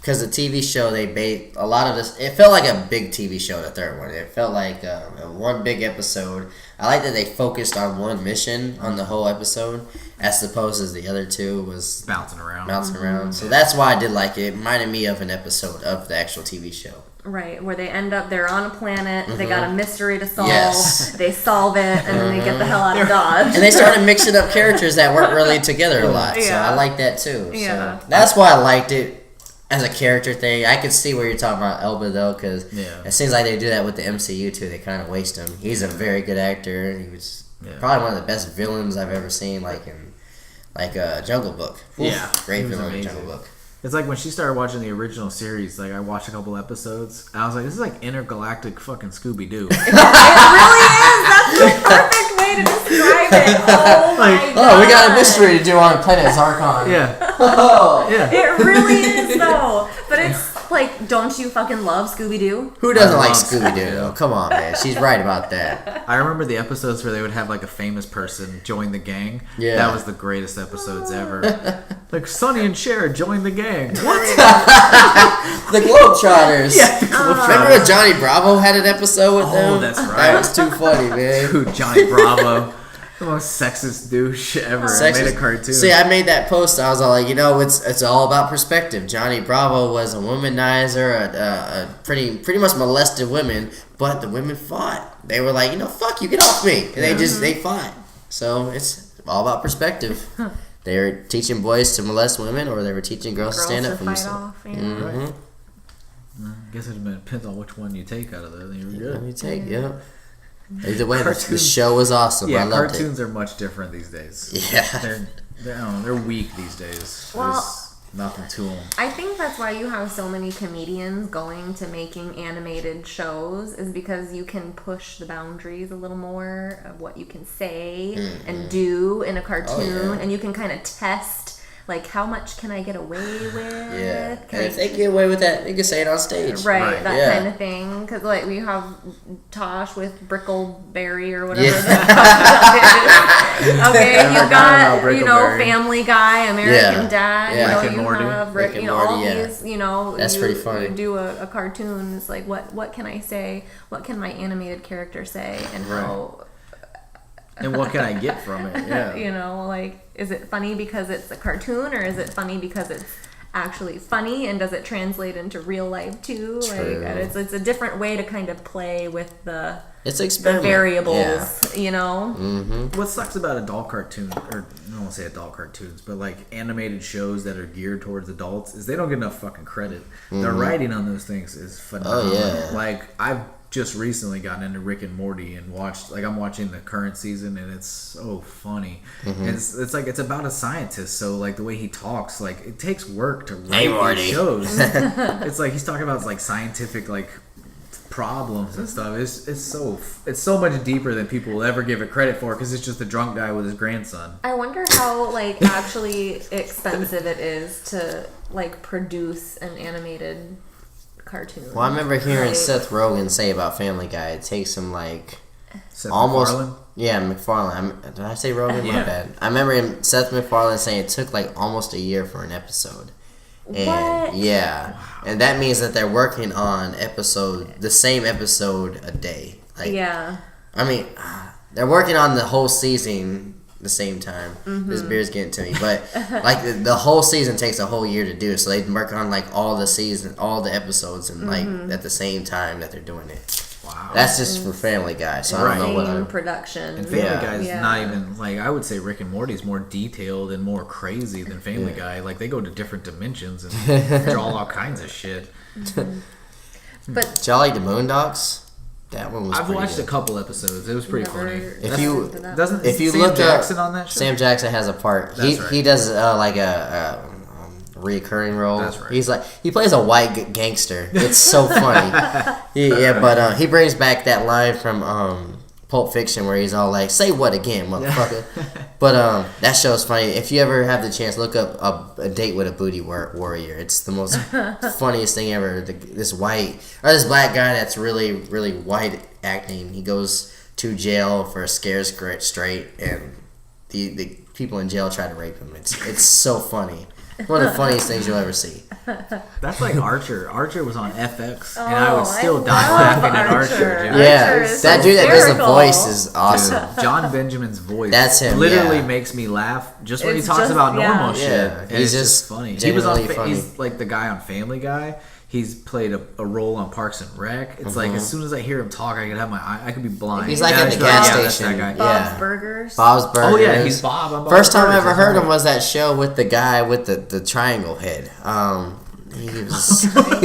because the TV show they made a lot of this. It felt like a big TV show. The third one, it felt like one big episode. I like that they focused on one mission on the whole episode, as opposed as the other two was bouncing around. So that's why I did like it. It reminded me of an episode of the actual TV show. Right, where they end up, they're on a planet, they got a mystery to solve, they solve it, and then they get the hell out of Dodge. And they started mixing up characters that weren't really together a lot, so I like that too. Yeah. So that's why I liked it as a character thing. I could see where you're talking about Elba though, because it seems like they do that with the MCU too. They kind of waste him. He's a very good actor. He was probably one of the best villains I've ever seen, like in Jungle Book. Oof, great villain in Jungle Book. It's like when she started watching the original series, like I watched a couple episodes, and I was like, this is like intergalactic fucking Scooby-Doo. It really is! That's the perfect way to describe it. Oh my god. We got a mystery to do on planet Zarkon. Yeah. Yeah. It really is though. But it's like, don't you fucking love Scooby-Doo? Who doesn't like Scooby-Doo though? Come on, man. She's right about that. I remember the episodes where they would have like a famous person join the gang. Yeah. That was the greatest episodes ever. Like Sonny and Cher joined the gang. What? The Globetrotters. Yeah, the Globetrotters. Remember when Johnny Bravo had an episode with them? Oh, that's right. That was too funny, man. Dude, Johnny Bravo. The most sexist douche ever. I made a cartoon. See, I made that post. I was all like, it's all about perspective. Johnny Bravo was a womanizer, a pretty much molested women, but the women fought. They were like, fuck you, get off me. And they fought. So it's all about perspective. They were teaching boys to molest women, or they were teaching girls to stand up for themselves. Right. I guess it depends on which one you take out of that. You're good. You take, Either way, the show was awesome. Yeah, I loved cartoons are much different these days. Yeah, they're weak these days. Well, there's nothing to them. I think that's why you have so many comedians going to making animated shows, is because you can push the boundaries a little more of what you can say and do in a cartoon, and you can kind of test. Like, how much can I get away with? Yeah. And if they get away with that, they can say it on stage. Right, that kind of thing. Because, like, we have Tosh with Brickleberry or whatever the fuck that is. Okay, you got, Family Guy, American Dad. Rick and Morty. Have Rick, all these, That's pretty funny. You do a cartoon. It's like, what can I say? What can my animated character say? And And what can I get from it? Yeah. You know, like, is it funny because it's a cartoon, or is it funny because it's actually funny, and does it translate into real life too? True. Like, it's a different way to kind of play with the Yeah. variables, you know. What sucks about adult cartoons, or I don't want to say adult cartoons, but like animated shows that are geared towards adults, is they don't get enough fucking credit. The writing on those things is phenomenal. Oh, yeah. Like, I've just recently gotten into Rick and Morty and watched, like, I'm watching the current season, and it's so funny. And it's like, it's about a scientist, so like the way he talks, like, it takes work to write these shows. It's like he's talking about like scientific like problems and stuff. It's so much deeper than people will ever give it credit for, because it's just a drunk guy with his grandson. I wonder how like actually expensive it is to like produce an animated cartoon. Well, I remember hearing Like, Seth Rogen say about Family Guy, it takes him like Seth almost MacFarlane? Yeah, McFarlane. Did I say Rogen? Yeah. My bad. I remember Seth MacFarlane saying it took like almost a year for an episode. And What? yeah, and that means that they're working on the same episode a day. Like, yeah. I mean, they're working on the whole season the same time. This beer's getting to me, but like the whole season takes a whole year to do, so they work on like all the episodes, and like at the same time that they're doing it. Wow. That's just for Family Guy, so I don't know what Same I'm. production. And Family Yeah. Guy's Yeah. not even, like, I would say Rick and Morty's more detailed and more crazy than Family Guy. Like, they go to different dimensions and draw all kinds of shit. But Did y'all like the Boondocks? That one was. I've pretty watched good. a couple episodes. It was pretty funny. If you Doesn't if you Sam look Jackson up on that show? Sam Jackson has a part. That's right. He does like a recurring role. That's right. He's like he plays a white gangster. It's so funny. But he brings back that line from Pulp Fiction where he's all like, "Say what again, motherfucker?" But that show's funny. If you ever have the chance, look up a Date with a Booty Warrior. It's the most funniest thing ever. This black guy that's really really white acting. He goes to jail for a scare straight, and the people in jail try to rape him. It's so funny. One of the funniest things you'll ever see. That's like Archer. Archer was on FX, and I Oh, would still I die love laughing at Archer. Archer. Dude. Yeah, Archer is that dude that does the hysterical. voice is awesome. Dude, John Benjamin's voice. That's him, Literally yeah. makes me laugh just when It's he talks just- about normal yeah. shit. Yeah, And he's it's just just funny. He was genuinely funny. He's like the guy on Family Guy. He's played a role on Parks and Rec. It's like as soon as I hear him talk, I could be blind. He's like Yeah, at the that's gas right. Yeah, that's station. that guy. Bob's Yeah. Burgers. Bob's Burgers. Oh yeah, he's Bob. I'm Bob's First time I Burgers. ever That's heard right. him was that show with the guy with the triangle head. He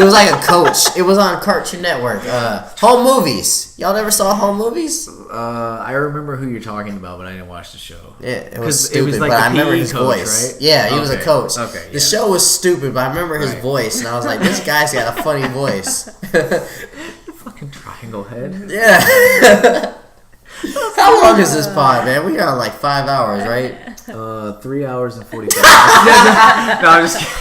was like a coach. It was on Cartoon Network. Home Movies. Y'all never saw Home Movies? I remember who you're talking about, but I didn't watch the show. Yeah, it 'Cause was it was stupid, like but the I remember PE his coach, voice. right? Yeah, he was a Okay. coach. Okay, The yeah. show was stupid, but I remember his Right. voice, and I was like, this guy's got a funny voice. Fucking triangle head. Yeah. How long is this pod, man? We got like 5 hours, right? 3 hours and 45 minutes. No, I'm just kidding.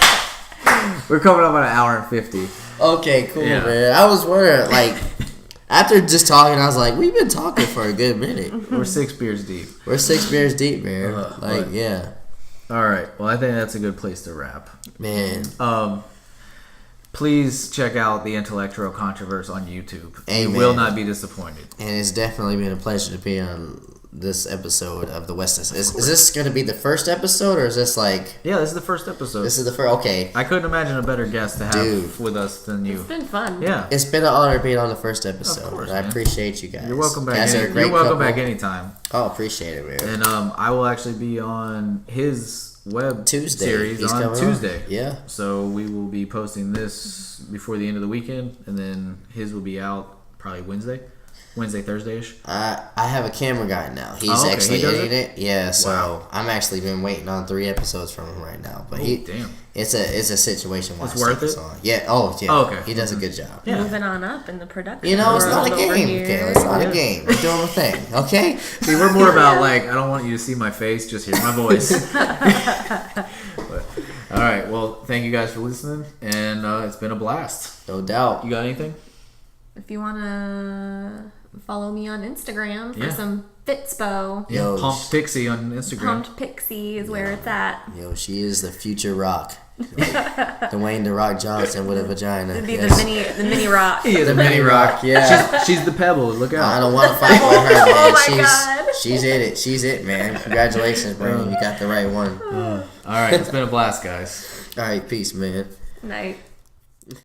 We're coming up on an hour and 50. Okay, cool, Yeah. man. I was wondering, like, after just talking, I was like, we've been talking for a good minute. We're 6 beers deep. We're 6 beers deep, man. But- Yeah. All right. Well, I think that's a good place to wrap. Man. Please check out the Intellectual Controverse on YouTube. Amen. You will not be disappointed. And it's definitely been a pleasure to be on this episode of the West. Is this going to be the first episode, or is this like... Yeah, this is the first episode. This is the first... Okay. I couldn't imagine a better guest to have Dude. with us than you. It's been fun. Yeah. It's been an honor being on the first episode. Of course, and I man. appreciate you guys. You're welcome back. Guys are a great You're welcome couple. back anytime. Oh, appreciate it, man. And I will actually be on his web Tuesday. series He's on coming Tuesday. Yeah. So we will be posting this before the end of the weekend, and then his will be out probably Wednesday, Thursday-ish. I have a camera guy now. He's Oh, okay. actually He does editing it. Yeah, so Wow. I'm actually been waiting on 3 episodes from him right now. But Damn. it's a situation where It's worth it? on. Yeah. Oh, yeah. Oh, okay. He does a good job. Yeah. Moving on up in the production. You know, it's not a world over game. here. Okay, it's not Yeah. a game. We're doing a thing. Okay. See, we're more about like, I don't want you to see my face, just hear my voice. But, all right. Well, thank you guys for listening, and it's been a blast. No doubt. You got anything? If you want to follow me on Instagram for Yeah. some Fitspo, Yo, Pump Pixie on Instagram. Pumped Pixie is where it's at. Yo, she is the future rock. Dwayne the Rock Johnson with a vagina. It'd be Yes. the mini rock. Yeah, The mini rock, yeah. She's the pebble. Look out. I don't want to fight with her, man. Oh my She's God. She's in it. She's it, man. Congratulations, Brandon. You got the right one. All right, it's been a blast, guys. All right, peace, man. Night.